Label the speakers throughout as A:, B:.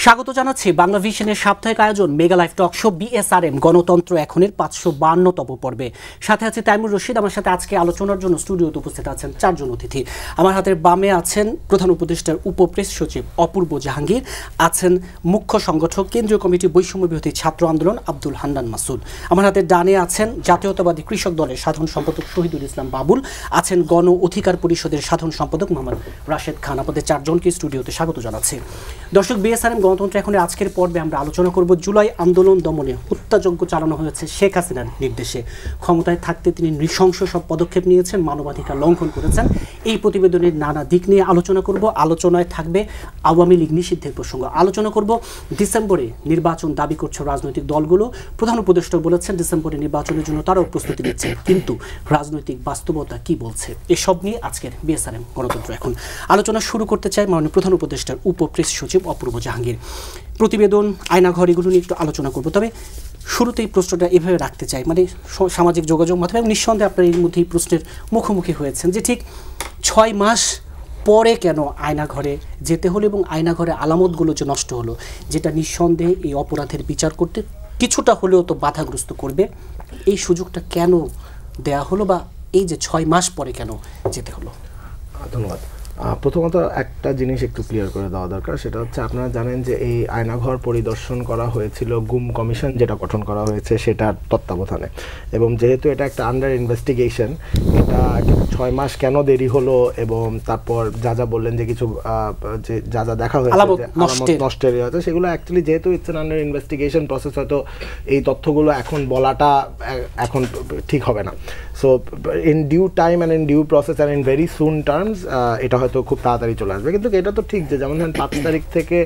A: স্বাগত জানাচ্ছি বাংলা ভিশনের সাপ্তাহিক আয়োজন mega live talk show BSRM গণতন্ত্র এখনের 552তম পর্বে। সাথে আছে তাইমুর রশিদ। আমার সাথে আজকে আলোচনার জন্য স্টুডিওতে উপস্থিত আছেন চারজন অতিথি। আমার হাতের বামে আছেন প্রধান উপদেষ্টার উপপ্রেস সচিব অপূর্ব জাহাঙ্গীর, আছেন মুখ্য সংগঠক কেন্দ্রীয় কমিটি বৈষম্য বিরোধী ছাত্র আন্দোলন আব্দুল হান্নান মাসুদ। আমার হাতের ডানে আছেন জাতীয়তাবাদী কৃষক দলের সাধারণ সম্পাদক শহীদুল ইসলাম বাবুল, আছেন গণ অধিকার পরিষদের সাধারণ সম্পাদক মোহাম্মদ রাশেদ খান। আপনাদের চারজনকে স্টুডিওতে স্বাগত জানাচ্ছি। দর্শক, বিএসআরএম গণতন্ত্র এখন আজকের পর্বে আমরা আলোচনা করব জুলাই আন্দোলন দমনে হত্যাযজ্ঞ চালানো হয়েছে শেখ হাসিনার নির্দেশে। ক্ষমতায় থাকতে তিনি নৃশংস সব পদক্ষেপ নিয়েছেন, মানবাধিকার লঙ্ঘন করেছেন। এই প্রতিবেদনের নানা দিক নিয়ে আলোচনা করব। আলোচনায় থাকবে আওয়ামী লীগ নিষিদ্ধের প্রসঙ্গ। আলোচনা করব ডিসেম্বরে নির্বাচন দাবি করছে রাজনৈতিক দলগুলো। প্রধান উপদেষ্টা বলেছেন ডিসেম্বরে নির্বাচনের জন্য তারাও প্রস্তুতি নিচ্ছেন, কিন্তু রাজনৈতিক বাস্তবতা কি বলছে, এসব নিয়ে আজকের বিএসআরএম গণতন্ত্র এখন আলোচনা শুরু করতে চাই মাননীয় প্রধান উপদেষ্টার উপপ্রেস সচিব অপূর্ব জাহাঙ্গীর। প্রতিবেদন, আয়নাঘর, এগুলো নিয়ে একটু আলোচনা করবো। তবে শুরুতেই প্রশ্নটা এভাবে রাখতে চাই, মানে সামাজিক যোগাযোগ মাধ্যমে এবং নিঃসন্দেহে আপনার এর মধ্যে এই প্রশ্নের মুখোমুখি হয়েছেন যে ঠিক 6 মাস পরে কেন আয়নাঘরে যেতে হলো এবং আয়নাঘরে আলামতগুলো যে নষ্ট হলো, যেটা নিঃসন্দেহে এই অপরাধের বিচার করতে কিছুটা হলেও তো বাধাগ্রস্ত করবে, এই সুযোগটা কেন দেয়া হলো বা এই যে 6 মাস পরে কেন যেতে হলো?
B: ধন্যবাদ। প্রথমত একটা জিনিস একটু ক্লিয়ার করে দেওয়া দরকার, সেটা হচ্ছে আপনারা জানেন যে এই আয়নাঘর পরিদর্শন করা হয়েছিল গুম কমিশন যেটা গঠন করা হয়েছে সেটার তত্ত্বাবধানে, এবং যেহেতু এটা একটা আন্ডার ইনভেস্টিগেশন, এটা 6 মাস কেন দেরি হলো এবং তারপর যা যা বললেন যে কিছু যে যা যা দেখা হয়েছে নষ্টের হয়েছে, সেগুলো অ্যাকচুয়ালি যেহেতু it's an under investigation process, হয়তো এই তথ্যগুলো এখন বলাটা এখন ঠিক হবে না। So in due time and in due process and in very soon terms এটা হয়তো খুব তাড়াতাড়ি চলে আসবে। কিন্তু এটা তো ঠিক যে যেমন 5 তারিখ থেকে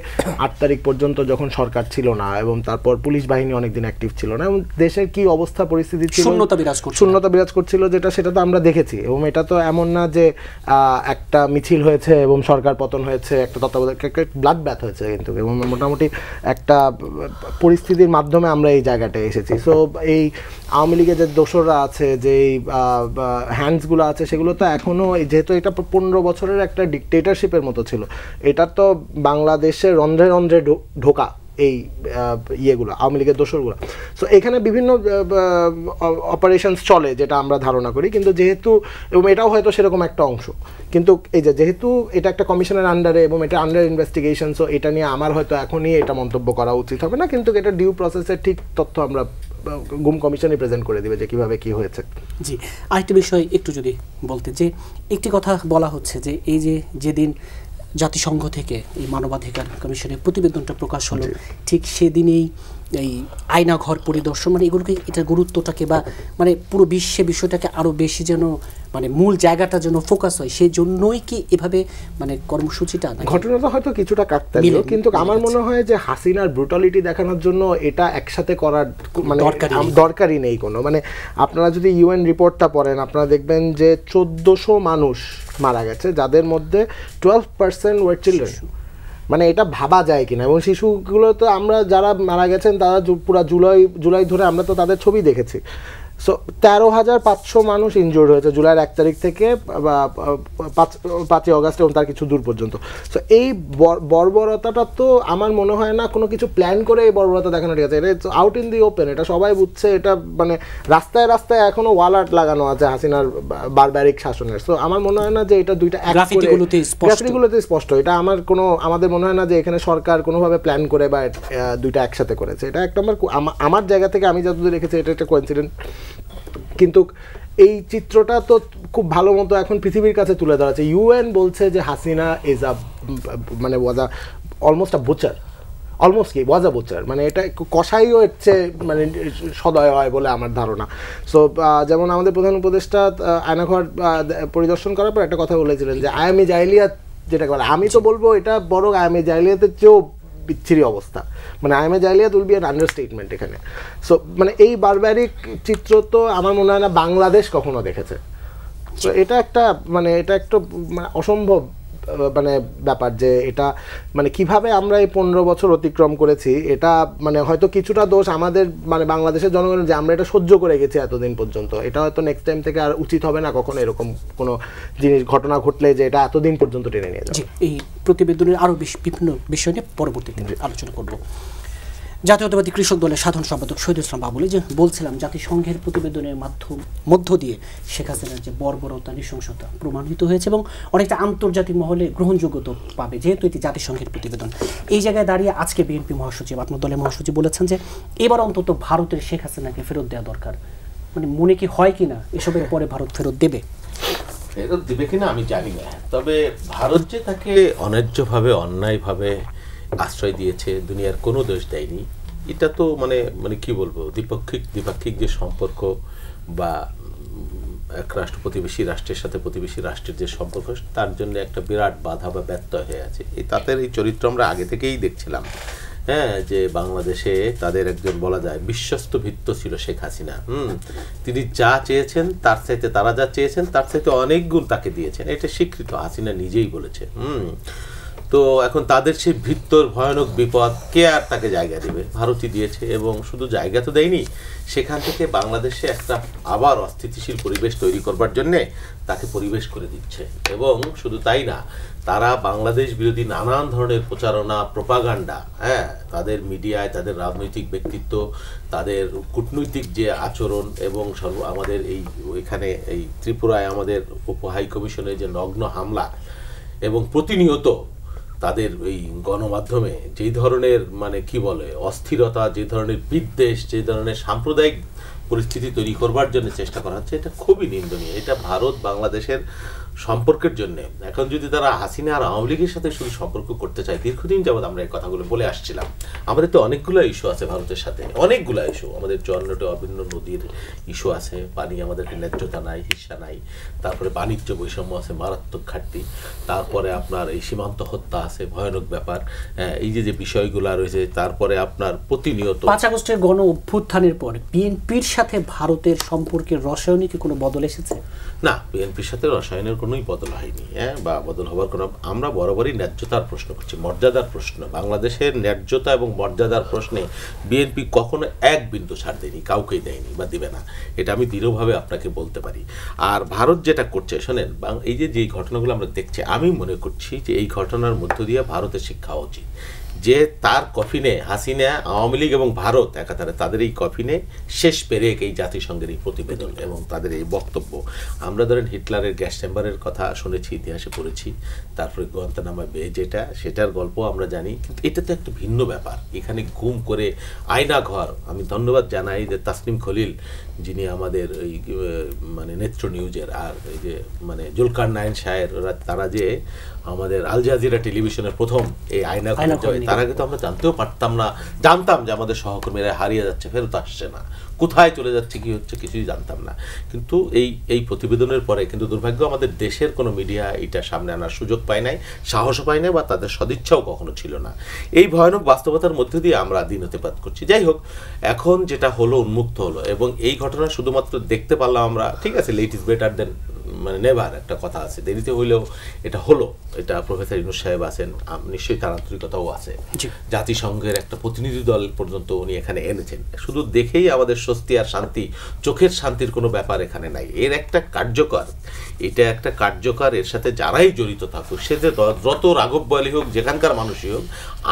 B: 8 তারিখ পর্যন্ত যখন সরকার ছিল না এবং তারপর পুলিশ বাহিনী অনেকদিন অ্যাক্টিভ ছিল না এবং দেশের কি অবস্থা পরিস্থিতি ছিল, শূন্যতা বিরাজ করছিল, সেটা তো আমরা দেখেছি। এবং এটা তো এমন না যে একটা মিছিল হয়েছে এবং সরকার পতন হয়েছে, একটা তত্ত্বাবধায়ক ব্লাড ব্যাথ হয়েছে, কিন্তু এবং মোটামুটি একটা পরিস্থিতির মাধ্যমে আমরা এই জায়গাটায় এসেছি। সো এই আওয়ামী লীগের যে দোসররা আছে, যে হ্যান্ডসগুলো আছে, সেগুলো তো এখনও, যেহেতু এটা 15 বছরের একটা ডিকটেটরশিপের মতো ছিল, এটা তো বাংলাদেশের রন্ধ্রে রন্ধ্রে ঢোকা এই ইয়েগুলো, আওয়ামী লীগের দোসরগুলো। সো এখানে বিভিন্ন অপারেশনস চলে যেটা আমরা ধারণা করি, কিন্তু যেহেতু, এবং এটাও হয়তো সেরকম একটা অংশ, কিন্তু এই যেহেতু এটা একটা কমিশনের আন্ডারে এবং এটা আন্ডার ইনভেস্টিগেশন, সো এটা নিয়ে আমার হয়তো এখনই এটা মন্তব্য করা উচিত হবে না, কিন্তু এটা ডিউ প্রসেসের ঠিক তথ্য আমরা গুম কমিশনই প্রেজেন্ট করে দিবে যে কিভাবে কি হয়েছে।
A: জি, আরেকটি বিষয় একটু যদি বলতে, যে একটি কথা বলা হচ্ছে যে এই যেদিন জাতিসংঘ থেকে এই মানবাধিকার কমিশনের প্রতিবেদনটা প্রকাশ হলো, ঠিক সেদিনেই এই আয়নাঘর পরিদর্শন, মানে এগুলোকে, এটা গুরুত্বটাকে বা মানে পুরো বিশ্বে বিষয়টাকে আরও বেশি যেন মানে মূল জায়গাটা যেন ফোকাস হয়, সেই জন্যই কি এভাবে মানে কর্মসূচিটা?
B: ঘটনাটা হয়তো কিছুটা কাকতালীয়, কিন্তু আমার মনে হয় যে হাসিনার ব্রুটালিটি দেখানোর জন্য এটা একসাথে করার মানে দরকারই নেই কোনো। মানে আপনারা যদি ইউএন রিপোর্টটা পড়েন, আপনারা দেখবেন যে 1400 মানুষ মারা গেছে, যাদের মধ্যে 12% ওয়ার চিলড্রেন। মানে এটা ভাবা যায় কিনা। এবং শিশুগুলো তো আমরা যারা মারা গেছেন তারা পুরো জুলাই ধরে আমরা তো তাদের ছবি দেখেছি। সো 13,500 মানুষ ইনজুর্ড হয়েছে জুলাইয়ের 1 তারিখ থেকে 5ই অগাস্ট এবং তার কিছু দূর পর্যন্ত। সো এই বর্বরতাটা তো আমার মনে হয় না কোনো কিছু প্ল্যান করে এই বর্বরতা দেখানো ঠিক আছে, এটা আউট ইন দি ওপেন, এটা সবাই বুঝছে। এটা মানে রাস্তায় রাস্তায় এখনো ওয়াল আর্ট লাগানো আছে হাসিনার বারবারিক শাসনের। সো আমার মনে হয় না যে এটা দুইটা গ্রাফিটিগুলোতে স্পষ্ট। এটা আমাদের মনে হয় না যে এখানে সরকার কোনোভাবে প্ল্যান করে বা দুইটা একসাথে করেছে। এটা একটা আমার জায়গা থেকে আমি যতদূর দেখেছি এটা একটা কোইন্সিডেন্ট। কিন্তু এই চিত্রটা তো খুব ভালো মতো এখন পৃথিবীর কাছে তুলে ধরা আছে। ইউএন বলছে যে হাসিনা ইজ মানে was almost a Butcher, almost কি ওয়াজ আ বুচার, মানে এটা কষাইও হচ্ছে মানে সদয় হয় বলে আমার ধারণা। সো যেমন আমাদের প্রধান উপদেষ্টা আয়নাঘর পরিদর্শন করার পর একটা কথা বলেছিলেন যে আয়ামি জাহিলিয়াত যেটা বলে, আমি তো বলবো এটা বড় আয়ামি জাহিলিয়াতের চেয়েও বিচ্ছিরি অবস্থা। মানে IMA জাহিলিয়াত will be an understatement এখানে। সো মানে এই বারবারিক চিত্র তো আমার মনে হয় না বাংলাদেশ কখনো দেখেছে। তো এটা একটা মানে অসম্ভব মানে ব্যাপার যে এটা মানে কিভাবে আমরা এই 15 বছর অতিক্রম করেছি, এটা মানে হয়তো কিছুটা দোষ আমাদের মানে বাংলাদেশের জনগণের যে আমরা এটা সহ্য করে গেছি এতদিন পর্যন্ত, এটা হয়তো নেক্সট টাইম থেকে আর উচিত হবে না কখনো এরকম কোনো জিনিস ঘটনা ঘটলে যে এটা এতদিন পর্যন্ত টেনে নিয়ে যাবে।
A: এই প্রতিবেদনের আরও বিভিন্ন বিষয় নিয়ে পরবর্তীতে আলোচনা করব। জাতীয়তাবাদী কৃষক দলের সাধারণ সম্পাদক শহীদ ইসলাম বাবুল, যে বলছিলাম জাতিসংঘের প্রতিবেদনের মধ্য দিয়ে শেখ হাসিনার যে বর্বরতা নৃশংসতা প্রমাণিত হয়েছে এবং অনেকটা আন্তর্জাতিক মহলে গ্রহণযোগ্যতা পাবে যেহেতু এটি জাতিসংঘের প্রতিবেদন। এই জায়গায় দাঁড়িয়ে আজকে বিএনপি মহাসচিব, আপনার দলের মহাসচিব বলেছেন যে এবার অন্তত ভারতের শেখ হাসিনাকে ফেরত দেওয়া দরকার। মানে মনে কি হয় কিনা এসবের পরে ভারত ফেরত দেবে?
C: ফেরত দেবে কিনা আমি জানি না, তবে ভারত যে তাকে অন্যায্যভাবে অন্যায়ভাবে আশ্রয় দিয়েছে দুনিয়ার কোনো দোষ দেয়নি। এটা তো মানে মানে কি বলবো, দ্বিপাক্ষিক যে সম্পর্ক বা এক রাষ্ট্র প্রতিবেশী রাষ্ট্রের সাথে প্রতিবেশী রাষ্ট্রের যে সম্পর্ক, তার জন্য একটা বিরাট বাধা বা ব্যত্যয় হয়ে আছে। এই তাদের এই চরিত্র আমরা আগে থেকেই দেখছিলাম, হ্যাঁ, যে বাংলাদেশে তাদের একজন বলা যায় বিশ্বস্ত ভিত্ত ছিল শেখ হাসিনা। তিনি যা চেয়েছেন তার চাইতে, তারা যা চেয়েছেন তার চাইতে অনেক গুণ তাকে দিয়েছেন, এটা স্বীকৃত, হাসিনা নিজেই বলেছে। তো এখন তাদের সেই ভিত্তর ভয়ানক বিপদ কে আর তাকে জায়গা দেবে? ভারতই দিয়েছে, এবং শুধু জায়গা তো দেয়নি, সেখান থেকে বাংলাদেশে একটা আবার অস্থিতিশীল পরিবেশ তৈরি করবার জন্যে তাকে পরিবেশ করে দিচ্ছে। এবং শুধু তাই না, তারা বাংলাদেশ বিরোধী নানান ধরনের প্রচারণা, প্রোপাগান্ডা, হ্যাঁ, তাদের মিডিয়ায়, তাদের রাজনৈতিক ব্যক্তিত্ব, তাদের কূটনৈতিক যে আচরণ, এবং আমাদের এখানে এই ত্রিপুরায় আমাদের উপ হাই কমিশনের যে নগ্ন হামলা, এবং প্রতিনিয়ত তাদের ওই গণমাধ্যমে যেই ধরনের মানে কি বলে অস্থিরতা, যে ধরনের বিদ্বেষ, যে ধরনের সাম্প্রদায়িক পরিস্থিতি তৈরি করবার জন্য চেষ্টা করা হচ্ছে, এটা খুবই নিন্দনীয়। এটা ভারত বাংলাদেশের সম্পর্কের জন্য, এখন যদি তারা হাসিনা আর আওয়ামী লীগের সাথে শুধু সম্পর্ক করতে চায়, দীর্ঘদিন যাবৎ আমরা এই কথাগুলো বলে আসছিলাম। আমাদের তো অনেকগুলো ইস্যু আছে ভারতের সাথে, অনেকগুলো ইস্যু। আমাদের চরনটে অভিন্ন নদীর ইস্যু আছে, পানি আমাদের ন্যায্যতা নাই, হিস্সা নাই, তারপরে বাণিজ্য বৈষম্য আছে, মারাত্মক ঘাটতি, তারপরে আপনার এই সীমান্ত হত্যা আছে, ভয়ানক ব্যাপার, এই যে বিষয়গুলো রয়েছে, তারপরে আপনার প্রতিনিয়ত
A: 5 আগস্টের গণ অভ্যুত্থানের পর বিএনপির সাথে ভারতের সম্পর্কের রসায়নে কি কোনো বদল এসেছে?
C: না, বিএনপির সাথে রসায়নের কোনোই বদল হয়নি, হ্যাঁ, বা বদল হবার কোনো, আমরা বরাবরই ন্যায্যতার প্রশ্ন করছি, মর্যাদার প্রশ্ন। বাংলাদেশের ন্যায্যতা এবং মর্যাদার প্রশ্নে বিএনপি কখনো এক বিন্দু ছাড় দেয়নি, কাউকেই দেয়নি বা দিবে না, এটা আমি দৃঢ়ভাবে আপনাকে বলতে পারি। আর ভারত যেটা করছে, শোনেন, এই যে ঘটনাগুলো আমরা দেখছি, আমি মনে করছি যে এই ঘটনার মধ্য দিয়ে ভারতের শিক্ষা হওয়া উচিত যে তার কফিনে হাসিনা, আওয়ামী লীগ এবং ভারত একাধারে, তাদের এই কফিনে শেষ পেরেক এই জাতিসংঘের এই প্রতিবেদন এবং তাদের এই বক্তব্য। আমরা ধরেন হিটলারের গ্যাস চেম্বারের কথা শুনেছি, ইতিহাসে পড়েছি, তারপরে গুয়ান্তানামা বে যেটা, সেটার গল্প আমরা জানি, কিন্তু এটা তো একটা ভিন্ন ব্যাপার। এখানে গুম করে আয়না ঘর, আমি ধন্যবাদ জানাই যে তাসনিম খলিল, যিনি আমাদের এই মানে নেত্র নিউজের, আর এই যে মানে জুলকার নাইন শাহের, তারা যে আমাদের আল জাজিরা টেলিভিশনের প্রথম এই আয়না ঘর, তার আগে তো আমরা জানতেও পারতাম না, জানতাম যে আমাদের সহকর্মীরা হারিয়ে যাচ্ছে, ফেরত আসছে না, কোথায় চলে যাচ্ছে, কি হচ্ছে, কিছুই জানতাম না। কিন্তু এই প্রতিবেদনের পরে কিন্তু দুর্ভাগ্য আমাদের দেশের কোনো মিডিয়া এটা সামনে আনার সুযোগ পায় নাই, সাহসও পায় নাই, বা তাদের সদিচ্ছাও কখনো ছিল না। এই ভয়ানক বাস্তবতার মধ্যে দিয়ে আমরা দিনতিপাত করছি। যাই হোক, এখন যেটা হলো, উন্মুক্ত হলো, এবং এই ঘটনা শুধুমাত্র দেখতে পারলাম আমরা, ঠিক আছে, লেট ইজ বেটার দেন মানে নেভার একটা কথা আছে, দেরিতে হইলেও এটা হলো। এটা প্রফেসর ইউনূস সাহেব আছেন, নিশ্চয়ই তার আন্তরিকতাও আছে, জাতিসংঘের একটা প্রতিনিধি দল পর্যন্ত উনি এখানে এনেছেন। শুধু দেখেই আমাদের স্বস্তি আর শান্তি, চোখের শান্তির কোনো ব্যাপার এখানে নাই। এর একটা কার্যকর, এটা একটা কার্যকর, এর সাথে যারাই জড়িত থাকুক, সে যে যত রাঘব বয়ালি হোক, যেখানকার মানুষই হোক,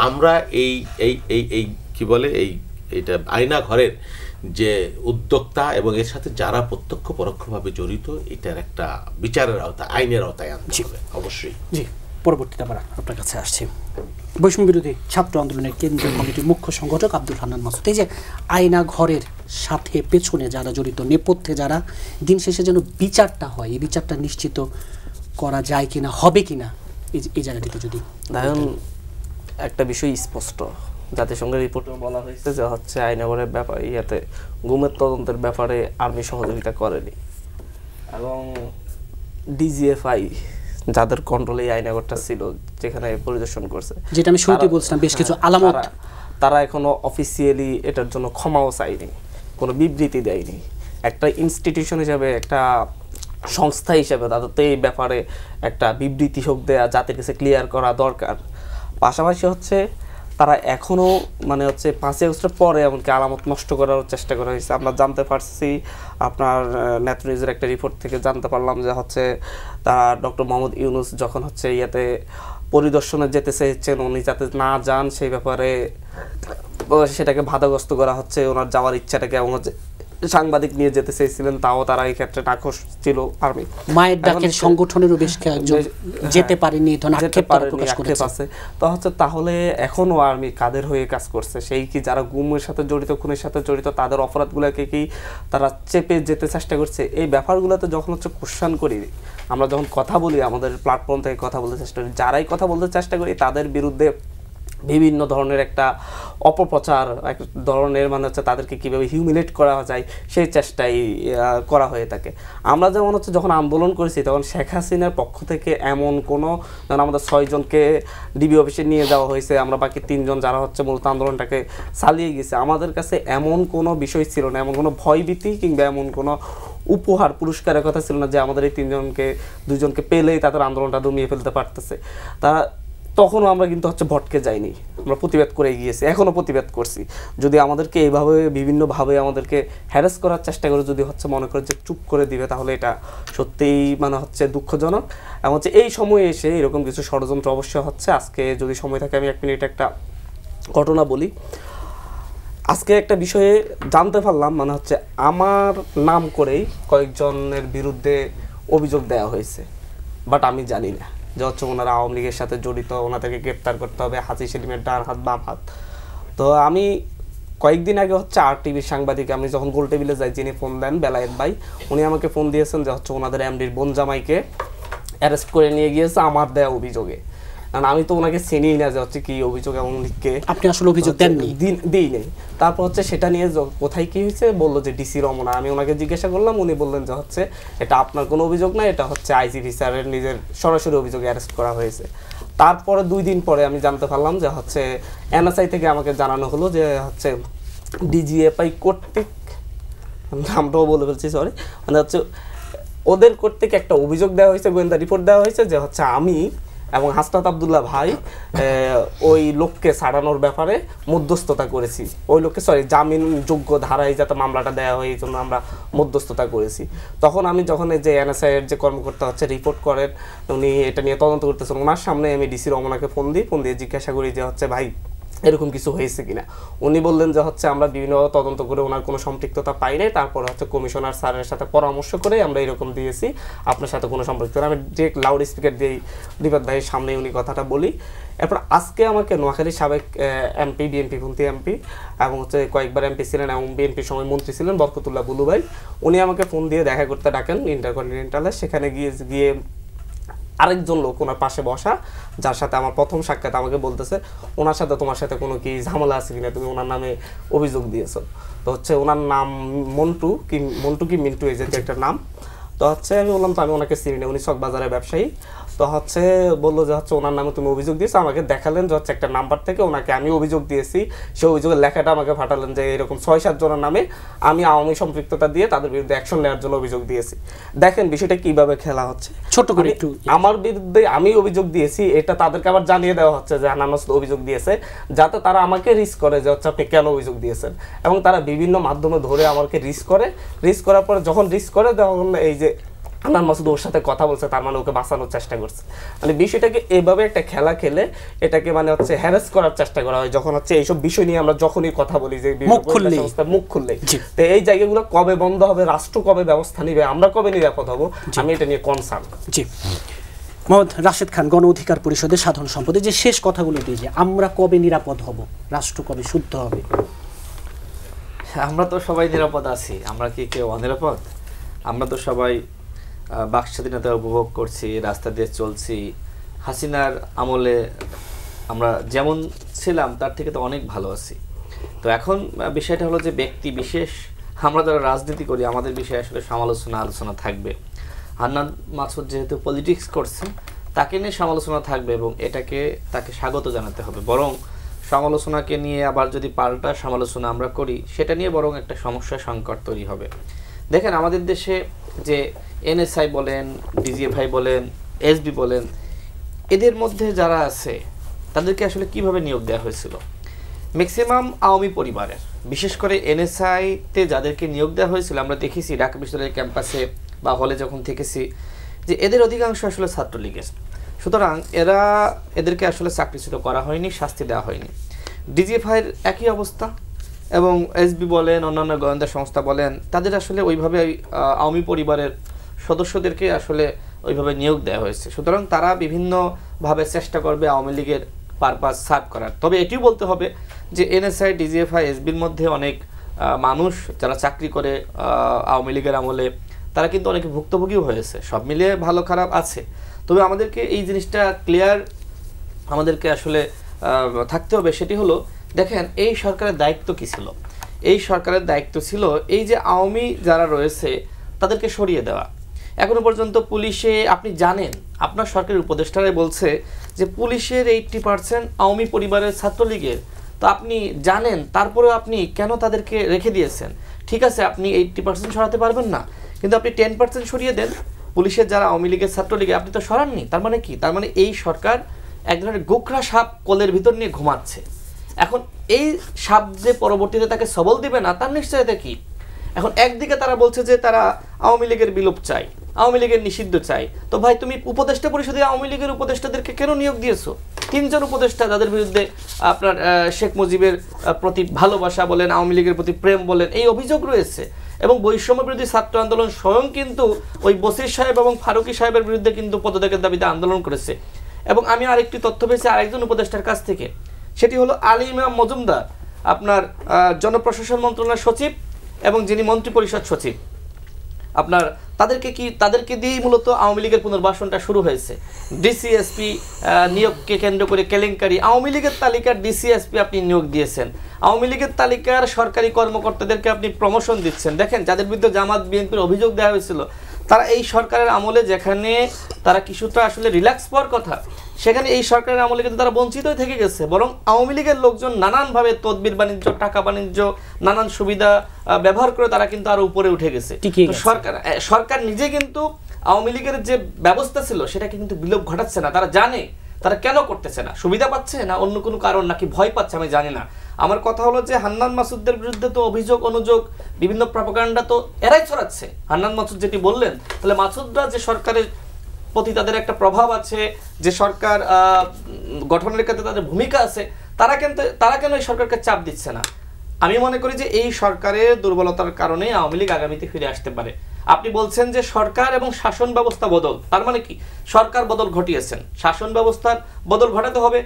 C: আমরা এই এই এই এই কি বলে এইটা আয়না ঘরের যে উদ্যোক্তা এবং এর সাথে যারা প্রত্যক্ষ পরোক্ষভাবে জড়িত, এটার একটা বিচারের আওতায়, আইনের আওতায় আনতে হবে অবশ্যই।
A: জি, পরবর্তীতে আবার আপনার কাছে আসছি। বৈষম্য বিরোধী ছাত্র আন্দোলনের কেন্দ্রীয় কমিটির মুখ্য সংগঠক আব্দুল হান্নান মাসুদ, এই যে আয়না ঘরের সাথে পেছনে যারা জড়িত, নেপথ্যে যারা, দিন শেষে যেন বিচারটা হয়, এই বিচারটা নিশ্চিত করা যায় কিনা, হবে কিনা, এই জায়গাটিতে যদি
D: দেখুন, একটা বিষয় স্পষ্ট, জাতিসংঘের রিপোর্টে বলা হয়েছে যে হচ্ছে আয়নাঘরের ব্যাপার ইয়াতে গুমের তদন্তের ব্যাপারে আর্মি সহযোগিতা করেনি, এবং ডিজিএফআই যাদের কন্ট্রোলে এই আয়নাঘরটা ছিল, যেখানে পরিদর্শন করছে,
A: যেটা আমি শুরুতে বলছিলাম, বেশ কিছু আলামত,
D: তারা এখনো অফিসিয়ালি এটার জন্য ক্ষমাও চায়নি, কোনো বিবৃতি দেয়নি। একটা ইনস্টিটিউশন হিসাবে একটা সংস্থা হিসেবে তাদের তো এই ব্যাপারে একটা বিবৃতি হোক দেয়া, জাতির কাছে ক্লিয়ার করা দরকার। পাশাপাশি হচ্ছে তারা এখনও মানে হচ্ছে 5 আগস্টের পরে এমনকি আলামত নষ্ট করার চেষ্টা করা হয়েছে। আমরা জানতে পারছি আপনার নেত্র নিউজের একটা রিপোর্ট থেকে জানতে পারলাম যে হচ্ছে তারা ডক্টর মোহাম্মদ ইউনূস যখন হচ্ছে ইয়েতে পরিদর্শনে যেতে চেয়েছেন, উনি যাতে না যান সেই ব্যাপারে সেটাকে বাধাগ্রস্ত করা হচ্ছে, ওনার যাওয়ার ইচ্ছাটাকে এবং সাংবাদিক নিয়ে যেতে চেয়েছিলেন, তাও তারা এই ক্ষেত্রে নাখোশ ছিল আর্মি।
A: মায়ের ডাকের সংগঠনেরও বেশ কয়েকজন যেতে পারেনি,
D: আছে। তো হচ্ছে তাহলে এখনো আর্মি কাদের হয়ে কাজ করছে? সেই কি যারা গুমের সাথে জড়িত, খুনের সাথে জড়িত, তাদের অপরাধগুলোকে কি তারা চেপে যেতে চেষ্টা করছে? এই ব্যাপারগুলোতে যখন হচ্ছে কোশ্চেন করি, আমরা যখন কথা বলি, আমাদের প্ল্যাটফর্ম থেকে কথা বলতে চেষ্টা করি, যারাই কথা বলতে চেষ্টা করি তাদের বিরুদ্ধে বিভিন্ন ধরনের একটা অপপ্রচার, এক ধরনের মানে হচ্ছে তাদেরকে কীভাবে হিউমিলেট করা যায় সেই চেষ্টাই করা হয়ে থাকে। আমরা যেমন হচ্ছে যখন আন্দোলন করেছি তখন শেখ হাসিনার পক্ষ থেকে এমন কোনো, যেমন আমাদের 6 জনকে ডিবি অফিসে নিয়ে যাওয়া হয়েছে, আমরা বাকি 3 জন যারা হচ্ছে মূলত আন্দোলনটাকে চালিয়ে গেছে, আমাদের কাছে এমন কোনো বিষয় ছিল না, এমন কোনো ভয়ভীতি কিংবা এমন কোনো উপহার পুরস্কারের কথা ছিল না যে আমাদের এই 2 জনকে পেলেই তাদের আন্দোলনটা দমিয়ে ফেলতে পারতেছে। তারা তখনও আমরা কিন্তু হচ্ছে ভটকে যাইনি, আমরা প্রতিবাদ করে গিয়েছি, এখনও প্রতিবাদ করছি। যদি আমাদেরকে এইভাবে বিভিন্নভাবে আমাদেরকে হ্যারাস করার চেষ্টা করে যদি হচ্ছে মনে করে যে চুপ করে দিবে, তাহলে এটা সত্যিই মানে হচ্ছে দুঃখজনক। এবং হচ্ছে এই সময়ে এসে এরকম কিছু ষড়যন্ত্র অবশ্যই হচ্ছে। আজকে যদি সময় থাকে আমি 1 মিনিট একটা ঘটনা বলি। আজকে একটা বিষয়ে জানতে পারলাম, মানে হচ্ছে আমার নাম করেই কয়েকজনের বিরুদ্ধে অভিযোগ দেওয়া হয়েছে, বাট আমি জানি না যে হচ্ছে ওনারা আওয়ামী লীগের সাথে জড়িত, ওনাদেরকে গ্রেপ্তার করতে হবে, হাজি সেলিমের ডান হাত বাম হাত। তো আমি কয়েকদিন আগে হচ্ছে RTVর সাংবাদিক, আমি যখন গোল টেবিলে যাই, যিনি ফোন দেন বেলায়েত ভাই, উনি আমাকে ফোন দিয়েছেন যে হচ্ছে ওনাদের এমডির বোন জামাইকে অ্যারেস্ট করে নিয়ে গিয়েছে আমার দেয়া অভিযোগে। কারণ আমি তো ওনাকে চিনি না যে হচ্ছে কি অভিযোগ এবং লিখকে
A: আপনি আসলে অভিযোগ দেননি?
D: দিই নেই। তারপর হচ্ছে সেটা নিয়ে কোথায় কি হয়েছে বললো যে ডিসি রমনা। আমি ওনাকে জিজ্ঞাসা করলাম, উনি বললেন যে হচ্ছে এটা আপনার কোনো অভিযোগ না, এটা হচ্ছে IGP স্যারের নিজের সরাসরি অভিযোগে অ্যারেস্ট করা হয়েছে। তারপরে 2 দিন পরে আমি জানতে পারলাম যে হচ্ছে NSI থেকে আমাকে জানানো হলো যে হচ্ছে DGFI কর্তৃক, নামটাও বলে ফেলছি সরি, মানে হচ্ছে ওদের কর্তৃক একটা অভিযোগ দেওয়া হয়েছে, গোয়েন্দা রিপোর্ট দেওয়া হয়েছে যে হচ্ছে আমি এবং হাসনাত আব্দুল্লাহ ভাই ওই লোককে ছাড়ানোর ব্যাপারে মধ্যস্থতা করেছি, ওই লোককে জামিনযোগ্য ধারায় যাতে মামলাটা দেওয়া হয় এই জন্য আমরা মধ্যস্থতা করেছি। তখন আমি যখন যে NSI এর যে কর্মকর্তা হচ্ছে রিপোর্ট করেন, উনি এটা নিয়ে তদন্ত করতেছেন, ওনার সামনে আমি ডিসি রমনাকে ফোন দিয়ে জিজ্ঞাসা করি যে হচ্ছে ভাই এরকম কিছু হয়েছে কিনা। উনি বললেন যে হচ্ছে আমরা বিভিন্ন তদন্ত করে ওনার কোনো সম্পৃক্ততা পাই নাই, তারপর হচ্ছে কমিশনার স্যারের সাথে পরামর্শ করে আমরা এরকম দিয়েছি, আপনার সাথে কোনো সম্পৃক্ত। আমি ডিরেক্ট লাউড স্পিকার দিয়েই রিফাত ভাইয়ের সামনে উনি কথাটা বলি। এরপর আজকে আমাকে নোয়াখালীর সাবেক এমপি, বিএনপি পন্থী এমপি এবং হচ্ছে কয়েকবার এমপি ছিলেন এবং বিএনপির সময় মন্ত্রী ছিলেন বরকতুল্লাহ বুলু ভাই, উনি আমাকে ফোন দিয়ে দেখা করতে ডাকেন ইন্টারকন্টিনেন্টালে। সেখানে গিয়ে আরেকজন লোক ওনার পাশে বসা, যার সাথে আমার প্রথম সাক্ষাৎ, আমাকে বলতেছে ওনার সাথে তোমার সাথে কোনো কি ঝামেলা আছে কিনা, তুমি ওনার নামে অভিযোগ দিয়েছো। তো হচ্ছে ওনার নাম মন্টু কি মিন্টু, এই যে একটা নাম। তো হচ্ছে আমি বললাম তো আমি ওনাকে চিনি না, উনি চকবাজারের ব্যবসায়ী। তো হচ্ছে বললো যে হচ্ছে ওনার নামে তুমি অভিযোগ দিয়েছো, আমাকে দেখালেন যে হচ্ছে একটা নাম্বার থেকে ওনাকে আমি অভিযোগ দিয়েছি, সেই অভিযোগের লেখাটা আমাকে পাঠালেন যে এরকম 6-7 জনের নামে আমি আওয়ামী সম্পৃক্ততা দিয়ে তাদের বিরুদ্ধে অ্যাকশন নেওয়ার জন্য অভিযোগ দিয়েছি। দেখেন বিষয়টা কিভাবে খেলা হচ্ছে।
A: ছোট করে একটু,
D: আমার বিরুদ্ধে আমি অভিযোগ দিয়েছি, এটা তাদেরকে আবার জানিয়ে দেওয়া হচ্ছে যে হান্নান মাসুদ অভিযোগ দিয়েছে, যাতে তারা আমাকে রিস্ক করে যে হচ্ছে আপনি কেন অভিযোগ দিয়েছেন। এবং তারা বিভিন্ন মাধ্যমে ধরে আমাকে রিস্ক করার পরে যখন রিস্ক করে তখন এই যে হান্নান মাসুদ ওর সাথে কথা বলছে, তার মানে ওকে বাঁচানোর চেষ্টা করছে। মানে বিষয়টাকে এভাবে একটা খেলা খেলে এটাকে মানে হচ্ছে হ্যারাস করার চেষ্টা করা হয়, যখন হচ্ছে এইসব বিষয় নিয়ে আমরা যখনই কথা বলি যে মুখ খুললে। তো এই জায়গাগুলো কবে বন্ধ হবে, রাষ্ট্র কবে ব্যবস্থা নিবে, আমরা কবে নিরাপদ হব, আমি এটা নিয়ে কনসার্ন।
A: জি মোহাম্মদ রাশেদ খান, গণ অধিকার পরিষদের সাধারণ সম্পাদক, যে শেষ কথাগুলো দিয়ে যে আমরা কবে নিরাপদ হব, রাষ্ট্র কবে শুদ্ধ হবে?
E: আমরা তো সবাই নিরাপদ আছি, আমরা কি কেউ অনিরাপদ? আমরা তো সবাই বাক স্বাধীনতা উপভোগ করছি, রাস্তা দিয়ে চলছি। হাসিনার আমলে আমরা যেমন ছিলাম তার থেকে তো অনেক ভালো আছি। তো এখন বিষয়টা হলো যে ব্যক্তি বিশেষ, আমরা যারা রাজনীতি করি আমাদের বিষয়ে আসলে আলোচনা থাকবে। হান্নান মাসুদ যেহেতু পলিটিক্স করছে, তাকে নিয়ে সমালোচনা থাকবে এবং তাকে স্বাগত জানাতে হবে। বরং সমালোচনাকে নিয়ে আবার যদি পাল্টা সমালোচনা আমরা করি, সেটা নিয়ে বরং একটা সমস্যা সংকট তৈরি হবে। দেখেন আমাদের দেশে যে এনএসআই বলেন, ডিজিএফআই বলেন, এসবি বলেন, এদের মধ্যে যারা আছে তাদেরকে আসলে কিভাবে নিয়োগ দেওয়া হয়েছিল? ম্যাক্সিমাম আওয়ামী পরিবারের, বিশেষ করে এনএসআইতে যাদেরকে নিয়োগ দেওয়া হয়েছিল আমরা দেখেছি ঢাকা বিশ্ববিদ্যালয়ের ক্যাম্পাসে বা হলে যখন থেকেছি যে এদের অধিকাংশ আসলে ছাত্রলীগের। সুতরাং এদেরকে আসলে চাকরিচ্যুত করা হয়নি, শাস্তি দেওয়া হয়নি। ডিজিএফআইয়ের একই অবস্থা, এবং এসবি বলেন, অন্যান্য গোয়েন্দা সংস্থা বলেন, তাদের আসলে ওইভাবে আওয়ামী পরিবারের সদস্যদেরকে আসলে ওইভাবে নিয়োগ দেওয়া হয়েছে। সুতরাং তারা বিভিন্নভাবে চেষ্টা করবে আওয়ামী লীগের পারপাস সার্ভ করার। তবে এটিও বলতে হবে যে এনএসআই, ডিজিএফআই, এসবির মধ্যে অনেক মানুষ যারা চাকরি করে আওয়ামী লীগের আমলে, তারা কিন্তু অনেকে ভুক্তভোগীও হয়েছে। সব মিলিয়ে ভালো খারাপ আছে। তবে আমাদেরকে এই জিনিসটা ক্লিয়ার আমাদেরকে আসলে থাকতে হবে, সেটি হলো দেখেন এই সরকারের দায়িত্ব কি ছিল? এই সরকারের দায়িত্ব ছিল এই যে আওয়ামী যারা রয়েছে তাদেরকে সরিয়ে দেওয়া। এখনো পর্যন্ত পুলিশে আপনি জানেন, আপনার সরকারের উপদেষ্টারাই বলছে যে পুলিশের 80% আওয়ামী পরিবারের ছাত্রলীগের। তো আপনি জানেন, তারপরেও আপনি কেন তাদেরকে রেখে দিয়েছেন? ঠিক আছে, আপনি 80% সরাতে পারবেন না, কিন্তু আপনি 10% সরিয়ে দেন পুলিশের যারা আওয়ামী লীগের ছাত্রলীগে, আপনি তো সরাননি। তার মানে কি? তার মানে এই সরকার এক ধরনের গোখরা সাপ কোলের ভিতর নিয়ে ঘুমাচ্ছে। এখন এই সাপ যে পরবর্তীতে তাকে সবল দিবে না, তার নিশ্চয়তা কি? এখন একদিকে তারা বলছে যে তারা আওয়ামী লীগের বিলোপ চাই, আওয়ামী লীগের নিষিদ্ধ চাই। তো ভাই, তুমি উপদেষ্টা পরিষদে আওয়ামী লীগের উপদেষ্টাদেরকে কেন নিয়োগ দিয়েছো? 3 জন উপদেষ্টা, যাদের বিরুদ্ধে আপনার শেখ মুজিবের প্রতি ভালোবাসা বলেন, আওয়ামী লীগের প্রতি প্রেম বলেন, এই অভিযোগ রয়েছে। এবং বৈষম্য বিরোধী ছাত্র আন্দোলন স্বয়ং কিন্তু ওই বসির সাহেব এবং ফারুকি সাহেবের বিরুদ্ধে কিন্তু পদত্যাগের দাবিতে আন্দোলন করেছে। এবং আমি আরেকটি তথ্য পেয়েছি আরেকজন উপদেষ্টার কাছ থেকে, সেটি হলো আলী ইমাম মজুমদার, আপনার জনপ্রশাসন মন্ত্রণালয়ের সচিব এবং যিনি মন্ত্রিপরিষদ সচিব। আপনার তাদেরকে দিয়েই মূলত আওয়ামী লীগের পুনর্বাসনটা শুরু হয়েছে। ডিসিএসপি নিয়োগকে কেন্দ্র করে কেলেঙ্কারি, আওয়ামী লীগের তালিকার ডিসিএসপি আপনি নিয়োগ দিয়েছেন, আওয়ামী লীগের তালিকার সরকারি কর্মকর্তাদেরকে আপনি প্রমোশন দিচ্ছেন। দেখেন, যাদের বিরুদ্ধে জামাত বিএনপির অভিযোগ দেওয়া হয়েছিল, তারা এই সরকারের আমলে যেখানে তারা কিছুটা আসলে রিল্যাক্স পাওয়ার কথা, সেখানে এই সরকারের আমলে কিন্তু তারা বঞ্চিতই থেকে গেছে। বরং আওয়ামী লীগের লোকজন নানানভাবে তদবির বাণিজ্য, টাকা বাণিজ্য, নানান সুবিধা ব্যবহার করে তারা কিন্তু আরো উপরে উঠে গেছে। সরকার নিজে কিন্তু আওয়ামী লীগের যে ব্যবস্থা ছিল সেটাকে কিন্তু বিলোপ ঘটাচ্ছে না। তারা জানে তারা কেন করতেছে না, সুবিধা পাচ্ছে না অন্য কোনো কারণ, নাকি ভয় পাচ্ছে, আমি জানি না। আমার কথা হলো যে হান্নান মাসুদদের বিরুদ্ধে তো অভিযোগ অনুযোগ বিভিন্ন প্রপাগান্ডা তো এরাই ছড়াচ্ছে। হান্নান মাসুদ যেটি বললেন, তাহলে মাসুদরা যে সরকারের প্রতি তাদের একটা প্রভাব আছে, যে সরকার গঠনের ক্ষেত্রে তাদের ভূমিকা আছে, তারা কেন এই সরকারকে চাপ দিচ্ছে না? আমি মনে করি যে এই সরকারের দুর্বলতার কারণে আওয়ামী লীগ আগামীতে ফিরে আসতে পারে। আপনি বলছেন যে সরকার এবং শাসন ব্যবস্থা বদল, তার মানে কি? সরকার বদল ঘটিয়েছেন, শাসন ব্যবস্থার বদল ঘটাতে হবে।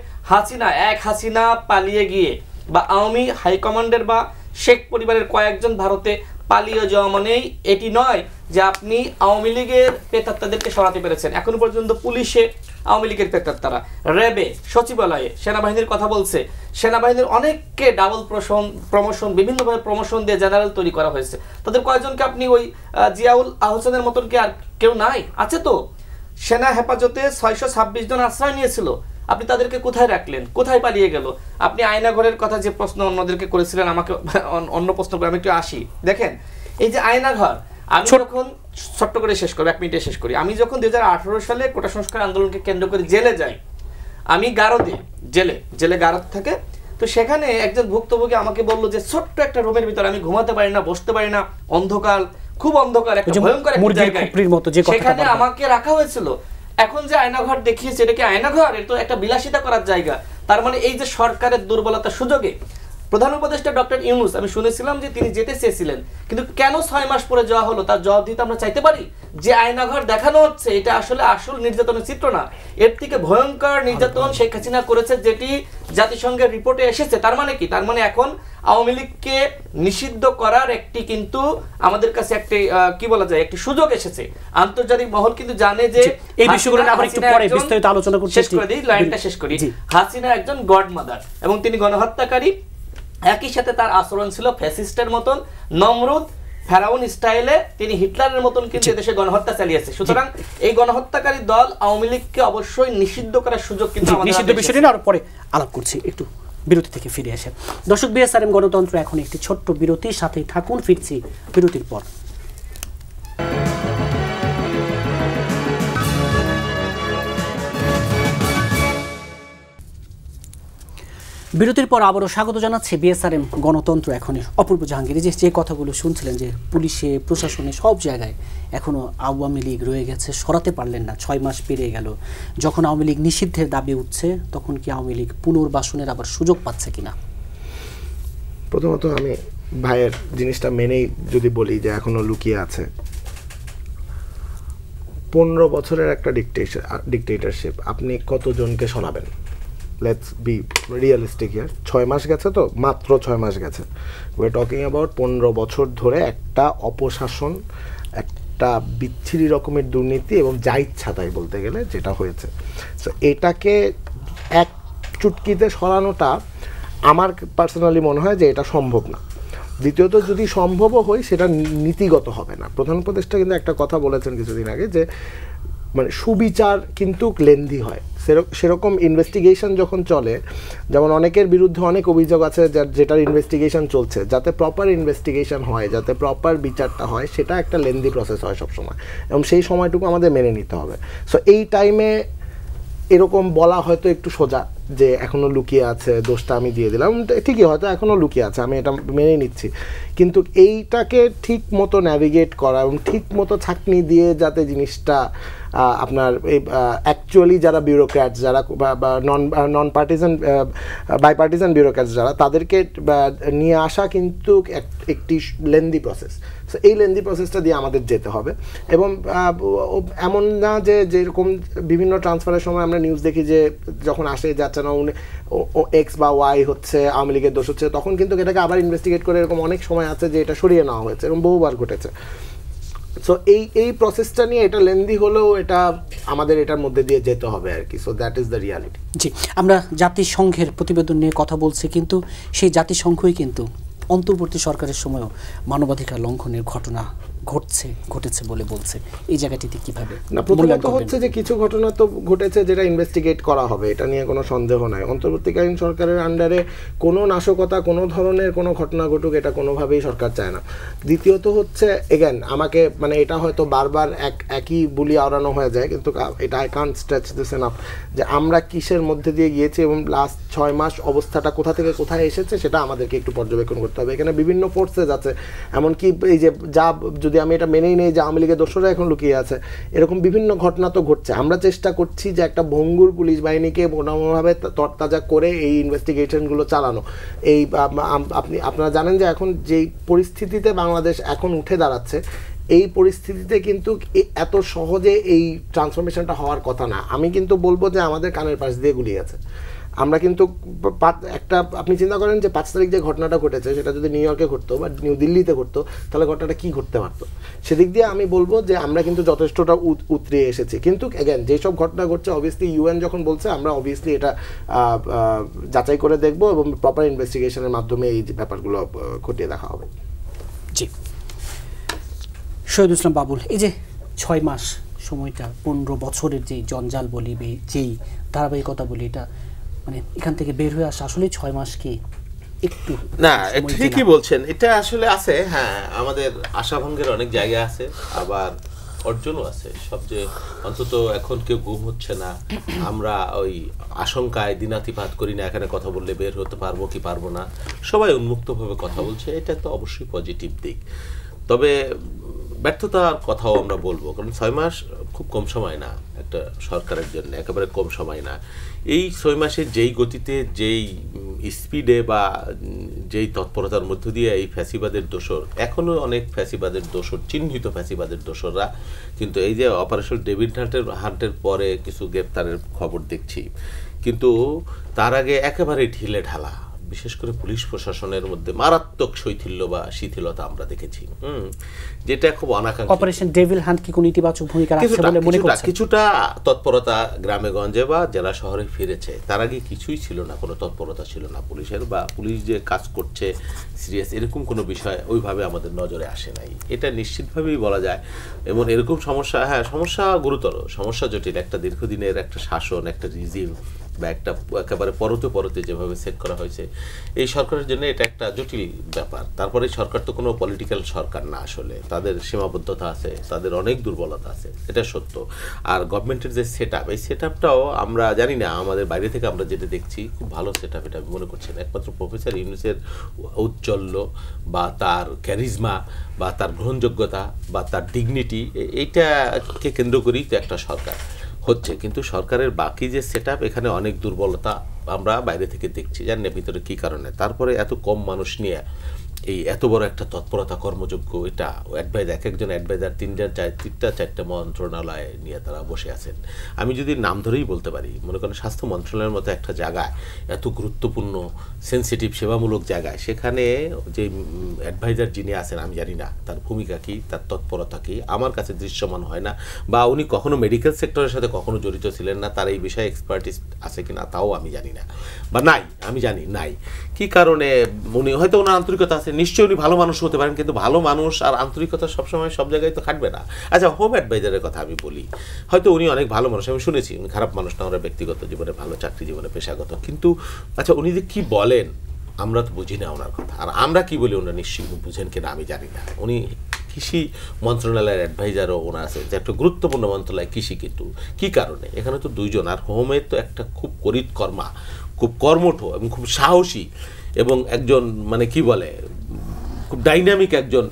E: হাসিনা পালিয়ে গিয়ে বা আওয়ামী হাইকমান্ডের বা শেখ পরিবারের কয়েকজন ভারতে পালিয়ে যাওয়া মানেই এটি নয় যে আপনি আওয়ামী লীগের প্রেতাত্মাদেরকে সরাতে পেরেছেন। এখনো পর্যন্ত পুলিশে আওয়ামী লীগের প্রেতাত্মারা, র্যাবে, সচিবালয়ে, সেনাবাহিনীর কথা বলছে, সেনাবাহিনীর অনেককে ডাবল প্রমোশন, বিভিন্নভাবে প্রমোশন দিয়ে জেনারেল তৈরি করা হয়েছে। তাদের কয়েকজনকে আপনি ওই জিয়াউল আহসানের মতন কি আর কেউ নাই? আছে তো। সেনা হেফাজতে 626 জন আশ্রয় নিয়েছিল, আপনি তাদেরকে কোথায় রাখলেন? কোথায় পালিয়ে গেল? আপনি আয়নাঘরের কথা যে প্রশ্ন অন্যদেরকে করেছিলেন, আমাকে অন্য প্রশ্ন করে আমি একটু আসি। দেখেন, এই যে আয়নাঘর, আমি যখন ছোট্ট করে শেষ করি, 1 মিনিটে শেষ করি। আমি যখন 2018 সালে কোটা সংস্কার আন্দোলনকে কেন্দ্র করে জেলে যাই, আমি গারদে, জেলে গারদ থাকে, তো সেখানে একজন ভুক্তভোগী আমাকে বললো যে ছোট্ট একটা রুমের ভিতরে আমি ঘুমাতে পারি না, বসতে পারি না, অন্ধকার, খুব অন্ধকার, একটা ভয়ঙ্কর একটা জায়গায় সেখানে আমাকে রাখা হয়েছিল। এখন যে আয়নাঘর দেখিয়েছে, এটা কি আয়নাঘর? এটা তো একটা বিলাসিতা করার জায়গা। তার মানে এই যে সরকারের দুর্বলতার সুযোগে প্রধান উপদেষ্টা ডক্টর ইউনূস, আমি শুনেছিলাম যে তিনি যেতে চেয়েছিলেন, কিন্তু কেন 6 মাস পরে যাওয়া হলো তার জবাব দিতে আমরা চাইতে পারি। যে আয়নাঘর দেখানো হচ্ছে এটা আসলে আসল নির্যাতনের চিত্র না, এর থেকে ভয়ঙ্কর নির্যাতন শেখ হাসিনা করেছে, যেটি জাতিসংঘের রিপোর্টে এসেছে। তার মানে কি? তার মানে এখন আওয়ামী লীগকে নিষিদ্ধ করার একটি কিন্তু আমাদের কাছে একটি কি বলা যায়, একটি সুযোগ এসেছে। আন্তর্জাতিক মহল কিন্তু জানে যে
A: এই বিষয়গুলো আমরা একটু পরে বিস্তারিত আলোচনা করতে
E: শেষ করে দিই, লাইনটা শেষ করি। হাসিনা একজন গডমাদার এবং তিনি গণহত্যাকারী, একই সাথে তার আচরণ ছিল ফ্যাসিস্টের মতন, নমরুদ ফেরাউন স্টাইলে, তিনি হিটলারের মতন কিন্তু দেশে গণহত্যা চালিয়েছে। সুতরাং এই গণহত্যাকারী দল আওয়ামী লীগকে অবশ্যই নিষিদ্ধ করার সুযোগ কিন্তু আমাদের
A: নিষিদ্ধ বিষয়টি না, আর পরে আলাপ করছি। একটু বিরতি থেকে ফিরে আসেন দর্শক। বিএসআরএম গণতন্ত্র এখন একটি ছোট্ট বিরতির সাথেই থাকুন, ফিরছি বিরতির পর। বিরতির পর আবারও স্বাগত জানাচ্ছি বিএসআরএম গণতন্ত্র এখনই। অপূর্ব জাহাঙ্গীর, যে কথাগুলো শুনছিলেন যে পুলিশে প্রশাসনে সব জায়গায় এখনও আওয়ামী লীগ রয়ে গেছে, সরাতে পারলেন না, 6 মাস পেরিয়ে গেল। যখন আওয়ামী লীগ নিষিদ্ধের দাবি উঠছে তখন কি আওয়ামী লীগ পুনর্বাসনের আবার সুযোগ পাচ্ছে কিনা?
B: প্রথমত আমি ভাইয়ের জিনিসটা মেনেই যদি বলি যে এখনো লুকিয়ে আছে, 15 বছরের একটা ডিকটেটরশিপ আপনি কতজনকে শোনাবেন? Let's be realistic here. 6 মাস গেছে, তো মাত্র 6 মাস গেছে। উই আর টকিং অ্যাবাউট 15 বছর ধরে একটা অপশাসন, একটা বিচ্ছিরি রকমের দুর্নীতি এবং যা ইচ্ছা তাই বলতে গেলে যেটা হয়েছে। সো এটাকে এক চুটকিতে সরানোটা আমার পার্সোনালি মনে হয় যে এটা সম্ভব না। দ্বিতীয়ত যদি সম্ভবও হয় সেটা নীতিগত হবে না। প্রধান উপদেষ্টা কিন্তু একটা কথা বলেছেন কিছুদিন আগে যে মানে সুবিচার কিন্তু লেন্দি হয়। সেরকম ইনভেস্টিগেশন যখন চলে, যেমন অনেকের বিরুদ্ধে অনেক অভিযোগ আছে যেটার ইনভেস্টিগেশন চলছে, যাতে প্রপার ইনভেস্টিগেশন হয়, যাতে প্রপার বিচারটা হয়, সেটা একটা লেন্দি প্রসেস হয় সবসময়, এবং সেই সময়টুকু আমাদের মেনে নিতে হবে। সো এই টাইমে এরকম বলা হয়তো একটু সোজা যে এখনও লুকিয়ে আছে, দোষটা আমি দিয়ে দিলাম, ঠিকই হয়তো এখনও লুকিয়ে আছে, আমি এটা মেনে নিচ্ছি। কিন্তু এইটাকে ঠিক মতো ন্যাভিগেট করা এবং ঠিক মতো ছাঁকনি দিয়ে যাতে জিনিসটা আপনার এই অ্যাকচুয়ালি যারা বিউরোক্র্যাটস, যারা নন পার্টিজান বাইপার্টিজান বিউরোক্র্যাটস যারা, তাদেরকে নিয়ে আসা কিন্তু একটি লেন্দি প্রসেস। সো এই লেন্দি প্রসেসটা দিয়ে আমাদের যেতে হবে। এবং এমন না যে যেরকম বিভিন্ন ট্রান্সফারের সময় আমরা নিউজ দেখি যে যখন আসে যাচ্ছে না এক্স বা ওয়াই হচ্ছে আওয়ামী লীগের দোষ হচ্ছে, তখন কিন্তু এটাকে আবার ইনভেস্টিগেট করে এরকম অনেক সময় আছে যে এটা সরিয়ে নেওয়া হয়েছে, এরকম বহুবার ঘটেছে। সো এই প্রসেসটা নিয়ে এটা লেন্দি হলেও এটা আমাদের এটার মধ্যে দিয়ে যেতে হবে আর কি। So that is the reality.
A: জি, আমরা জাতিসংঘের প্রতিবেদন নিয়ে কথা বলছি, কিন্তু সেই জাতিসংঘই কিন্তু অন্তর্বর্তী সরকারের সময়ও মানবাধিকার লঙ্ঘনের ঘটনা ঘটেছে বলে বলছে। এই জায়গাটিতে কিভাবে?
B: না, প্রথমত হচ্ছে যে কিছু ঘটনা তো ঘটেছে যেটা ইনভেস্টিগেট করা হবে, এটা নিয়ে কোনো সন্দেহ নাই। অন্তর্বর্তীকালীন সরকারের আন্ডারে কোনো নাশকতা, কোনো ধরনের কোনো ঘটনা ঘটুক, এটা কোনোভাবেই সরকার চায় না। দ্বিতীয়ত হচ্ছে এগেন আমাকে মানে এটা হয়তো বারবার একই বুলি আওড়ানো হয়ে যায়, কিন্তু এটা I can't stretch this enough যে আমরা কিসের মধ্যে দিয়ে গিয়েছি এবং লাস্ট 6 মাস অবস্থাটা কোথা থেকে কোথায় এসেছে সেটা আমাদেরকে একটু পর্যবেক্ষণ করতে হবে। এখানে বিভিন্ন ফোর্সেস আছে, এমনকি এই যে যা যদি আমি এটা মেনেই নেই যে আওয়ামী লীগের দোষরা এখন লুকিয়ে আছে, এরকম বিভিন্ন ঘটনা তো ঘটছে। আমরা চেষ্টা করছি যে একটা ভঙ্গুর পুলিশ বাহিনীকে মোটামুটিভাবে তরতাজা করে এই ইনভেস্টিগেশনগুলো চালানো। এই আপনারা জানেন যে এখন যেই পরিস্থিতিতে বাংলাদেশ এখন উঠে দাঁড়াচ্ছে, এই পরিস্থিতিতে কিন্তু এত সহজে এই ট্রান্সফরমেশনটা হওয়ার কথা না। আমি কিন্তু বলবো যে আমাদের কানের পাশ দিয়ে গুলিয়ে আছে। আমরা কিন্তু একটা আপনি চিন্তা করেন যে 5 তারিখ যে ঘটনাটা ঘটেছে সেটা যদি নিউ ইয়র্কে ঘটতো বা নিউ দিল্লিতে ঘটতো, তাহলে ঘটনাটা কী ঘটতে পারতো। সেদিক দিয়ে আমি বলবো যে আমরা কিন্তু যথেষ্টটা উতরিয়ে এসেছি। কিন্তু অ্যাগেন যেসব ঘটনা ঘটছে, অবভিয়াসলি ইউএন যখন বলছে আমরা অবভিয়াসলি এটা যাচাই করে দেখবো এবং প্রপার ইনভেস্টিগেশনের মাধ্যমে এই ব্যাপারগুলো খতিয়ে দেখা হবে।
A: জি, শহীদুল ইসলাম বাবুল, এই যে 6 মাস সময়টা 15 বছরের যেই জঞ্জাল বলি, যেই ধারাবাহিকতা বলি, এটা মানে এখান থেকে বের হয়ে আসা আসলে 6 মাস কি একটু
C: না? ঠিকই বলছেন, এটা আসলে আছে। হ্যাঁ, আমাদের আশাভঙ্গের অনেক জায়গা আছে, আবার অর্জনও আছে। সবচেয়ে অন্তত এখন কেউ ঘুম হচ্ছে না, আমরা ওই আশঙ্কায় দিনাতিপাত করি না এখানে কথা বললে বের হতে পারবো কি পারবো না, সবাই উন্মুক্তভাবে কথা বলছে, এটা তো অবশ্যই পজিটিভ দিক। তবে ব্যর্থতার কথাও আমরা বলবো, কারণ 6 মাস খুব কম সময় না একটা সরকারের জন্য, একেবারে কম সময় না। এই 6 মাসে যেই গতিতে, যেই স্পিডে বা যেই তৎপরতার মধ্য দিয়ে এই ফ্যাসিবাদের দোসর, এখনও অনেক ফ্যাসিবাদের দোসর, চিহ্নিত ফ্যাসিবাদের দোসররা কিন্তু এই যে অপারেশন ডেভিড হান্টের পরে কিছু গ্রেপ্তারের খবর দেখছি, কিন্তু তার আগে একেবারে ঢিলে ঢালা, বিশেষ করে পুলিশ প্রশাসনের মধ্যে মারাত্মক শৈথিল্য বা শিথিলতা আমরা দেখেছি, যেটা খুব অনাকাঙ্ক্ষিত।
A: অপারেশন ডেভিল হান্ট কি কোনো ইতিবাচক ভূমিকা রাখছে বলে মনে করছেন?
C: কিছুটা তৎপরতা গ্রামে গঞ্জে বা জেলা শহরে ফিরেছে। তার আগে কিছুই ছিল না, কোনো তৎপরতা ছিল না পুলিশের, বা পুলিশ যে কাজ করছে সিরিয়াস এরকম কোনো বিষয় ওইভাবে আমাদের নজরে আসে নাই, এটা নিশ্চিতভাবেই বলা যায়। এবং এরকম সমস্যা, হ্যাঁ সমস্যা গুরুতর, সমস্যা জটিল, একটা দীর্ঘদিনের একটা শাসন, একটা রিজিম, বা একটা একেবারে পরতে পরতে যেভাবে সেট করা হয়েছে, এই সরকারের জন্য এটা একটা জটিল ব্যাপার। তারপরে সরকার তো কোনো পলিটিক্যাল সরকার না, আসলে তাদের সীমাবদ্ধতা আছে, তাদের অনেক দুর্বলতা আছে, এটা সত্য। আর গভর্নমেন্টের যে সেট আপ, এই সেট আপটাও আমরা জানি না, আমাদের বাইরে থেকে আমরা যেটা দেখছি খুব ভালো সেট আপ এটা আমি মনে করছি না। একমাত্র প্রফেসর ইউনূসের ঔজ্জ্বল্য বা তার ক্যারিজমা বা তার গ্রহণযোগ্যতা বা তার ডিগনিটি, এইটাকে কেন্দ্র করেই তো একটা সরকার হচ্ছে। কিন্তু সরকারের বাকি যে সেট আপ, এখানে অনেক দুর্বলতা আমরা বাইরে থেকে দেখছি, জানি না ভিতরে কী কারণে। তারপরে এত কম মানুষ নিয়ে এই এত বড় একটা তৎপরতা, কর্মযোগ্য, এটা অ্যাডভাইজার, এক একজন অ্যাডভাইজার তিনটা মন্ত্রণালয় নিয়ে তারা বসে আছেন। আমি যদি নাম ধরেই বলতে পারি, মনে করেন স্বাস্থ্য মন্ত্রণালয়ের মতো একটা জায়গায়, এত গুরুত্বপূর্ণ সেন্সিটিভ সেবামূলক জায়গায়, সেখানে যে অ্যাডভাইজার যিনি আছেন, আমি জানি না তার ভূমিকা কী, তার তৎপরতা কী, আমার কাছে দৃশ্যমান হয় না। বা উনি কখনো মেডিকেল সেক্টরের সাথে কখনো জড়িত ছিলেন না, তার এই বিষয়ে এক্সপার্টিস আছে কি না তাও আমি জানি না, বা নাই, আমি জানি নাই। কী কারণে? উনি হয়তো ওনার আন্তরিকতা আছে, নিশ্চয়ই উনি ভালো মানুষ হতে পারেন, কিন্তু ভালো মানুষ আর আন্তরিকতা সবসময় সব জায়গায় তো খাটবে না। আচ্ছা, হোম অ্যাডভাইজারের কথা আমি বলি, হয়তো উনি অনেক ভালো মানুষ, আমি শুনেছি উনি খারাপ মানুষ না, ওনার ব্যক্তিগত জীবনে ভালো, চাকরি জীবনে পেশাগত, কিন্তু আচ্ছা উনি যে কী বলেন আমরা তো বুঝি না ওনার কথা, আর আমরা কি বলি ওনার নিশ্চয়ই বুঝেন কিনা আমি জানি না। উনি কৃষি মন্ত্রণালয়ের অ্যাডভাইজারও ওনার আছে, যে একটা গুরুত্বপূর্ণ মন্ত্রণালয় কৃষি, কিন্তু কী কারণে? এখানে তো দুইজন, আর হোমের তো একটা খুব কর্মা, খুব কর্মঠ এবং খুব সাহসী এবং একজন মানে কি বলে খুব ডাইনামিক একজন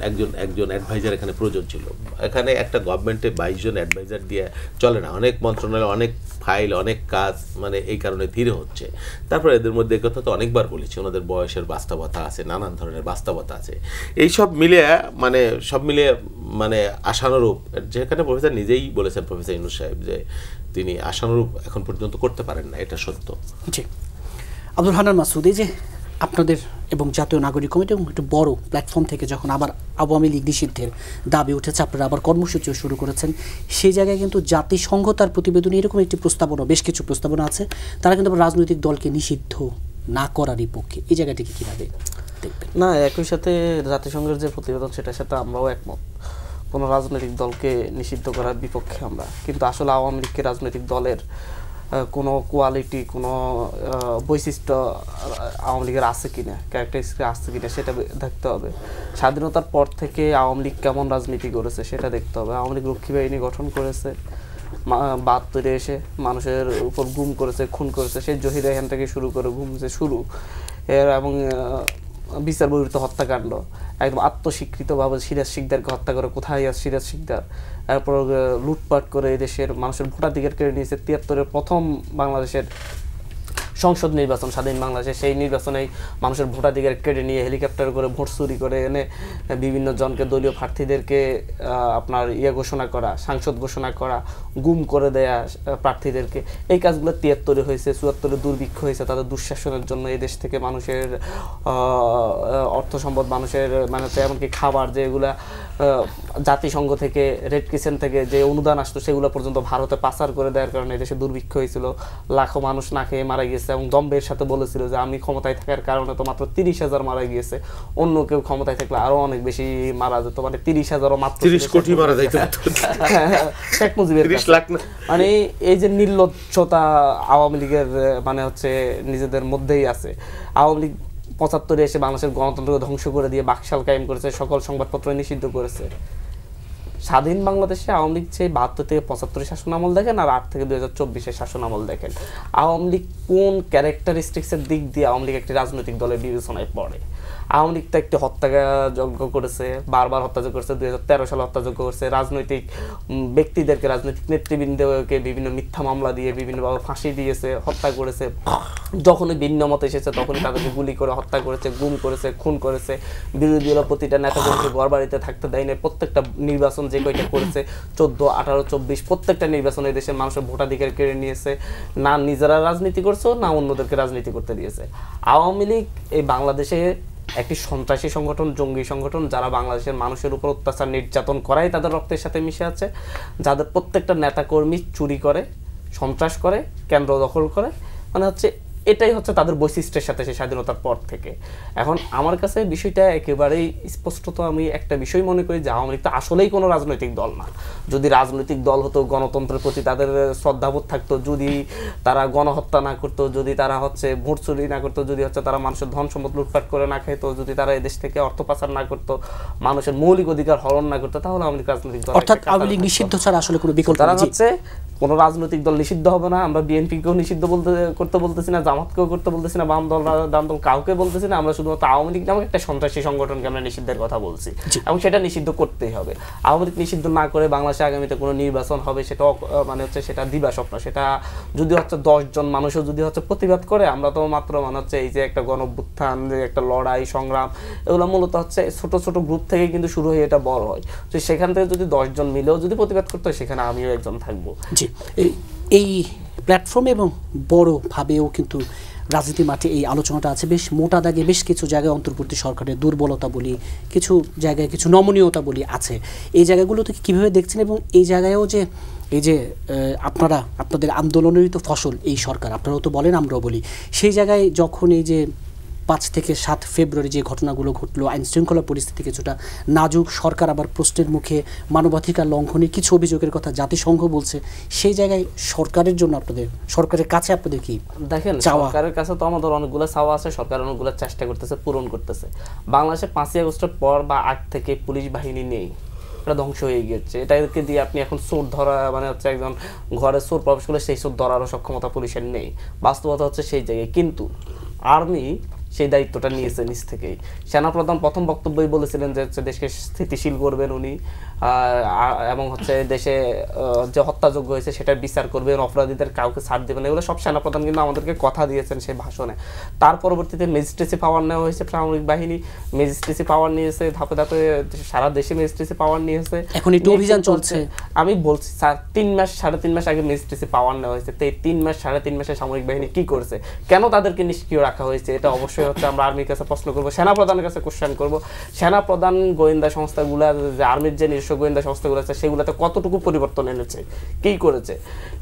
C: অ্যাডভাইজার এখানে প্রয়োজন ছিল। এখানে একটা গভর্নমেন্টে 22 জন অ্যাডভাইজার দিয়ে চলে না, অনেক মন্ত্রণালয়, অনেক ফাইল, অনেক কাজ, মানে এই কারণে ধীরে হচ্ছে। তারপর এদের মধ্যে এই কথা তো অনেকবার বলেছি, ওনাদের বয়সের বাস্তবতা আছে, নানান ধরনের বাস্তবতা আছে, এই সব মিলিয়ে মানে আশানুরূপ, যেখানে প্রফেসর নিজেই বলেছেন, প্রফেসর ইউনূস সাহেব, যে তিনি আশানুরূপ এখন পর্যন্ত করতে পারেন না, এটা সত্য।
A: জি, আব্দুল হান্নান মাসুদ, এই যে আপনাদের এবং জাতীয় নাগরিক কমিটি এবং একটু বড় প্ল্যাটফর্ম থেকে যখন আবার আওয়ামী লীগ নিষিদ্ধের দাবি উঠেছে, আপনারা আবার কর্মসূচিও শুরু করেছেন, সেই জায়গায় কিন্তু জাতিসংঘ তার প্রতিবেদনে এরকম একটি প্রস্তাবনা, বেশ কিছু প্রস্তাবনা আছে, তারা কিন্তু রাজনৈতিক দলকে নিষিদ্ধ না করারই পক্ষে। এই জায়গাটিকে কীভাবে দেখবেন?
D: না, একই সাথে জাতিসংঘের যে প্রতিবেদন সেটার সাথে আমরাও একমত, কোনো রাজনৈতিক দলকে নিষিদ্ধ করার বিপক্ষে আমরা। কিন্তু আসলে আওয়ামী লীগকে রাজনৈতিক দলের কোনো কোয়ালিটি, কোনো বৈশিষ্ট্য আওয়ামী লীগের আছে কিনা, ক্যারেক্টারিস্টিক আছে কিনা সেটা দেখতে হবে। স্বাধীনতার পর থেকে আওয়ামী লীগ কেমন রাজনীতি করেছে সেটা দেখতে হবে। আওয়ামী লীগ রক্ষী বাহিনী গঠন করেছে, ৭২-এ এসে মানুষের উপর গুম করেছে, খুন করেছে, সেই জহির এখান থেকে শুরু করে গুম যে শুরু এবং বিচার বহির্ভূত হত্যাকাণ্ড, একদম আত্মস্বীকৃতভাবে সিরাজ শিকদারকে হত্যা করে, কোথায় আছে সিরাজ শিকদার, তারপর লুটপাট করে দেশের মানুষের ভোটাধিকার কেড়ে নিয়েছে। ৭৩-এর প্রথম বাংলাদেশের সংসদ নির্বাচন, স্বাধীন বাংলাদেশে, সেই নির্বাচনেই মানুষের ভোটাধিকার কেড়ে নিয়ে হেলিকপ্টার করে ভোট চুরি করে এনে বিভিন্ন জনকে, দলীয় প্রার্থীদেরকে আপনার ঘোষণা করা, সাংসদ ঘোষণা করা, গুম করে দেয়া প্রার্থীদেরকে, এই কাজগুলো ৭৩-এ হয়েছে। ৭৪-এ দুর্ভিক্ষ হয়েছে, তাদের দুঃশাসনের জন্য এই দেশ থেকে মানুষের অর্থ সম্পদ, মানুষের মানে এমনকি খাবার, যেগুলা জাতিসংঘ থেকে, রেড ক্রিসেন্ট থেকে যে অনুদান আসতো সেগুলো পর্যন্ত ভারতে পাচার করে দেওয়ার কারণে দেশে দুর্ভিক্ষ হয়েছিল, লাখো মানুষ না খেয়ে মারা গিয়েছে। এবং দম্বের সাথে বলেছিল যে আমি ক্ষমতায় থাকার কারণে তো মাত্র ৩০,০০০ মারা গিয়েছে, অন্য কেউ ক্ষমতায় থাকলে আরো অনেক বেশি মারা যেত, মানে ৩০,০০০ মাত্র
C: ৩০ কোটি মারা যাইত
D: শেখ মুজিবের। মানে এই যে নির্লজ্জতা আওয়ামী লীগের মানে হচ্ছে নিজেদের মধ্যেই আছে। আওয়ামী লীগ ৭৫-এ এসে বাংলাদেশের গণতন্ত্রকে ধ্বংস করে দিয়ে বাকশাল কায়েম করেছে, সকল সংবাদপত্র নিষিদ্ধ করেছে। স্বাধীন বাংলাদেশে আওয়ামী লীগ সেই ৭২ থেকে ৭৫ শাসন আমল দেখেন, আর ৮ থেকে ২০২৪-এর শাসন আমল দেখেন। আওয়ামী লীগ কোন ক্যারেক্টারিস্টিক্সের দিক দিয়ে আওয়ামী লীগ একটি রাজনৈতিক দলের বিবেচনায় পড়ে? আওয়ামী লীগ তো একটি হত্যাযজ্ঞ করেছে, বারবার হত্যাযজ্ঞ করেছে, ২০১৩ সালে হত্যাযজ্ঞ করেছে, রাজনৈতিক ব্যক্তিদেরকে, রাজনৈতিক নেতৃবৃন্দকে বিভিন্ন মিথ্যা মামলা দিয়ে বিভিন্নভাবে ফাঁসি দিয়েছে, হত্যা করেছে। যখনই ভিন্ন মত এসেছে তখনই তাদেরকে গুলি করে হত্যা করেছে, গুম করেছে, খুন করেছে। বিরোধী দলের প্রতিটা নেতাদেরকে ঘর বাড়িতে থাকতে দেয় না। প্রত্যেকটা নির্বাচন যে কয়টা করেছে, ১৪, ১৮, ২৪, প্রত্যেকটা নির্বাচনে দেশের মানুষের ভোটাধিকার কেড়ে নিয়েছে। না নিজেরা রাজনীতি করছে, না অন্যদেরকে রাজনীতি করতে দিয়েছে। আওয়ামী লীগ এই বাংলাদেশে একটি সন্ত্রাসী সংগঠন, জঙ্গি সংগঠন, যারা বাংলাদেশের মানুষের উপর অত্যাচার নির্যাতন করাই তাদের রক্তের সাথে মিশে আছে, যাদের প্রত্যেকটা নেতাকর্মী চুরি করে, সন্ত্রাস করে, কেন্দ্র দখল করে, মানে হচ্ছে এটাই হচ্ছে তাদের বৈশিষ্ট্যের সাথে সেই স্বাধীনতার পর থেকে। এখন আমার কাছে বিষয়টা একেবারেই স্পষ্টত আমি একটা বিষয় মনে করি যে আওয়ামী লীগ তো আসলেই কোনো রাজনৈতিক দল না। যদি রাজনৈতিক দল হতো, গণতন্ত্রের প্রতি তাদের শ্রদ্ধাবোধ থাকতো, যদি তারা গণহত্যা না করতো, যদি তারা হচ্ছে ভোট চুরি না করতো, যদি হচ্ছে তারা মানুষের ধন সম্পদ লুটপাট করে না খেত, যদি তারা এদেশ থেকে অর্থ পাচার না করতো, মানুষের মৌলিক অধিকার হরণ না করতো, তাহলে আওয়ামী লীগ রাজনৈতিক দল।
A: অর্থাৎ আওয়ামী লীগ নিষিদ্ধ ছাড়া আসলে কোনো বিকল্প
D: তারা
A: নেই।
D: হচ্ছে কোনো রাজনৈতিক দল নিষিদ্ধ হবে না। আমরা বিএনপিকেও নিষিদ্ধ করতে বলতেছি না, জামাতকেও করতে বলতেছি না, বাম দল ডান দল কাউকে বলতেছি না। আমরা শুধুমাত্র আওয়ামী লীগ নামক একটা সন্ত্রাসী সংগঠনকে আমরা নিষিদ্ধের কথা বলছি, এবং সেটা নিষিদ্ধ করতেই হবে। আওয়ামী লীগ নিষিদ্ধ না করে বাংলাদেশে আগামীতে কোনো নির্বাচন হবে সেটা মানে হচ্ছে সেটা দিবা স্বপ্ন। সেটা যদি হচ্ছে 10 জন মানুষও যদি হচ্ছে প্রতিবাদ করে, আমরা তো মাত্র মানে হচ্ছে এই যে একটা গণঅভ্যুত্থান, একটা লড়াই সংগ্রাম, এগুলো মূলত হচ্ছে ছোট ছোট গ্রুপ থেকে কিন্তু শুরু হয়ে এটা বড় হয়। তো সেখান থেকে যদি 10 জন মিলেও যদি প্রতিবাদ করতে হয়, সেখানে আমিও একজন থাকবো।
A: জি, এই প্ল্যাটফর্মে এবং বড়ভাবেও কিন্তু রাজনীতি মাঠে এই আলোচনাটা আছে। বেশ মোটা দাগে বেশ কিছু জায়গায় অন্তর্বর্তী সরকারের দুর্বলতা বলি, কিছু জায়গায় কিছু নমনীয়তা বলি আছে। এই জায়গাগুলোতে কীভাবে দেখছেন, এবং এই জায়গায়ও যে এই যে আপনাদের আন্দোলনেরই তো ফসল এই সরকার, আপনারাও তো বলেন আমরাও বলি, সেই জায়গায় যখন এই যে 5 থেকে 7 ফেব্রুয়ারি যে ঘটনাগুলো ঘটলো, আইন শৃঙ্খলা পরিস্থিতি কিছুটা নাজুক, সরকার আবার প্রশ্নের মুখে, মানবাধিকার লঙ্ঘনের কিছু অভিযোগের কথা জাতিসংঘ বলছে, সেই জায়গায় সরকারের জন্য সরকারের কাছে আপনাদের কি
D: দেখেন? সরকারের কাছে তো আমাদের অনেকগুলো চাওয়া আছে, সরকার অনেকগুলো চেষ্টা করতেছে, পূরণ করতেছে। বাংলাদেশে 5ই আগস্টের পর বা আগ থেকে পুলিশ বাহিনী নেই, এটা ধ্বংস হয়ে গিয়েছে। এটাকে দিয়ে আপনি এখন চোর ধরা মানে হচ্ছে একজন ঘরে চোর প্রবেশ করলে সেই চোর ধরারও সক্ষমতা পুলিশের নেই। বাস্তবতা হচ্ছে সেই জায়গায়। কিন্তু আর্মি সেই দায়িত্বটা নিয়েছে নিজ থেকেই। সেনাপ্রধান প্রথম বক্তব্যই বলেছিলেন যে হচ্ছে দেশকে স্থিতিশীল করবেন উনি, এবং হচ্ছে দেশে যে হত্যাযোগ্য হয়েছে সেটার বিচার করবেন, অপরাধীদের কাউকে ছাড় দেবেন। এগুলো সব সেনাপ্রধান কিন্তু আমাদেরকে কথা দিয়েছেন সেই ভাষণে। তার পরবর্তীতে ম্যাজিস্ট্রেসি পাওয়ার নেওয়া হয়েছে, সামরিক বাহিনী ম্যাজিস্ট্রেসি পাওয়ার নিয়েছে, ধাপে ধাপে সারা দেশে ম্যাজিস্ট্রেসি পাওয়ার নিয়েছে।
A: এখন একটু অভিযান চলছে।
D: আমি বলছি 3 মাস 3.5 মাস আগে ম্যাজিস্ট্রেসি পাওয়ার নেওয়া হয়েছে। তো এই 3 মাস 3.5 মাসে সামরিক বাহিনী কি করছে, কেন তাদেরকে নিষ্ক্রিয় রাখা হয়েছে, এটা অবশ্যই হচ্ছে আমরা আর্মির কাছে প্রশ্ন করবো, সেনাপ্রধানের কাছে কোশ্চেন করবো। সেনাপ্রধান গোয়েন্দা সংস্থাগুলা, যে আর্মির যে নিজস্ব গোয়েন্দা সংস্থাগুলো আছে, সেগুলোতে কতটুকু পরিবর্তন এনেছে, কি করেছে,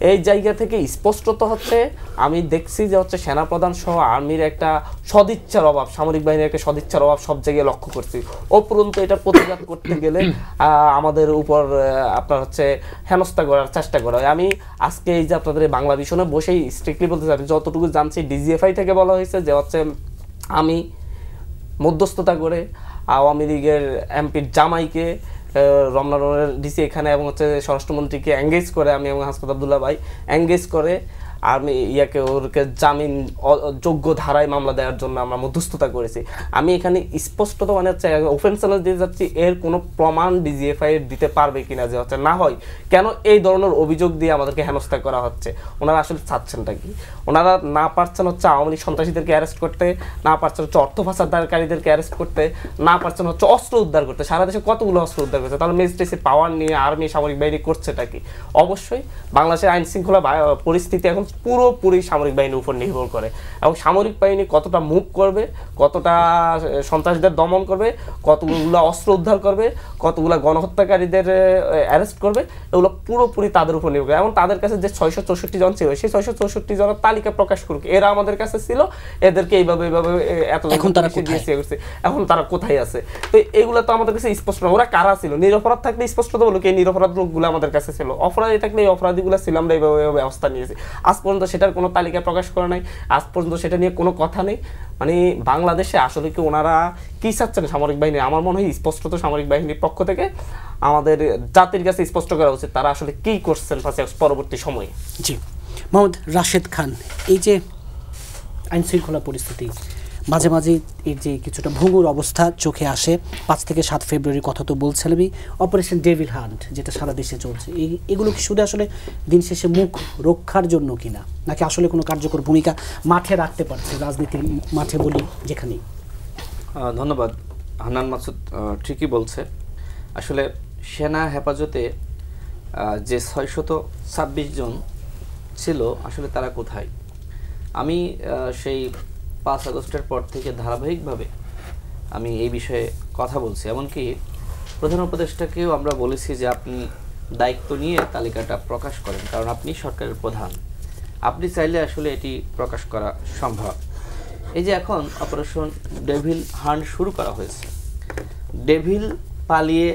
D: এই জায়গা থেকে স্পষ্টত হচ্ছে আমি দেখছি যে হচ্ছে সেনাপ্রধান সহ আর্মির একটা সদিচ্ছার অভাব, সামরিক বাহিনীর একটা সদিচ্ছার অভাব সব জায়গায় লক্ষ্য করছি। উপরন্তু এটা প্রতিবাদ করতে গেলে আমাদের উপর আপনার হচ্ছে হেনস্থা করার চেষ্টা করা হয়। আমি আজকে এই যে আপনাদের বাংলা ভিশনে বসেই স্ট্রিক্টলি বলতে চাই, যতটুকু জানছি ডিজিএফআই থেকে বলা হয়েছে যে হচ্ছে আমি মধ্যস্থতা করে আওয়ামী লীগের এমপির জামাইকে, রমনার ডিসি এখানে এবং হচ্ছে স্বরাষ্ট্রমন্ত্রীকে এঙ্গেজ করে, আমি এবং হাসপাত আবদুল্লাহ ভাই এঙ্গেজ করে আমি ওরকে জামিন যোগ্য ধারায় মামলা দেওয়ার জন্য আমরা মধ্যস্থতা করেছি। আমি এখানে স্পষ্টত মানে হচ্ছে ওপেন চ্যালেঞ্জ দিয়ে যাচ্ছি, এর কোনো প্রমাণ ডিজিএফআই দিতে পারবে কিনা যে হচ্ছে না হয় কেন এই ধরনের অভিযোগ দিয়ে আমাদেরকে হেনস্থা করা হচ্ছে। ওনারা আসলে চাচ্ছেনটা কি? ওনারা না পারছেন হচ্ছে আওয়ামী লীগ সন্ত্রাসীদেরকে অ্যারেস্ট করতে, না পারছেন হচ্ছে অর্থ পাচারকারীদেরকে অ্যারেস্ট করতে, না পারছেন হচ্ছে অস্ত্র উদ্ধার করতে। সারা দেশে কতগুলো অস্ত্র উদ্ধার করছে, তাহলে ম্যাজিস্ট্রেসি পাওয়ার নিয়ে আর্মি সামরিক বাহিনী করছেটা কি? অবশ্যই বাংলাদেশের আইন শৃঙ্খলা পরিস্থিতি এখন পুরোপুরি সামরিক বাহিনীর উপর নির্ভর করে, এবং সামরিক বাহিনী কতটা মুভ করবে, কতটা সন্ত্রাসীদের দমন করবে, কতগুলো অস্ত্র উদ্ধার করবে, কতগুলো গণহত্যাকারীদের অ্যারেস্ট করবে, এগুলো পুরোপুরি তাদের উপর নির্ভর করে। এবং তাদের কাছে যে 664 জন ছিল, সেই 664 জনের তালিকা প্রকাশ করুক। এরা আমাদের কাছে ছিল, এদেরকে এইভাবে এত দিয়েছে, এখন তারা কোথায় আছে? তো এগুলো তো আমাদের কাছে স্পষ্ট না। ওরা কারা ছিল? নিরপরাধ থাকলে স্পষ্ট তো বলো, এই নিরপরাধ লোকগুলো আমাদের কাছে ছিল, অপরাধী থাকলে এই অপরাধীগুলো ছিল, আমরা এইভাবে ব্যবস্থা নিয়েছি। আজ পর্যন্ত সেটার কোনো তালিকা প্রকাশ করা নাই, আজ পর্যন্ত সেটা নিয়ে কোনো কথা নেই। মানে বাংলাদেশে আসলে কি ওনারা কি চাচ্ছেন সামরিক বাহিনী? আমার মনে হয় স্পষ্টত সামরিক বাহিনীর পক্ষ থেকে আমাদের জাতির কাছে স্পষ্ট করা উচিত তারা আসলে কি করছেন পরবর্তী সময়ে।
A: জি, মোহাম্মদ রাশেদ খান, এই যে আইন শৃঙ্খলা পরিস্থিতি মাঝে মাঝে এর যে কিছুটা ভঙ্গুর অবস্থা চোখে আসে, 5 থেকে 7 ফেব্রুয়ারির কথা তো বলছিলাম, অপারেশন ডেভিল হান্ট যেটা সারা দেশে চলছে, এগুলো কি শুধু আসলে দিন শেষে মুখ রক্ষার জন্য কিনা, নাকি আসলে কোনো কার্যকর ভূমিকা মাঠে রাখতে পারছে রাজনীতির মাঠে বলি যেখানেই?
E: ধন্যবাদ। হান্নান মাসুদ ঠিকই বলছে। আসলে সেনা হেফাজতে যে 626 জন ছিল, আসলে তারা কোথায়? আমি সেই 5 আগস্টের পর থেকে ধারাবাহিকভাবে আমি এই বিষয়ে কথা বলছি। এমনকি প্রধান উপদেষ্টাকেও আমরা বলেছি যে আপনি দায়িত্ব নিয়ে তালিকাটা প্রকাশ করেন, কারণ আপনি সরকারের প্রধান। আপনি চাইলে আসলে এটি প্রকাশ করা সম্ভব। এই যে এখন অপারেশন ডেভিল হান্ট শুরু করা হয়েছে, ডেভিল পালিয়ে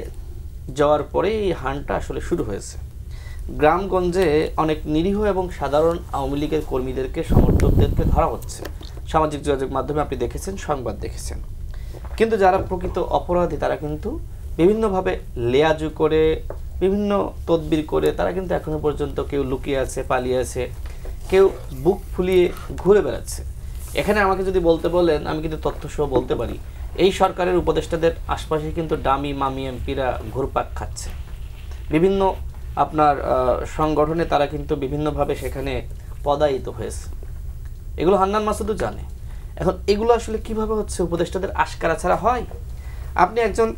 E: যাওয়ার পরে এই হান্টটা আসলে শুরু হয়েছে। গ্রামগঞ্জে অনেক নিরীহ এবং সাধারণ আওয়ামী লীগের কর্মীদেরকে, সমর্থকদেরকে ধরা হচ্ছে। সামাজিক যোগাযোগ মাধ্যমে আপনি দেখেছেন, সংবাদ দেখেছেন। কিন্তু যারা প্রকৃত অপরাধী তারা কিন্তু বিভিন্নভাবে লেয়াজু করে, বিভিন্ন তদবির করে তারা কিন্তু এখনো পর্যন্ত কেউ লুকিয়ে আছে, পালিয়ে আছে, কেউ বুক ফুলিয়ে ঘুরে বেড়াচ্ছে। এখানে আমাকে যদি বলতে বলেন, আমি কিন্তু তথ্যসহ বলতে পারি, এই সরকারের উপদেষ্টাদের আশপাশে কিন্তু ডামি মামি এমপিরা ঘুরপাক খাচ্ছে। বিভিন্ন আপনার সংগঠনে তারা কিন্তু বিভিন্নভাবে সেখানে পদায়িত হয়েছে। এগুলো হান্নান মাসুদও জানে। এখন এগুলো আসলে কিভাবে হচ্ছে? উপদেষ্টাদের আশকারা ছাড়া হয়? আপনি একজন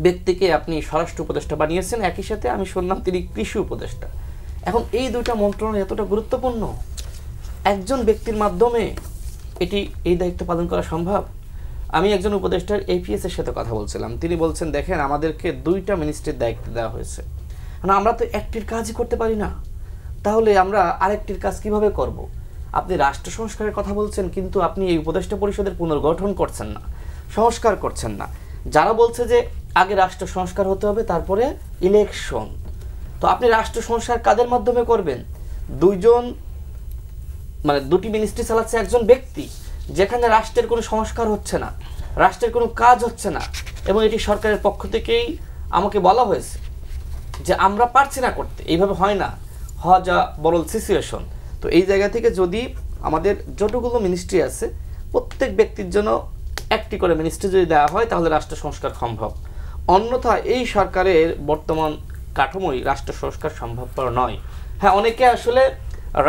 E: ব্যক্তিকে আপনি স্বরাষ্ট্র উপদেষ্টা বানিয়েছেন, একই সাথে আমি শুনলাম তিনি কৃষি উপদেষ্টা। এখন এই দুইটা মন্ত্রণালয় এতটা গুরুত্বপূর্ণ, একজন ব্যক্তির মাধ্যমে এই দায়িত্ব পালন করা সম্ভব? আমি একজন উপদেষ্টার APS এর সাথে কথা বলছিলাম, তিনি বলছেন দেখেন আমাদেরকে 2টা মিনিস্ট্রির দায়িত্ব দেওয়া হয়েছে, আমরা তো একটির কাজই করতে পারি না, তাহলে আমরা আরেকটির কাজ কিভাবে করব? আপনি রাষ্ট্র সংস্কারের কথা বলছেন, কিন্তু আপনি এই উপদেষ্টা পরিষদের পুনর্গঠন করছেন না, সংস্কার করছেন না। যারা বলছে যে আগে রাষ্ট্র সংস্কার হতে হবে তারপরে ইলেকশন, তো আপনি রাষ্ট্র সংস্কার কাদের মাধ্যমে করবেন? দুটি মিনিস্ট্রি চালাচ্ছে একজন ব্যক্তি, যেখানে রাষ্ট্রের কোনো সংস্কার হচ্ছে না, রাষ্ট্রের কোনো কাজ হচ্ছে না, এবং এটি সরকারের পক্ষ থেকেই আমাকে বলা হয়েছে যে আমরা পারছি না করতে, এইভাবে হয় না, যা বরল সিচুয়েশন। তো এই জায়গা থেকে যদি আমাদের যতগুলো মিনিস্ট্রি আছে প্রত্যেক ব্যক্তির জন্য একটি করে মিনিস্ট্রি যদি দেওয়া হয় তাহলে রাষ্ট্র সংস্কার সম্ভব। অন্যথা এই সরকারের বর্তমান কাঠামোই রাষ্ট্র সংস্কার সম্ভবপর নয়। হ্যাঁ, অনেকে আসলে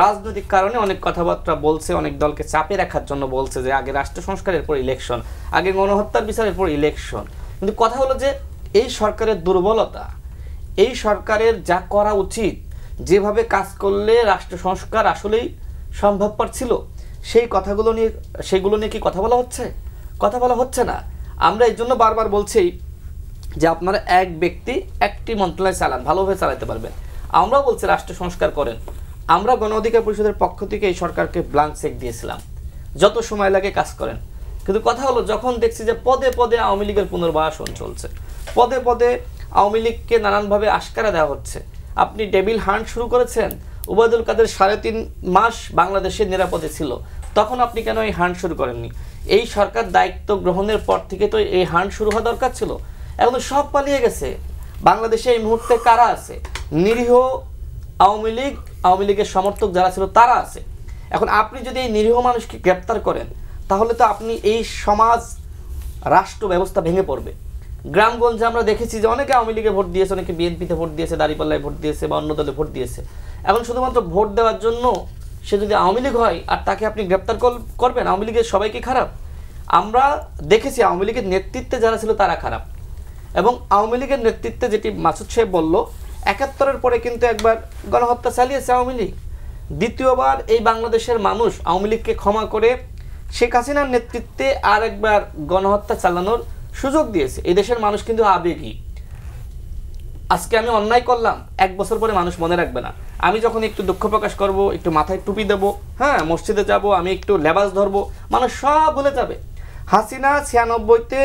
E: রাজনৈতিক কারণে অনেক কথাবার্তা বলছে, অনেক দলকে চাপে রাখার জন্য বলছে যে আগে রাষ্ট্র সংস্কারের পর ইলেকশন, আগে গণহত্যার বিচারের পর ইলেকশন। কিন্তু কথা হলো যে এই সরকারের দুর্বলতা, এই সরকারের যা করা উচিত, যেভাবে কাজ করলে রাষ্ট্র সংস্কার আসলেই সম্ভবপর ছিল, সেগুলো নিয়ে কি কথা বলা হচ্ছে? কথা বলা হচ্ছে না। আমরা এই জন্য বারবার বলছি যে আপনারা এক ব্যক্তি একটি মন্ত্রণালয় চালান, ভালোভাবে চালাতে পারবেন। আমরাও বলছি রাষ্ট্র সংস্কার করেন। আমরা গণ অধিকার পরিষদের পক্ষ থেকে এই সরকারকে ব্ল্যাঙ্ক চেক দিয়েছিলাম, যত সময় লাগে কাজ করেন। কিন্তু কথা হলো যখন দেখছি যে পদে পদে আওয়ামী লীগের পুনর্বাসন চলছে, পদে পদে আওয়ামী লীগকে নানানভাবে আশকারা দেওয়া হচ্ছে। আপনি ডেভিল হান্ট শুরু করেছেন, ওবায়দুল কাদের 3.5 মাস বাংলাদেশের নিরাপদে ছিল, তখন আপনি কেন এই হান্ট শুরু করেননি? এই সরকার দায়িত্ব গ্রহণের পর থেকে তো এই হান্ট শুরু হওয়া দরকার ছিল। এখন তো সব পালিয়ে গেছে। বাংলাদেশে এই মুহূর্তে কারা আছে? নিরীহ আওয়ামী লীগের সমর্থক যারা ছিল তারা আছে। এখন আপনি যদি এই নিরীহ মানুষকে গ্রেপ্তার করেন তাহলে তো আপনি এই সমাজ রাষ্ট্র ব্যবস্থা ভেঙে পড়বে। গ্রামগঞ্জে আমরা দেখেছি যে অনেকে আওয়ামী লীগে ভোট দিয়েছে, অনেকে বিএনপিতে ভোট দিয়েছে, দাঁড়িপাল্লায় ভোট দিয়েছে বা অন্য দলে ভোট দিয়েছে। এখন শুধুমাত্র ভোট দেওয়ার জন্য সে যদি আওয়ামী লীগ হয় আর তাকে আপনি গ্রেপ্তার করবেন? আওয়ামী লীগের সবাইকে খারাপ? আমরা দেখেছি আওয়ামী লীগের নেতৃত্বে যারা ছিল তারা খারাপ, এবং আওয়ামী লীগের নেতৃত্বে যেটি মাসুদ সাহেব বলল 71-এর পরে কিন্তু একবার গণহত্যা চালিয়েছে আওয়ামী লীগ, দ্বিতীয়বার এই বাংলাদেশের মানুষ আওয়ামী লীগকে ক্ষমা করে শেখ হাসিনার নেতৃত্বে আর একবার গণহত্যা চালানোর সুযোগ দিয়েছে। এই দেশের মানুষ কিন্তু আবেগী। আজকে আমি অন্যায় করলাম, 1 বছর পরে মানুষ মনে রাখবে না। আমি যখন একটু দুঃখ প্রকাশ করব, একটু মাথায় টুপি দেবো, হ্যাঁ মসজিদে যাব, আমি একটু লেবাস ধরবো, মানুষ সব ভুলে যাবে। হাসিনা 96-তে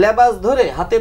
E: লেবাস ধরে হাতে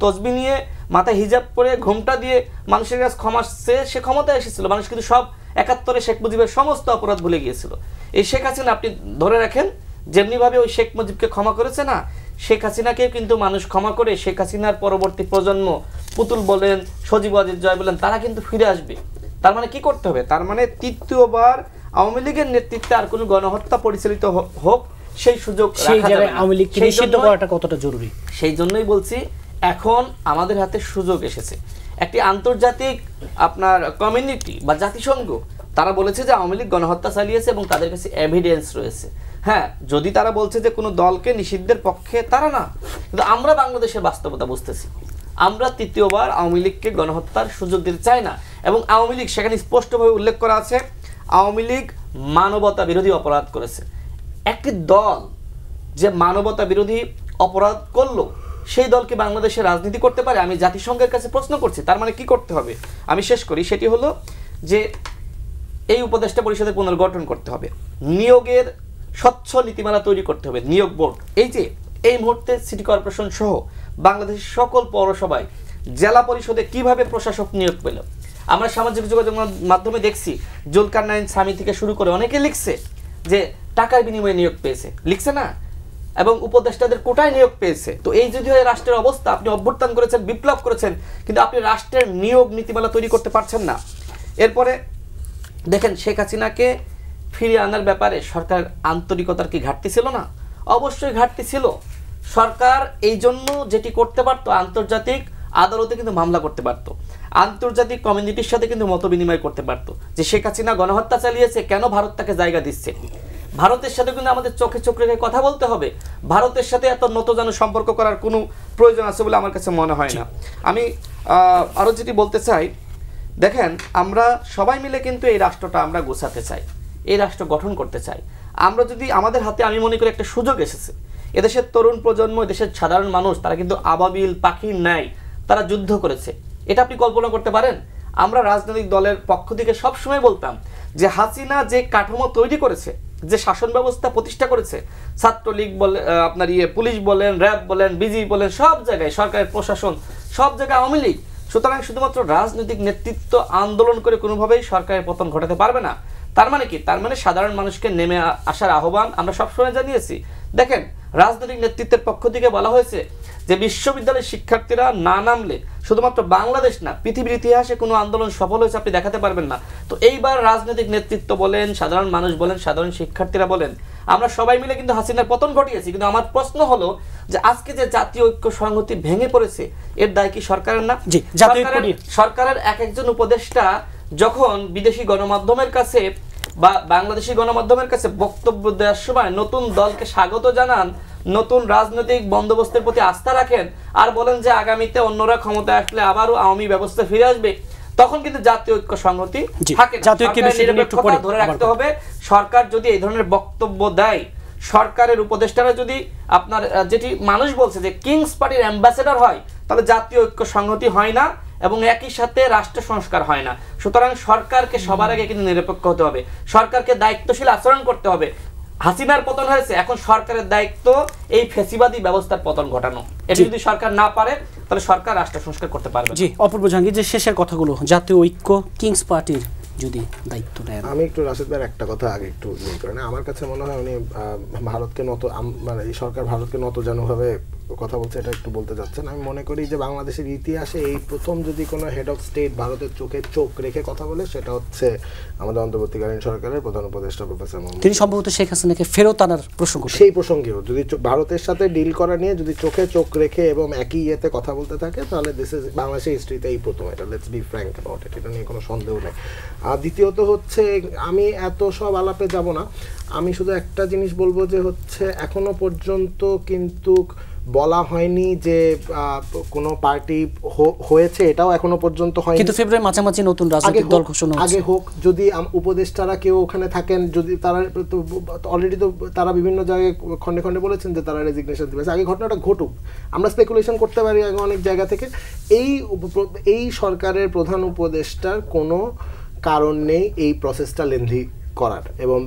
E: তসবি নিয়ে মাথায় হিজাব পরে ঘোমটা দিয়ে মানুষের কাছে ক্ষমা চেয়ে সে ক্ষমতায় এসেছিল। মানুষ কিন্তু সব 71-এ শেখ মুজিবের সমস্ত অপরাধ ভুলে গিয়েছিল। এই শেখ হাসিনা আপনি ধরে রাখেন, যেমনিভাবে ওই শেখ মুজিবকে ক্ষমা করেছে না, শেখ হাসিনাকেও কিন্তু মানুষ ক্ষমা করে শেখ হাসিনার পরবর্তী প্রজন্ম, পুতুল বলেন, সজীব ওয়াজিদ জয় বলেন, তারা কিন্তু ফিরে আসবে। তার মানে কি করতে হবে? তার মানে তৃতীয়বার আওয়ামী লীগের নেতৃত্বে আর কোনো গণহত্যা পরিচালিত হোক সেই সুযোগ রাখা যাবে না।
A: আওয়ামী লীগকে নিষিদ্ধ করাটা কতটা জরুরি,
E: সেই জন্যই বলছি এখন আমাদের হাতে সুযোগ এসেছে। একটি আন্তর্জাতিক আপনার কমিউনিটি বা জাতিসংঘ তারা বলেছে যে আওয়ামী লীগ গণহত্যা চালিয়েছে এবং তাদের কাছে এভিডেন্স রয়েছে। হ্যাঁ, যদি তারা বলছে যে কোনো দলকে নিষিদ্ধের পক্ষে, তারা না, কিন্তু আমরা বাংলাদেশের বাস্তবতা বুঝতেছি। আমরা তৃতীয়বার আওয়ামী লীগকে গণহত্যার সুযোগ দিতে চাই না। এবং আওয়ামী লীগ, সেখানে স্পষ্টভাবে উল্লেখ করা আছে, আওয়ামী লীগ মানবতা বিরোধী অপরাধ করেছে। একটি দল যে মানবতা বিরোধী অপরাধ করলো, সেই দলকে বাংলাদেশে রাজনীতি করতে পারে? আমি জাতিসংঘের কাছে প্রশ্ন করছি। তার মানে কি করতে হবে? আমি শেষ করি, সেটি হলো যে এই উপদেষ্টা পরিষদের পুনর্গঠন করতে হবে, নিয়োগের স্বচ্ছ নীতিমালা তৈরি করতে হবে, নিয়োগ বোর্ড। এই মুহূর্তে সিটি কর্পোরেশন সহ বাংলাদেশের সকল পৌরসভায় জেলা পরিষদে কিভাবে প্রশাসক নিয়োগ পেল, আমরা সামাজিক যোগাযোগ মাধ্যমে দেখছি জুলকারনাইন স্বামী থেকে শুরু করে অনেকে লিখছে যে টাকার বিনিময়ে নিয়োগ পেয়েছে, লিখছে না, এবং উপদেষ্টাদের কোটায় নিয়োগ পেয়েছে। তো এই যদি হয় রাষ্ট্রের অবস্থা, আপনি অভ্যুত্থান করেছেন, বিপ্লব করেছেন, কিন্তু আপনি রাষ্ট্রের নিয়োগ নীতিমালা তৈরি করতে পারছেন না। এরপরে দেখেন শেখ হাসিনাকে ফিরিয়ে আনার ব্যাপারে সরকার আন্তরিকতার কি ঘাটতি ছিল না? অবশ্যই ঘাটতি ছিল। সরকার এই জন্য যেটি করতে পারত, আন্তর্জাতিক আদালতে কিন্তু মামলা করতে পারত, আন্তর্জাতিক কমিউনিটির সাথে কিন্তু মত বিনিময় করতে পারত যে শেখ হাসিনা গণহত্যা চালিয়েছে, কেন ভারত তাকে জায়গা দিচ্ছে। ভারতের সাথে কিন্তু আমাদের চোখে চোখ রেখে কথা বলতে হবে। ভারতের সাথে এত নতজানু সম্পর্ক করার কোনো প্রয়োজন আছে বলে আমার কাছে মনে হয় না। আমি আরও যেটি বলতে চাই, দেখেন আমরা সবাই মিলে কিন্তু এই রাষ্ট্রটা আমরা গোছাতে চাই, এই রাষ্ট্র গঠন করতে চাই। আমরা যদি আমাদের হাতে, আমি মনে করি একটা সুযোগ এসেছে, এদেশের তরুণ প্রজন্ম, এদেশের সাধারণ মানুষ, তারা কিন্তু আবাবিল পাখির ন্যায় তারা যুদ্ধ করেছে। এটা আপনি কল্পনা করতে পারেন? আমরা রাজনৈতিক দলের পক্ষ থেকে সবসময় বলতাম যে হাসিনা যে কাঠামো তৈরি করেছে, যে শাসন ব্যবস্থা প্রতিষ্ঠা করেছে, ছাত্রলীগ বলে, আপনার পুলিশ বলেন, র্যাব বলেন, বিজিবি বলেন, সব জায়গায় সরকারের প্রশাসন, সব জায়গায় আওয়ামী লীগ। সুতরাং শুধুমাত্র রাজনৈতিক নেতৃত্ব আন্দোলন করে কোনোভাবেই সরকারের পতন ঘটাতে পারবে না। তার মানে কি? তার মানে সাধারণ মানুষকে নেমে আসার আহ্বান আমরা সবসময় জানিয়েছি। দেখেন রাজনৈতিক নেতৃত্বের পক্ষ থেকে বলা হয়েছে যে বিশ্ববিদ্যালয়ের শিক্ষার্থীরা না নামলে শুধুমাত্র বাংলাদেশ না, পৃথিবীর ইতিহাসে কোনো আন্দোলন সফল হয়েছে আপনি দেখাতে পারবেন না। তো এইবার রাজনৈতিক নেতৃত্ব বলেন, সাধারণ মানুষ বলেন, সাধারণ শিক্ষার্থীরা বলেন, আমরা সবাই মিলে কিন্তু হাসিনার পতন ঘটিয়েছি। কিন্তু আমার প্রশ্ন হলো যে আজকে যে জাতীয় ঐক্য সংহতি ভেঙে পড়েছে, এর দায় কি সরকারের না? সরকারের এক একজন উপদেষ্টা যখন বিদেশি গণমাধ্যমের কাছে বা বাংলাদেশি গণমাধ্যমের কাছে বক্তব্য দেওয়ার সময় নতুন দলকে স্বাগত জানান, নতুন রাজনৈতিক বন্দোবস্তের প্রতি আস্থা রাখেন, আর বলেন যে আগামীতে অন্যরা ক্ষমতায় আসলে আবারও আওয়ামী ব্যবস্থা ফিরে আসবে, তখন কিন্তু জাতীয় ঐক্য সংহতি থাকে না। ধরে রাখতে হবে। সরকার যদি এই ধরনের বক্তব্য দেয়, সরকারের উপদেষ্টারা যদি আপনার যেটি মানুষ বলছে যে কিংস পার্টির অ্যাম্বাসেডর হয়, তাহলে জাতীয় ঐক্য সংহতি হয় না এবং একই সাথে রাষ্ট্র সংস্কার হয় না। সুতরাং সরকারকে সবার আগে কিন্তু নিরপেক্ষ হতে হবে, সরকারকে দায়িত্বশীল আচরণ করতে হবে। হাসিনার পতন হয়েছে, এখন সরকারের দায়িত্ব এই ফ্যাসিবাদী ব্যবস্থার পতন ঘটানো। এটা যদি সরকার না পারে তাহলে সরকার রাষ্ট্র সংস্কার করতে পারবে।
A: জি, অপূর্ব জাহাঙ্গীর, যে শেষের কথাগুলো, জাতীয় ঐক্য কিংস পার্টির যদি দায়িত্ব নেন।
B: আমি একটু রাশেদ ভাইয়ের একটা কথা আগে একটু ইয়ে করে না, আমার কাছে মনে হয় উনি ভারতকে মানে এই সরকার ভারতকে নতজানুভাবে কথা বলছে, এটা একটু বলতে চাচ্ছেন। আমি মনে করি যে বাংলাদেশের ইতিহাসে এই প্রথম যদি কোনো হেড অফ স্টেট ভারতের চোখে চোখ রেখে কথা বলে, সেটা হচ্ছে আমাদের অন্তর্বর্তীকালীন সরকারের প্রধান উপদেষ্টা প্রফেসর মোহাম্মদ।
A: তিনি সম্ভবত শেখ হাসিনাকে ফেরত আনার প্রসঙ্গ, সেই
B: প্রসঙ্গেও যদি ভারতের সাথে ডিল করা নিয়ে যদি চোখে চোখ রেখে এবং একই ইয়েতে কথা বলতে থাকে, তাহলে দেশের বাংলাদেশের হিস্ট্রিতে এই প্রথম এটা। Let's be frank about it, এটা নিয়ে কোনো সন্দেহ নেই। আর দ্বিতীয়ত হচ্ছে, আমি এত সব আলাপে যাব না, আমি শুধু একটা জিনিস বলবো যে হচ্ছে এখনো পর্যন্ত কিন্তু বলা হয়নি যে কোনো পার্টি হয়েছে, এটাও এখনো পর্যন্ত হয়নি।
A: কিন্তু ফেব্রুয়ারি মাঝামাঝি নতুন রাজনৈতিক দল ঘোষণা
B: আগে হোক, যদি উপদেষ্টারা কেউ ওখানে থাকেন, যদি তারা অলরেডি তো তারা বিভিন্ন জায়গায় খন্ডে খন্ডে বলেছেন যে তারা রেজিগনেশন দিবে, আগে ঘটনাটা ঘটুক, আমরা স্পেকুলেশন করতে পারি আগে অনেক জায়গা থেকে। এই সরকারের প্রধান উপদেষ্টার কোনো কারণ নেই এই প্রসেসটা লেন্দি করার, এবং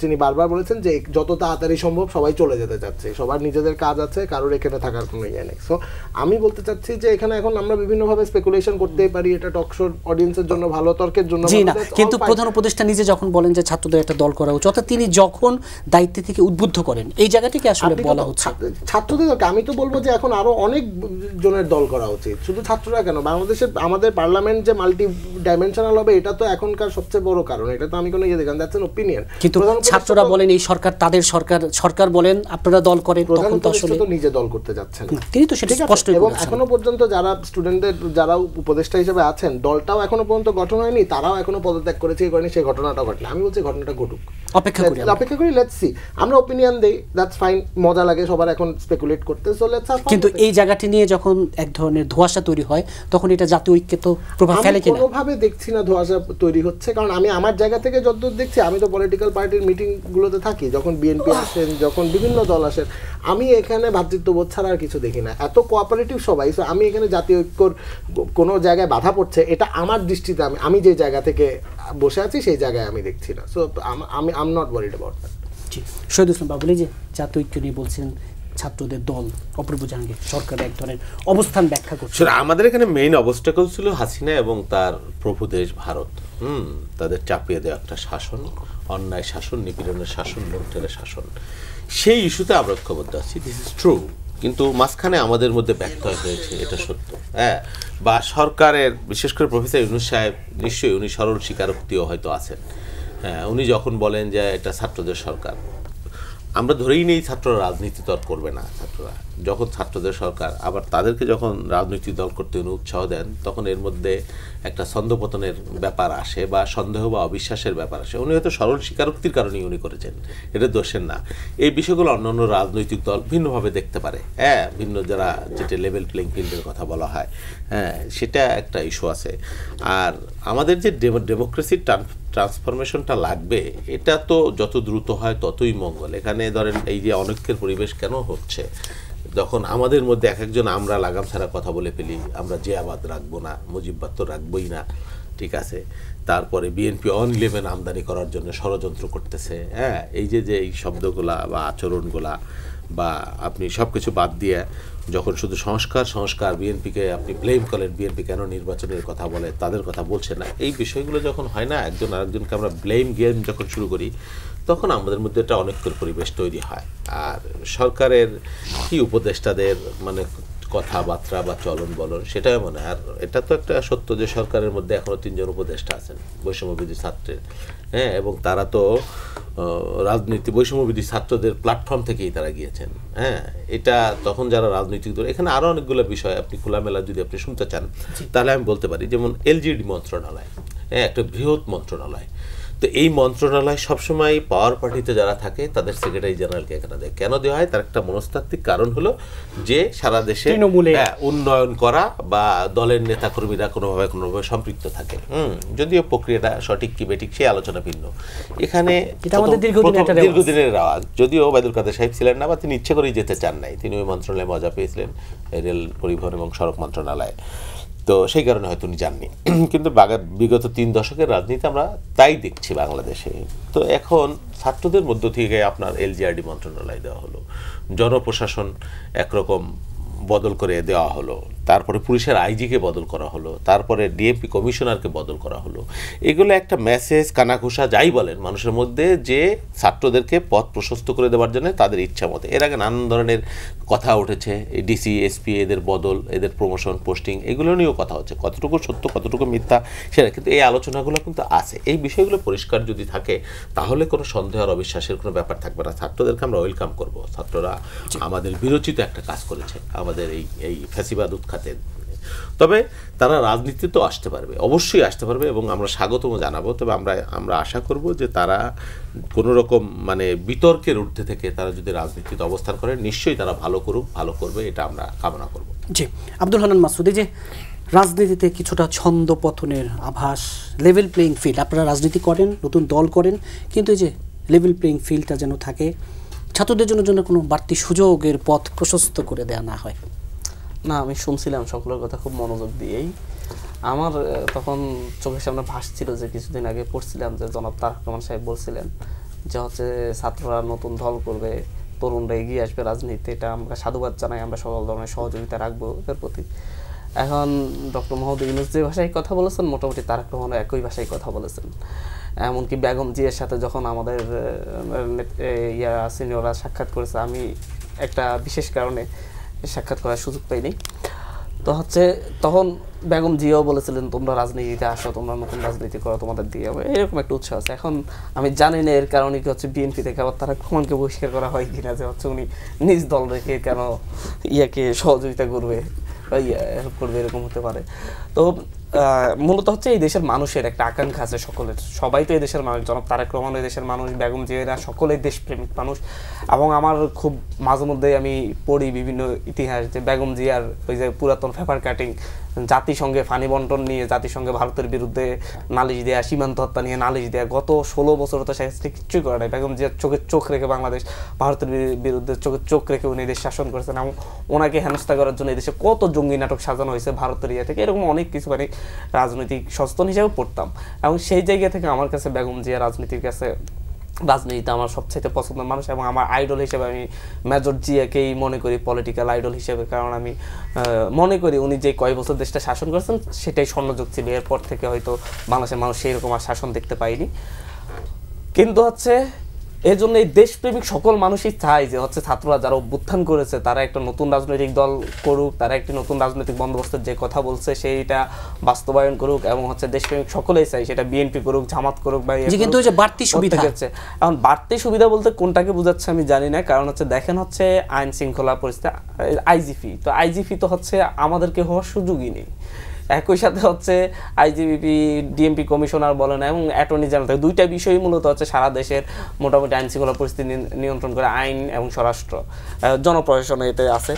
B: তিনি বারবার বলেছেন যে যত তাড়াতাড়ি সম্ভব সবাই চলে যেতে চাচ্ছে, সবার নিজেদের কাজ আছে, কারোর এখানে থাকার কোনো ইয়ে নেই। সো আমি বলতে চাচ্ছি যে এখানে এখন আমরা বিভিন্নভাবে স্পেকুলেশন করতেই পারি, এটা টকশোর অডিয়েন্সের জন্য ভালো, তর্কের জন্য
A: জি না, কিন্তু প্রধান উপদেষ্টা নিজে যখন বলেন যে ছাত্রদের একটা দল করা উচিত, অর্থাৎ তিনি যখন দায়িত্ব থেকে উদ্বুদ্ধ করেন, এই জায়গাটিকে আসলে বলা হচ্ছে
B: ছাত্রদের। আমি তো বলবো যে এখন আরো অনেক জনের দল করা উচিত, শুধু ছাত্ররা কেন, বাংলাদেশের আমাদের পার্লামেন্ট যে মাল্টি ডাইমেনশনাল হবে, এটা তো এখনকার সবচেয়ে বড় কারণ। এটা তো আমি কোনো ইয়ে দেখলাম, দ্যাটস অ্যান ওপিনিয়ন।
A: কিন্তু ছাত্ররা বলেন এই সরকার তাদের সরকার বলেন আপনারা দল করেন, তখন তো আসলে
B: নিজে দল করতে যাচ্ছেন
A: তিনি তো সেটা স্পষ্টই বলেছেন।
B: এবং এখনো পর্যন্ত যারা স্টুডেন্টদের যারা উপদেষ্টা হিসেবে আছেন, দলটাও এখনো পর্যন্ত গঠন হয়নি, তারাও এখনো পদত্যাগ করেছে, করেনি, সেই ঘটনাটা ঘটলে আমি বলছি ঘটনাটা ঘটুক, অপেক্ষা করি, লেটস সি। আমরা ওপিনিয়ন দেই, দ্যাটস ফাইন, মজা লাগে সবার এখন স্পেকুলেট করতে, সো লেটস হ্যাভ ফান।
A: কিন্তু এই জায়গাটি নিয়ে যখন এক ধরনের ধোঁয়াশা তৈরি হয়, তখন এটা জাতীয় ঐক্যে তো প্রভাব ফেলে কিনা?
B: কোনোভাবে দেখছি না ধোঁয়াশা তৈরি হচ্ছে, কারণ আমি আমার জায়গা থেকে যতদূর দেখছি, আমি তো পলিটিক্যাল পার্টির মিটিংগুলোতে থাকি, যখন বিএনপি আসেন, যখন বিভিন্ন দল আসেন, আমি এখানে ভ্রাতৃত্ববোধ ছাড়া আর কিছু দেখি না। এত কোঅপারেটিভ সবাই। সো আমি এখানে জাতীয় ঐক্যর কোনো জায়গায় বাধা পড়ছে, এটা আমার দৃষ্টিতে আমি যে জায়গা থেকে বসে আছি সেই জায়গায় আমি দেখছি না। সো আমি I am not worried about that.
A: জি, শহীদ ইসলাম বাবুল, এই যে জাতীয় ঐক্য নিয়ে বলছেন ছাত্রদের দল অপূর্ব জাহাঙ্গীর সরকারের এক ধরনের অবস্থান ব্যাখ্যা করছে।
C: আমাদের এখানে মেইন অবস্টাকল ছিল হাসিনা এবং তার প্রভু দেশ ভারত। তাদের চাপিয়ে দেওয়া একটা শাসন, অন্যায় শাসন, নিপীড়নের শাসন, লুণ্ঠনের শাসন, সেই ইস্যুতে আমরা ঐক্যবদ্ধ আছি, দিস ইজ ট্রু। কিন্তু মাঝখানে আমাদের মধ্যে ব্যত্যয় হয়েছে, এটা সত্য। হ্যাঁ, বা সরকারের বিশেষ করে প্রফেসর ইউনূস সাহেব নিশ্চয়ই উনি সরল স্বীকারোক্তিও হয়তো আছেন। হ্যাঁ, উনি যখন বলেন যে এটা ছাত্রদের সরকার, আমরা ধরেই নেই ছাত্ররা রাজনীতি দল করবে না। ছাত্ররা যখন ছাত্রদের সরকার, আবার তাদেরকে যখন রাজনৈতিক দল করতে উনি উৎসাহ দেন, তখন এর মধ্যে একটা ছন্দপতনের ব্যাপার আসে বা সন্দেহ বা অবিশ্বাসের ব্যাপার আসে। উনি হয়তো সরল স্বীকারোক্তির কারণেই উনি করেছেন, এটা দোষের না। এই বিষয়গুলো অন্যান্য রাজনৈতিক দল ভিন্নভাবে দেখতে পারে। হ্যাঁ, ভিন্ন যারা যেটা লেভেল প্লেইং ফিল্ডের কথা বলা হয়, হ্যাঁ, সেটা একটা ইস্যু আছে। আর আমাদের যে ডেমোক্রেসির ট্রান্সফরমেশনটা লাগবে, এটা তো যত দ্রুত হয় ততই মঙ্গল। এখানে ধরেন এই যে অনৈক্যের পরিবেশ কেন হচ্ছে, যখন আমাদের মধ্যে এক একজন আমরা লাগাম ছাড়া কথা বলে ফেলি, আমরা জিয়াবাদ রাখবো না, মুজিববাদ তো রাখবোই না, ঠিক আছে, তারপরে বিএনপি 11 আমদানি করার জন্য ষড়যন্ত্র করতেছে। হ্যাঁ, এই যে এই শব্দগুলা বা আচরণগুলা, বা আপনি সব কিছু বাদ দিয়ে যখন শুধু সংস্কার বিএনপিকে আপনি ব্লেম করেন, বিএনপি কেন নির্বাচনের কথা বলে, তাদের কথা বলছে না, এই বিষয়গুলো যখন হয় না, একজন আরেকজনকে আমরা ব্লেম গেম যখন শুরু করি, তখন আমাদের মধ্যে একটা অনৈক্যের পরিবেশ তৈরি হয়। আর সরকারের কি উপদেষ্টাদের মানে কথাবার্তা বা চলন বলন, সেটাই মনে হয়। আর এটা তো একটা সত্য যে সরকারের মধ্যে এখনো 3 জন উপদেষ্টা আছেন বৈষম্যবিধি ছাত্রের। হ্যাঁ, এবং তারা তো রাজনীতি বৈষম্যবিধি ছাত্রদের প্ল্যাটফর্ম থেকেই তারা গিয়েছেন। হ্যাঁ, এটা তখন যারা রাজনৈতিক দল, এখানে আরও অনেকগুলো বিষয় আপনি খোলামেলা যদি আপনি শুনতে চান, তাহলে আমি বলতে পারি, যেমন এলজিডি মন্ত্রণালয়, হ্যাঁ, একটা বৃহৎ মন্ত্রণালয়। তো এই মন্ত্রণালয় সবসময় পাওয়ার পার্টিতে যারা থাকে তাদের সেক্রেটারি জেনারেলকে এখানে দেয়। কেন দেওয়া হয়? তার একটা মনস্তাত্ত্বিক কারণ হলো যে সারা দেশে উন্নয়ন করা বা দলের নেতাকর্মীরা কোনোভাবে সম্পৃক্ত থাকে। যদিও প্রক্রিয়াটা সঠিক কি বেঠিক সেই আলোচনা ভিন্ন। এখানে দীর্ঘদিনের আওয়াজ, যদিও ওবায়দুল কাদের সাহেব ছিলেন না, বা তিনি ইচ্ছে করেই যেতে চান নাই, তিনি ওই মন্ত্রণালয়ে মজা পেয়েছিলেন, রেল পরিবহন এবং সড়ক মন্ত্রণালয়, তো সেই কারণে হয়তো উনি যাননি। কিন্তু বিগত 3 দশকের রাজনীতি আমরা তাই দেখছি বাংলাদেশে। তো এখন ছাত্রদের মধ্য থেকে আপনার এলজিআরডি মন্ত্রণালয় দেওয়া হলো, জনপ্রশাসন একরকম বদল করে দেওয়া হলো, তারপরে পুলিশের আইজিকে বদল করা হলো, তারপরে ডিএমপি কমিশনারকে বদল করা হলো। এগুলো একটা মেসেজ, কানাঘুষা যাই বলেন, মানুষের মধ্যে যে ছাত্রদেরকে পথ প্রশস্ত করে দেওয়ার জন্য তাদের ইচ্ছা মতো। এর আগে নানান ধরনের কথা উঠেছে, ডিসি এসপি এদের বদল, এদের প্রমোশন পোস্টিং, এগুলো নিয়েও কথা হচ্ছে, কতটুকু সত্য কতটুকু মিথ্যা সেটা কিন্তু এই আলোচনাগুলো কিন্তু আছে। এই বিষয়গুলো পরিষ্কার যদি থাকে তাহলে কোনো সন্দেহ আর অবিশ্বাসের কোনো ব্যাপার থাকবে না। ছাত্রদেরকে আমরা ওয়েলকাম করব। ছাত্ররা আমাদের বিরোচিত একটা কাজ করেছে আমাদের এই ফ্যাসিবাদ উৎখাতে। তবে তারা রাজনীতিতে তো আসতে পারবে, অবশ্যই আসতে পারবে, এবং আমরা স্বাগতম জানাবো। তবে আমরা আশা করব যে তারা কোনো রকম মানে বিতর্কের ঊর্ধ্বে থেকে তারা যদি রাজনীতিতে অবস্থান করে, নিশ্চয়ই তারা ভালো করুক, ভালো করবে, এটা আমরা কামনা করব।
A: জি, আব্দুল হান্নান মাসুদ, যে রাজনীতিতে কিছুটা ছন্দ পতনের আভাস, লেভেল প্লেইং ফিল্ড, আপনারা রাজনীতি করেন, নতুন দল করেন, কিন্তু এই যে লেভেল প্লেইং ফিল্ডটা যেন থাকে, ছাত্রদের জন্য কোনো বাড়তি সুযোগের পথ প্রশস্ত করে দেওয়া না হয়।
D: না, আমি শুনছিলাম সকলের কথা খুব মনোযোগ দিয়েই। আমার তখন চোখের সামনে ভাসছিল যে কিছুদিন আগে পড়ছিলাম যে জনাব তারেক রহমান সাহেব বলছিলেন যে হচ্ছে ছাত্ররা নতুন দল করবে, তরুণরা এগিয়ে আসবে রাজনীতি, এটা আমরা সাধুবাদ জানাই, আমরা সকল ধরনের সহযোগিতা রাখবো এর প্রতি। এখন ডক্টর মোহাম্মদ ইউনূস যে ভাষায় কথা বলেছেন, মোটামুটি তারেক রহমান একই ভাষায় কথা বলেছেন। এমনকি বেগম জিয়ার সাথে যখন আমাদের সিনিয়ররা সাক্ষাৎ করেছে, আমি একটা বিশেষ কারণে সাক্ষাৎ করার সুযোগ পাইনি, তো হচ্ছে তখন বেগম জিয়াও বলেছিলেন তোমরা রাজনীতিতে আসো, তোমরা নতুন রাজনীতি করো, তোমাদের দিয়ে হবে, এরকম একটা উৎসাহ আছে। এখন আমি জানি না এর কারণে কি হচ্ছে বিএনপি থেকে আবার তারেক রহমানকে বহিষ্কার করা হয় কিনা, যে হচ্ছে উনি নিজ দল রেখে কেন ইয়াকে সহযোগিতা করবে বা হেল্প করবে, এরকম হতে পারে। তো মূলত হচ্ছে এই দেশের মানুষের একটা আকাঙ্ক্ষা আছে, সকলের, সবাই তো এই দেশের মানুষ, জনাব তারেক রহমান এই দেশের মানুষ, বেগম জিয়ারা সকলেই দেশপ্রেমিক মানুষ। এবং আমার খুব মাঝে মধ্যে আমি পড়ি বিভিন্ন ইতিহাস যে বেগম জিয়ার ওই যে পুরাতন পেপার কাটিং জাতিসংঘে ফানি বন্টন নিয়ে, জাতিসংঘে ভারতের বিরুদ্ধে নালিশ দেয়া, সীমান্ত হত্যা নিয়ে নালিশ দেয়া, গত 16 বছর তো সেক্ষেত্রে কিচ্ছুই করে নাই। বেগম জিয়া চোখে চোখ রেখে বাংলাদেশ ভারতের বিরুদ্ধে চোখে চোখ রেখে উনি দেশ শাসন করেছেন, এবং ওনাকে হেনস্থা করার জন্য এই দেশে কত জঙ্গি নাটক সাজানো হয়েছে ভারতের ইয়ে থেকে, এরকম অনেক কিছু মানে রাজনৈতিক সচেতন হিসেবে পড়তাম। এবং সেই জায়গা থেকে আমার কাছে বেগম জিয়া রাজনীতিতে আমার সবচেয়ে পছন্দের মানুষ, এবং আমার আইডল হিসেবে আমি মেজর জিয়াকেই মনে করি পলিটিক্যাল আইডল হিসেবে। কারণ আমি মনে করি উনি যে কয় বছর দেশটা শাসন করেছেন সেটাই স্বর্ণযুগ ছিল। এরপর থেকে হয়তো বাংলাদেশের মানুষ সেই রকম আর শাসন দেখতে পাইনি। কিন্তু এই জন্য এই দেশপ্রেমিক সকল মানুষই চায় যে ছাত্ররা যারা অভ্যুত্থান করেছে তারা একটা নতুন রাজনৈতিক দল করুক, তারা একটি নতুন রাজনৈতিক বন্দোবস্তের যে কথা বলছে সেইটা বাস্তবায়ন করুক, এবং দেশপ্রেমিক সকলেই চাই সেটা বিএনপি করুক, জামাত করুক বা
A: কিন্তু যে বাড়তি সুবিধা
D: এখন বাড়তি সুবিধা বলতে কোনটাকে বোঝাচ্ছে আমি জানি না। কারণ দেখেন আইন শৃঙ্খলা পরিস্থিতি আইজিপি তো আমাদেরকে হওয়ার সুযোগই নেই। একই সাথে আইজিপি ডিএমপি কমিশনার বলেন এবং অ্যাটর্নি জেনারেল, দুইটা বিষয়ই মূলত সারা দেশের মোটামুটি আইন শৃঙ্খলা পরিস্থিতি নিয়ন্ত্রণ করে আইন এবং স্বরাষ্ট্র জনপ্রশাসনে এতে আছে।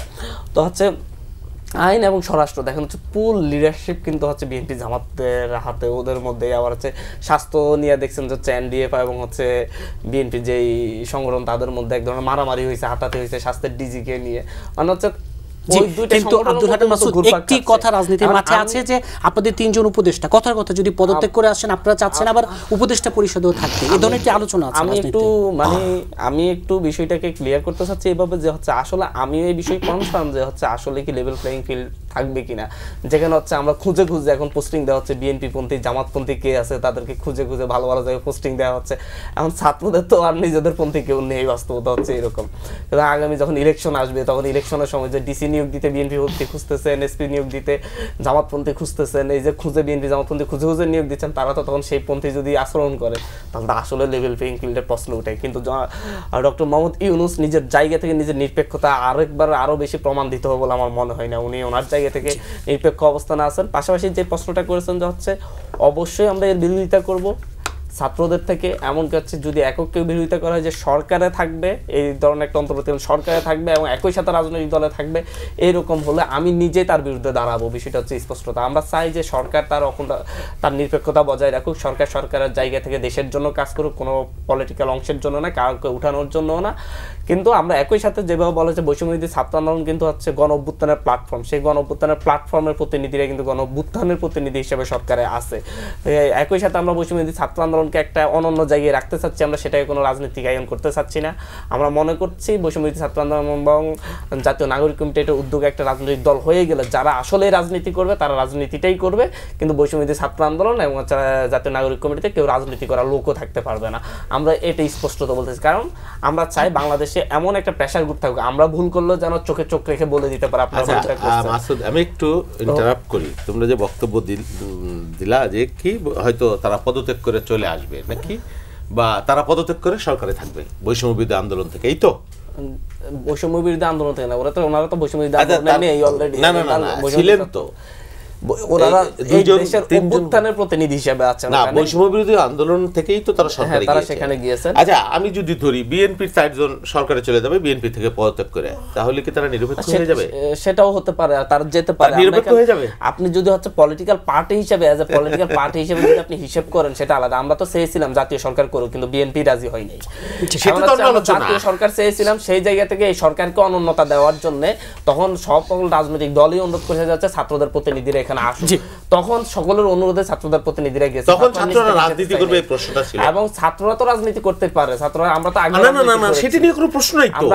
D: তো আইন এবং স্বরাষ্ট্র দেখেন পুল লিডারশিপ কিন্তু বিএনপি জামাতের হাতে, ওদের মধ্যে আবার স্বাস্থ্য নিয়ে দেখছেন যে এনডিএফ এবং বিএনপি যেই সংগঠন তাদের মধ্যে এক ধরনের মারামারি হয়েছে, হাতাতে হয়েছে স্বাস্থ্যের ডিজিকে নিয়ে, মানে
A: কিন্তু আব্দুল হাকিম মাসুদ একটি কথা রাজনীতির মাঠে আছে যে আপনাদের তিনজন উপদেষ্টা কথার কথা যদি পদত্যাগ করে আসেন আপনারা চাচ্ছেন আবার উপদেষ্টা পরিষদেও থাকতে, এই ধরনের একটি আলোচনা আছে।
D: আমি একটু বিষয়টাকে ক্লিয়ার করতে চাচ্ছি এভাবে যে আসলে আমি এই বিষয়ে কনফার্ম যে আসলে কি লেভেল প্লেইং ফিল্ড থাকবে কিনা, যেখানে আমরা খুঁজে এখন পোস্টিং দেওয়া হচ্ছে, বিএনপি পন্থী জামাতপন্থী কে আছে তাদেরকে খুঁজে ভালো ভালো জায়গায় পোস্টিং দেওয়া হচ্ছে। এখন ছাত্রদের তো আর নিজেদের পন্থী কেউ নেই, বাস্তবতা এরকম। আগামী যখন ইলেকশন আসবে তখন ইলেকশনের সময় যে ডিসি নিয়োগ দিতে বিএনপি পন্থী খুঁজতেছেন, এসপি নিয়োগ দিতে জামাতপন্থী খুঁজতেছেন, এই যে বিএনপি জামাতপন্থী খুঁজে নিয়োগ দিচ্ছেন, তারা তো তখন সেই পন্থী যদি আচরণ করে তাহলে আসলে লেভেল প্লেইং ফিল্ডের প্রশ্ন উঠে। কিন্তু ডক্টর মোহাম্মদ ইউনূস নিজের জায়গা থেকে নিজের নিরপেক্ষতা আরো বেশি প্রমাণ দিতে হবে বলে আমার মনে হয় না। উনি ওনার জায়গা থেকে নিরপেক্ষ অবস্থানে আছেন। পাশাপাশি যে প্রশ্নটা করেছেন যে অবশ্যই আমরা এর বিরোধিতা করব ছাত্রদের থেকে, এমনকি যদি একক কেউ বিরোধিতা করা হয় যে সরকারে থাকবে, এই ধরনের একটা অন্তর্বর্তীকালীন সরকারে থাকবে এবং একই সাথে রাজনৈতিক দলে থাকবে, এইরকম হলে আমি নিজে তার বিরুদ্ধে দাঁড়াবো। বিষয়টা স্পষ্টতা। আমরা চাই যে সরকার তার নিরপেক্ষতা বজায় রাখুক, সরকারের জায়গা থেকে দেশের জন্য কাজ করুক, কোনো পলিটিক্যাল অংশের জন্য না, কাউকে উঠানোর জন্য না। কিন্তু আমরা একই সাথে যেভাবে বলা হচ্ছে বৈষম্যবিরোধী ছাত্র আন্দোলন কিন্তু গণ অভ্যুত্থানের প্ল্যাটফর্ম, সেই গণ অভ্যুত্থানের প্ল্যাটফর্মের প্রতিনিধিরা কিন্তু গণ অভ্যুত্থানের প্রতিনিধি হিসেবে সরকারে আছে। একই সাথে আমরা বৈষম্যবিরোধী ছাত্র আন্দোলনকে একটা অনন্য জায়গায় রাখতে চাচ্ছি, আমরা সেটাকে কোনো রাজনীতিক আয়ন করতে চাচ্ছি না। আমরা মনে করছি বৈষম্যবিরোধী ছাত্র আন্দোলন এবং জাতীয় নাগরিক কমিটির উদ্যোগে একটা রাজনৈতিক দল হয়ে গেলে যারা আসলে রাজনীতি করবে তারা রাজনীতিটাই করবে, কিন্তু বৈষম্যবিরোধী ছাত্র আন্দোলন এবং জাতীয় নাগরিক কমিটিতে কেউ রাজনীতি করার লোকও থাকতে পারবে না। আমরা এটাই স্পষ্টত বলতেছি, কারণ আমরা চাই বাংলাদেশে এমন একটা প্রেসার গ্রুপ থাকুক, আমরা ভুল করলেও যেন চোখে চোখ রেখে বলে দিতে পারে।
C: মাসুদ, আমি একটু ইন্টারাপ্ট করি। তোমরা যে বক্তব্য দিলা যে কি হয়তো তারা পদত্যাগ করে চলে আসবে নাকি, বা তারা পদত্যাগ করে সরকারে থাকবে বৈষম্য বিরোধী আন্দোলন থেকে, এই তো
D: বৈষম্য বিরোধী আন্দোলন থেকে না, ওনারা তো বৈষম্য বিরোধী আন্দোলন নেই অলরেডি,
C: না ছিলেন তো,
D: ওনারা এই দেশের অভ্যুত্থানের প্রতিনিধি হিসেবে আছেন
C: না, বৈষম্য বিরোধী আন্দোলন থেকেই তো তারা সরকারে
D: তারা সেখানে গিয়েছেন।
C: আচ্ছা, আমি যদি ধরি বিএনপির 4 জন সরকারে চলে যাবে বিএনপি থেকে পদত্যাগ করে, তাহলে কি তারা নিরপেক্ষ হয়ে যাবে?
D: সেটাও হতে পারে, তারা যেতে পারে
C: নিরপেক্ষ হয়ে যাবে।
D: আপনি যদি পলিটিক্যাল পার্টি হিসেবে অ্যাজ এ পলিটিক্যাল পার্টি হিসেবে যদি আপনি হিসাব করেন সেটা আলাদা। আমরা তো চেয়েছিলাম জাতীয় সরকার করুক, কিন্তু বিএনপি রাজি হয় নাই। জাতীয় সরকার চেয়েছিলাম, সেই জায়গা থেকে এই সরকারকে অনন্যতা দেওয়ার জন্য তখন সকল রাজনৈতিক দলই অনুরোধ করে যাচ্ছে ছাত্রদের প্রতিনিধিরা এখানে আসুক। তখন সকলের অনুরোধে ছাত্রদের প্রতিনিধিরা গেছে,
C: তখন ছাত্ররা রাজনীতি করবে এই প্রশ্নটা ছিল,
D: এবং ছাত্ররা তো রাজনীতি করতে পারে। ছাত্ররা আমরা তো আগে
C: না সেটা নিয়ে কোনো প্রশ্নই তো,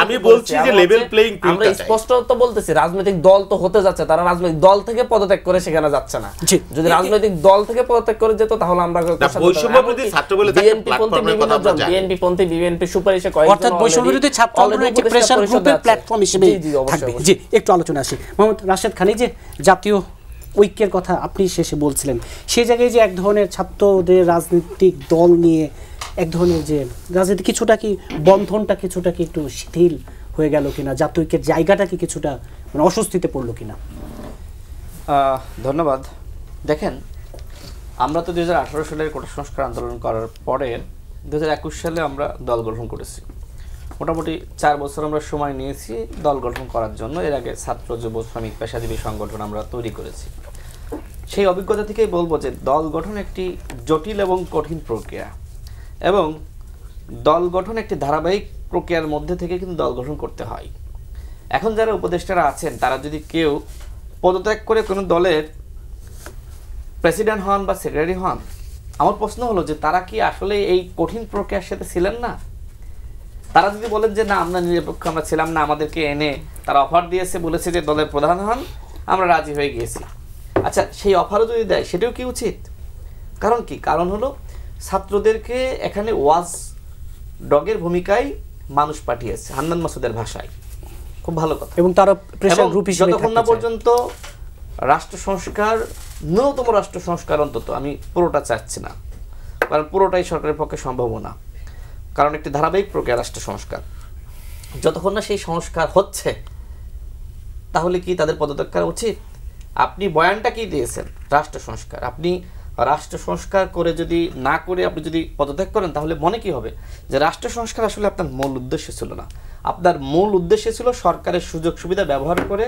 C: আমি বলছি যে লেভেল প্লেইং ফিল্ড,
D: আমরা স্পষ্ট তো বলতেছি রাজনৈতিক দল তো হতে যাচ্ছে, তারা রাজনৈতিক দল থেকে পদত্যাগ করে সেখানে যাচ্ছে না। যদি রাজনৈতিক দল থেকে পদত্যাগ করে যেত তাহলে আমরা
C: বৈষম্যবিরোধী ছাত্র বলে থাকে প্ল্যাটফর্মের কথা আমরা জানি,
D: বিএনপি পন্থী বিএনপি সুপারিশে কয়েকজন,
A: অর্থাৎ বৈষম্যবিরোধী ছাত্র আন্দোলন একটি প্রেসার গ্রুপের প্ল্যাটফর্ম হিসেবে থাকবে। জি, একটু আলোচনা আসি। মোহাম্মদ রাশেদ খান, যে জাতীয় ঐক্যের কথা আপনি শেষে বলছিলেন, সেই জায়গায় যে এক ধরনের ছাত্রদের রাজনৈতিক দল নিয়ে এক ধরনের যে রাজনীতি কিছুটা কি বন্ধনটা কিছুটা কি একটু শিথিল হয়ে গেল কিনা, জাতীয় ঐক্যের জায়গাটা কি কিছুটা মানে অস্বস্তিতে পড়লো কিনা?
E: ধন্যবাদ। দেখেন, আমরা তো 2018 সালের কোটা সংস্কার আন্দোলন করার পরে 2021 সালে আমরা দল গঠন করেছি। মোটামুটি 4 বছর আমরা সময় নিয়েছি দল গঠন করার জন্য। এর আগে ছাত্র, যুব, শ্রমিক, পেশাজীবী সংগঠন আমরা তৈরি করেছি। সেই অভিজ্ঞতা থেকেই বলবো যে দল গঠন একটি জটিল এবং কঠিন প্রক্রিয়া, এবং দল গঠন একটি ধারাবাহিক প্রক্রিয়ার মধ্যে থেকে কিন্তু দল গঠন করতে হয়। এখন যারা উপদেষ্টারা আছেন তারা যদি কেউ পদত্যাগ করে কোনো দলের প্রেসিডেন্ট হন বা সেক্রেটারি হন, আমার প্রশ্ন হলো যে তারা কি আসলে এই কঠিন প্রক্রিয়ার সাথে ছিলেন না? তারা যদি বলেন যে না আমরা নিরপেক্ষ আমরা ছিলাম না, আমাদেরকে এনে তারা অফার দিয়েছে, বলেছে যে দলের প্রধান হন, আমরা রাজি হয়ে গিয়েছি। আচ্ছা, সেই অফারও যদি দেয় সেটাও কি উচিত? কারণ কি? কারণ হলো ছাত্রদেরকে এখানে ওয়াজ ডগের ভূমিকায় মানুষ পাঠিয়েছে, হান্নান মাসুদের ভাষায়। খুব ভালো কথা।
A: এবং তারা প্রেসার গ্রুপ হিসেবে
E: যতক্ষণ না পর্যন্ত রাষ্ট্র সংস্কার, ন্যূনতম রাষ্ট্র সংস্কার অন্তত, আমি পুরোটা চাচ্ছি না, কারণ পুরোটাই সরকারের পক্ষে সম্ভব না, কারণ একটি ধারাবাহিক প্রক্রিয়া রাষ্ট্র সংস্কার। যতক্ষণ না সেই সংস্কার হচ্ছে, তাহলে কি তাদের পদত্যাগ করা উচিত? আপনি বয়ানটা কি দিয়েছেন? রাষ্ট্র সংস্কার। আপনি রাষ্ট্র সংস্কার করে যদি না করে আপনি যদি পদত্যাগ করেন, তাহলে মনে কি হবে যে রাষ্ট্র সংস্কার আসলে আপনার মূল উদ্দেশ্য ছিল না। আপনার মূল উদ্দেশ্য ছিল সরকারের সুযোগ সুবিধা ব্যবহার করে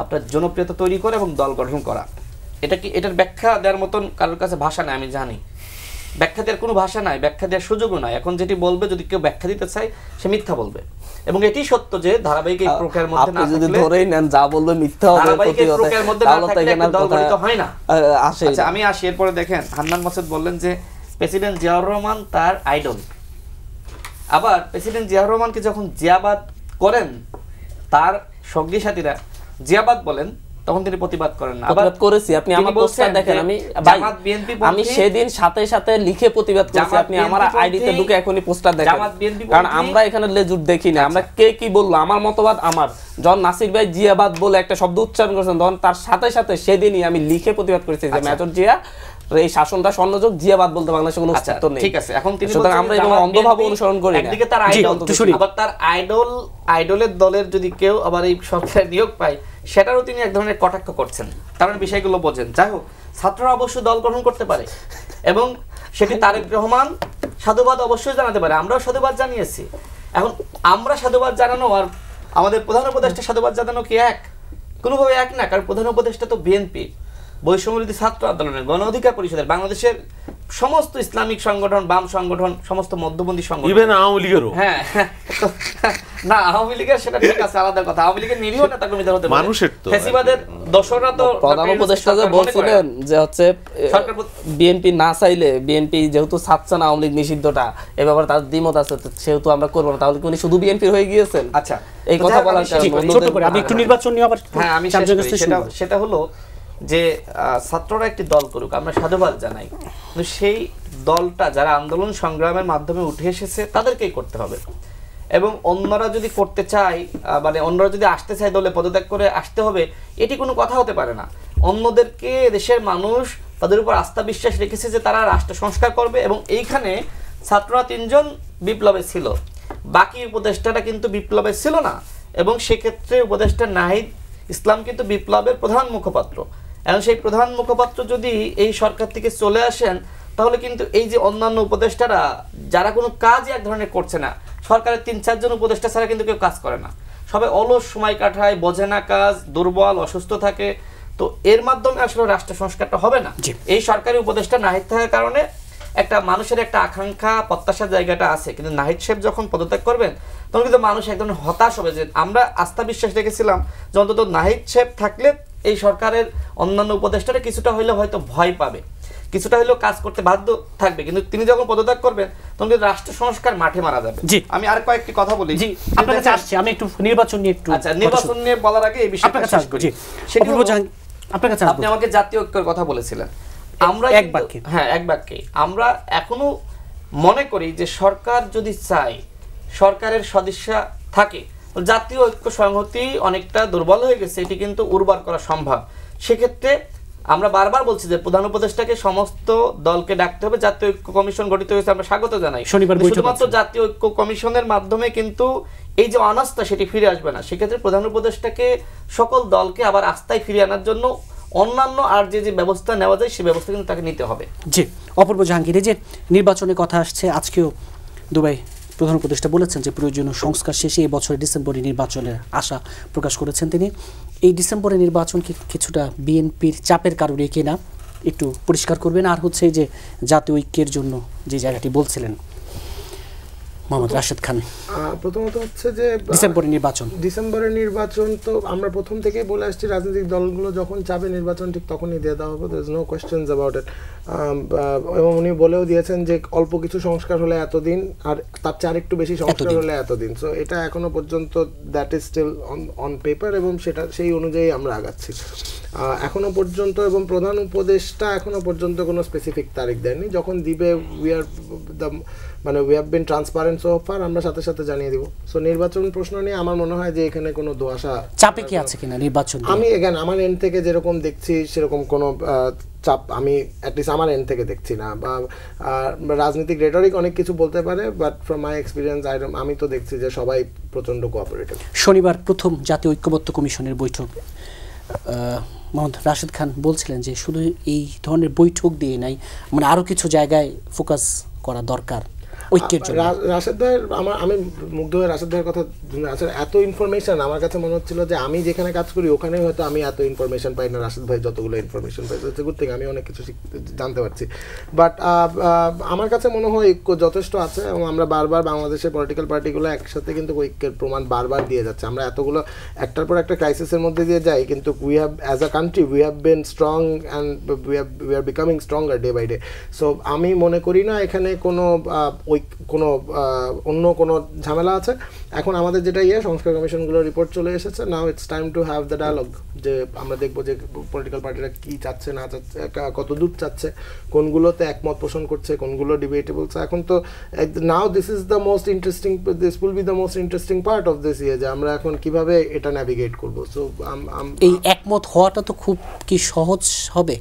E: আপনার জনপ্রিয়তা তৈরি করে এবং দল গঠন করা। এটা কি, এটার ব্যাখ্যা দেওয়ার মতন কারোর কাছে ভাষা নাই, আমি জানি। ব্যাখ্যা দেওয়ার কোনো ভাষা নাই, ব্যাখ্যা দেওয়ার সুযোগও নাই। এখন যেটি বলবে, যদি কেউ ব্যাখ্যা দিতে চায়, সে মিথ্যা বলবে। এবং এটি সত্য যে ধারাবাহিক এই প্রক্রিয়ার মধ্যে না থাকলে, যদি ধরেই নেন যা বলবে মিথ্যা হবে, ধারাবাহিক এই প্রক্রিয়ার মধ্যে না থাকলে একটা দল গঠিত হয় না। আচ্ছা, আমি আসি। এরপরে দেখেন, হান্নান মাসুদ বললেন যে প্রেসিডেন্ট জিয়াউর রহমান তার আইডল। আবার প্রেসিডেন্ট জিয়াউর রহমানকে যখন জিয়াবাদ করেন তার সঙ্গী সাথীরা জিয়াবাদ বলেন, তখন তিনি প্রতিবাদ করেন না। আবার
D: করেছি, আপনি আমার পোস্টার দেখেন, আমি সেদিন সাথে সাথে লিখে প্রতিবাদ করেছি। আপনি আমার আইডিতে ঢুকে এখনই পোস্টার দেখেন, কারণ আমরা এখানে লেজুট দেখি না। আমরা কে কি বললো, আমার মতবাদ আমার। যখন নাসির ভাই জিয়াবাদ বলে একটা শব্দ উচ্চারণ করেছেন, তখন তার সাথে সাথে সেদিনই আমি লিখে প্রতিবাদ করেছি যে মেজর জিয়া এই শাসনটা স্বর্ণযোগ, জিয়াবাদ বলতে বাংলাদেশে কোনো অস্তিত্ব নেই।
E: ঠিক আছে, এখন তিনি
D: সুতরাং আমরা এরকম অন্ধভাবে অনুসরণ করি না।
E: একদিকে তার আইডল, আবার তার আইডলের দলের যদি কেউ আবার এই সরকারে নিয়োগ পায়, সেটারও তিনি এক ধরনের কটাক্ষ করছেন। কারণ বিষয়গুলো বোঝেন। যাই হোক, ছাত্ররা অবশ্যই দল গঠন করতে পারে এবং সেটি তারেক রহমান সাধুবাদ অবশ্যই জানাতে পারে। আমরাও সাধুবাদ জানিয়েছি। এখন আমরা সাধুবাদ জানানো আর আমাদের প্রধান উপদেষ্টা সাধুবাদ জানানো কি এক? কোনোভাবে এক না, কারণ প্রধান উপদেষ্টা তো বিএনপি, বৈষম্যবিরোধী ছাত্র আন্দোলনের, গণ অধিকার পরিষদের, বাংলাদেশের সমস্ত ইসলামিক সংগঠন, বাম সংগঠন, সমস্ত মধ্যপন্থী সংগঠন,
C: ইভেন আওয়ামী লীগেরও।
E: হ্যাঁ, না আওয়ামী লীগের সেটা ঠিক আছে, আলাদা কথা। আওয়ামী লীগের নিরীহ নেতা কর্মীদের হতে পারে, মানুষের তো ফ্যাসিবাদের দোসররা তো
D: প্রধান উপদেষ্টা যে বলছিলেন যে হচ্ছে বিএনপি না চাইলে, বিএনপি যেহেতু চাচ্ছে না আওয়ামী লীগ নিষিদ্ধটা, এ ব্যাপারে তার দ্বিমত আছে, সেহেতু আমরা করবো না। তাহলে কি উনি শুধু বিএনপির হয়ে গিয়েছেন?
E: আচ্ছা,
D: এই কথা বলার কারণে
A: আমি একটু নির্বাচন নিয়ে আবার,
E: হ্যাঁ আমি সেটা হলো যে ছাত্ররা একটি দল করুক, আমরা সাধুবাদ জানাই, কিন্তু সেই দলটা যারা আন্দোলন সংগ্রামের মাধ্যমে উঠে এসেছে তাদেরকেই করতে হবে। এবং অন্যরা যদি করতে চায়, মানে অন্যরা যদি আসতে চায় দলে পদত্যাগ করে আসতে হবে, এটি কোনো কথা হতে পারে না। অন্যদেরকে দেশের মানুষ তাদের উপর আস্থা বিশ্বাস রেখেছে যে তারা রাষ্ট্র সংস্কার করবে, এবং এইখানে ছাত্ররা 3 জন বিপ্লবে ছিল, বাকি উপদেষ্টারা কিন্তু বিপ্লবে ছিল না। এবং সেক্ষেত্রে উপদেষ্টা নাহিদ ইসলাম কিন্তু বিপ্লবের প্রধান মুখপাত্র। এবং সেই প্রধান মুখপাত্র যদি এই সরকার থেকে চলে আসেন, তাহলে কিন্তু এই যে অন্যান্য উপদেষ্টারা যারা কোনো কাজই এক ধরনের করছে না, সরকারের 3-4 জন উপদেষ্টা ছাড়া কিন্তু কেউ কাজ করে না, সবাই অলস সময় কাটায়, বোঝে না কাজ, দুর্বল, অসুস্থ থাকে। তো এর মাধ্যমে আসলে রাষ্ট্র সংস্কারটা হবে না। এই সরকারি উপদেষ্টা নাহিদ থাকার কারণে একটা মানুষের একটা আকাঙ্ক্ষা, প্রত্যাশার জায়গাটা আছে, কিন্তু নাহিদ সাহেব যখন পদত্যাগ করবেন, তখন কিন্তু মানুষ এক ধরনের হতাশ হবে যে আমরা আস্থা বিশ্বাস রেখেছিলাম যে অন্তত নাহিদ সাহেব থাকলে এই সরকারের অন্যান্য উপদেষ্টারা কিছুটা হইলেও হয়তো ভয় পাবে, কিছুটা হইলেও কাজ করতে বাধ্য থাকবে। কিন্তু তিনি যখন পদত্যাগ করবেন, তখন কিন্তু রাষ্ট্র সংস্কার মাঠে মারা যাবে। আমি আর কয়েকটি কথা বলি।
A: আপনার কাছে আসছে, আমি একটু নির্বাচন নিয়ে একটু,
E: আচ্ছা নির্বাচন নিয়ে বলার আগে এই বিষয়টা শেষ করি।
A: আপনার কাছে
E: আপনি আমাকে জাতীয় ঐক্যের কথা বলেছিলেন। আমরা এক বাক্যে আমরা এখনো মনে করি যে সরকার যদি চায়, সরকারের সদিচ্ছা থাকে, জাতীয় ঐক্য সংহতি অনেকটা দুর্বল হয়ে গেছে, এটি কিন্তু উর্বর করা সম্ভব। সেক্ষেত্রে আমরা বারবার বলছি যে প্রধান উপদেষ্টাকে সমস্ত দলকে ডাকতে হবে। জাতীয় ঐক্য কমিশন গঠিত হয়েছে, আমরা স্বাগত জানাই। শুধুমাত্র জাতীয় ঐক্য কমিশনের মাধ্যমে কিন্তু এই যে অনাস্থা সেটি ফিরে আসবে না। সেক্ষেত্রে প্রধান উপদেষ্টাকে সকল দলকে আবার আস্থায় ফিরিয়ে আনার জন্য অন্যান্য আর যে ব্যবস্থা নেওয়া যায় সেই ব্যবস্থা কিন্তু তাকে নিতে হবে।
A: জি, অপূর্ব জাহাঙ্গীর, যে নির্বাচনের কথা আসছে, আজকেও দুবাই প্রধান উপদেষ্টা বলেছেন যে প্রয়োজনীয় সংস্কার শেষে এই বছরের ডিসেম্বরে নির্বাচনের আশা প্রকাশ করেছেন তিনি। এই ডিসেম্বরে নির্বাচন কি কিছুটা বিএনপির চাপের কারণে কিনা একটু পরিষ্কার করবেন? আর হচ্ছে এই যে জাতীয় ঐক্যের জন্য যে জায়গাটি বলছিলেন মোহাম্মদ রাশেদ খান,
B: প্রথমত হচ্ছে যে ডিসেম্বরের নির্বাচন তো আমরা প্রথম থেকেই বলে আসছি, রাজনৈতিক দলগুলো যখন চাবে নির্বাচন ঠিক তখনই দিয়ে দেওয়া হবে, নো কোয়েশ্চেনস অ্যাবাউট ইট। এবং উনি বলেও দিয়েছেন যে অল্প কিছু সংস্কার হলে এতদিন, আর তার চেয়ে আরেকটু বেশি সংস্কার হলে এতদিন। সো এটা এখনো পর্যন্ত that is still on paper, এবং সেটা সেই অনুযায়ী আমরা আগাচ্ছি এখনো পর্যন্ত। এবং প্রধান উপদেষ্টা এখনো পর্যন্ত কোনো স্পেসিফিক তারিখ দেয়নি, যখন দিবে we have bin transparent so far, আমরা সাথে সাথে জানিয়ে দিব। সো নির্বাচন প্রশ্ন নিয়ে আমার মনে হয় যে এখানে কোনো দোয়াশা
A: চাপে কি আছে কিনা নির্বাচন,
B: আমি আমার এন্ড থেকে যেরকম দেখছি সেরকম কোনো চাপ আমি অ্যাটলিস্ট আমার এন্ড থেকে দেখছি না। বা রাজনৈতিক রেটরিক অনেক কিছু বলতে পারে, বাট ফ্রম মাই এক্সপিরিয়েন্স আমি তো দেখছি যে সবাই প্রচণ্ড কোঅপারেটিভ।
A: শনিবার প্রথম জাতীয় ঐক্যমত্য কমিশনের বৈঠক, মোহাম্মদ রাশেদ খান বলছিলেন যে শুধু এই ধরনের বৈঠক দিয়ে নাই, মানে আরও কিছু জায়গায় ফোকাস করা দরকার ঐক্যের জন্য।
B: রাশেদ ভাইয়ের আমি মুগ্ধ হয়ে রাশেদ ভাইয়ের কথা, এত ইনফরমেশন আমার কাছে মনে হচ্ছিল যে আমি যেখানে কাজ করি ওখানেই হয়তো আমি এত ইনফরমেশন পাই না, রাশেদ ভাই যতগুলো ইনফরমেশন পাই, গুড থিং, আমি অনেক কিছু জানতে পারছি। বাট আমার কাছে মনে হয় ঐক্য যথেষ্ট আছে, এবং আমরা বারবার বাংলাদেশের পলিটিক্যাল পার্টিগুলো একসাথে কিন্তু ঐক্যের প্রমাণ বারবার দিয়ে যাচ্ছে। আমরা এতগুলো একটার পর একটা ক্রাইসিসের মধ্যে দিয়ে যাই, কিন্তু we have as a country we have been strong and we are becoming stronger day by day. So আমি মনে করি না এখানে কোনো অন্য কোনো ঝামেলা আছে। এখন আমাদের যেটা সংস্কার কমিশনগুলোর রিপোর্ট চলে এসেছে, now it's time to have the dialogue, যে আমরা দেখবো যে পলিটিক্যাল পার্টিরা কি চাচ্ছে না চাচ্ছে, কত দূর চাচ্ছে, কোনগুলোতে একমত পোষণ করছে, কোনগুলো ডিবেটেবল। এখন তো now this will be the most interesting part of this year, যে আমরা এখন কিভাবে এটা ন্যাভিগেট করবো। সো
A: এই একমত হওয়াটা তো খুব কি সহজ হবে?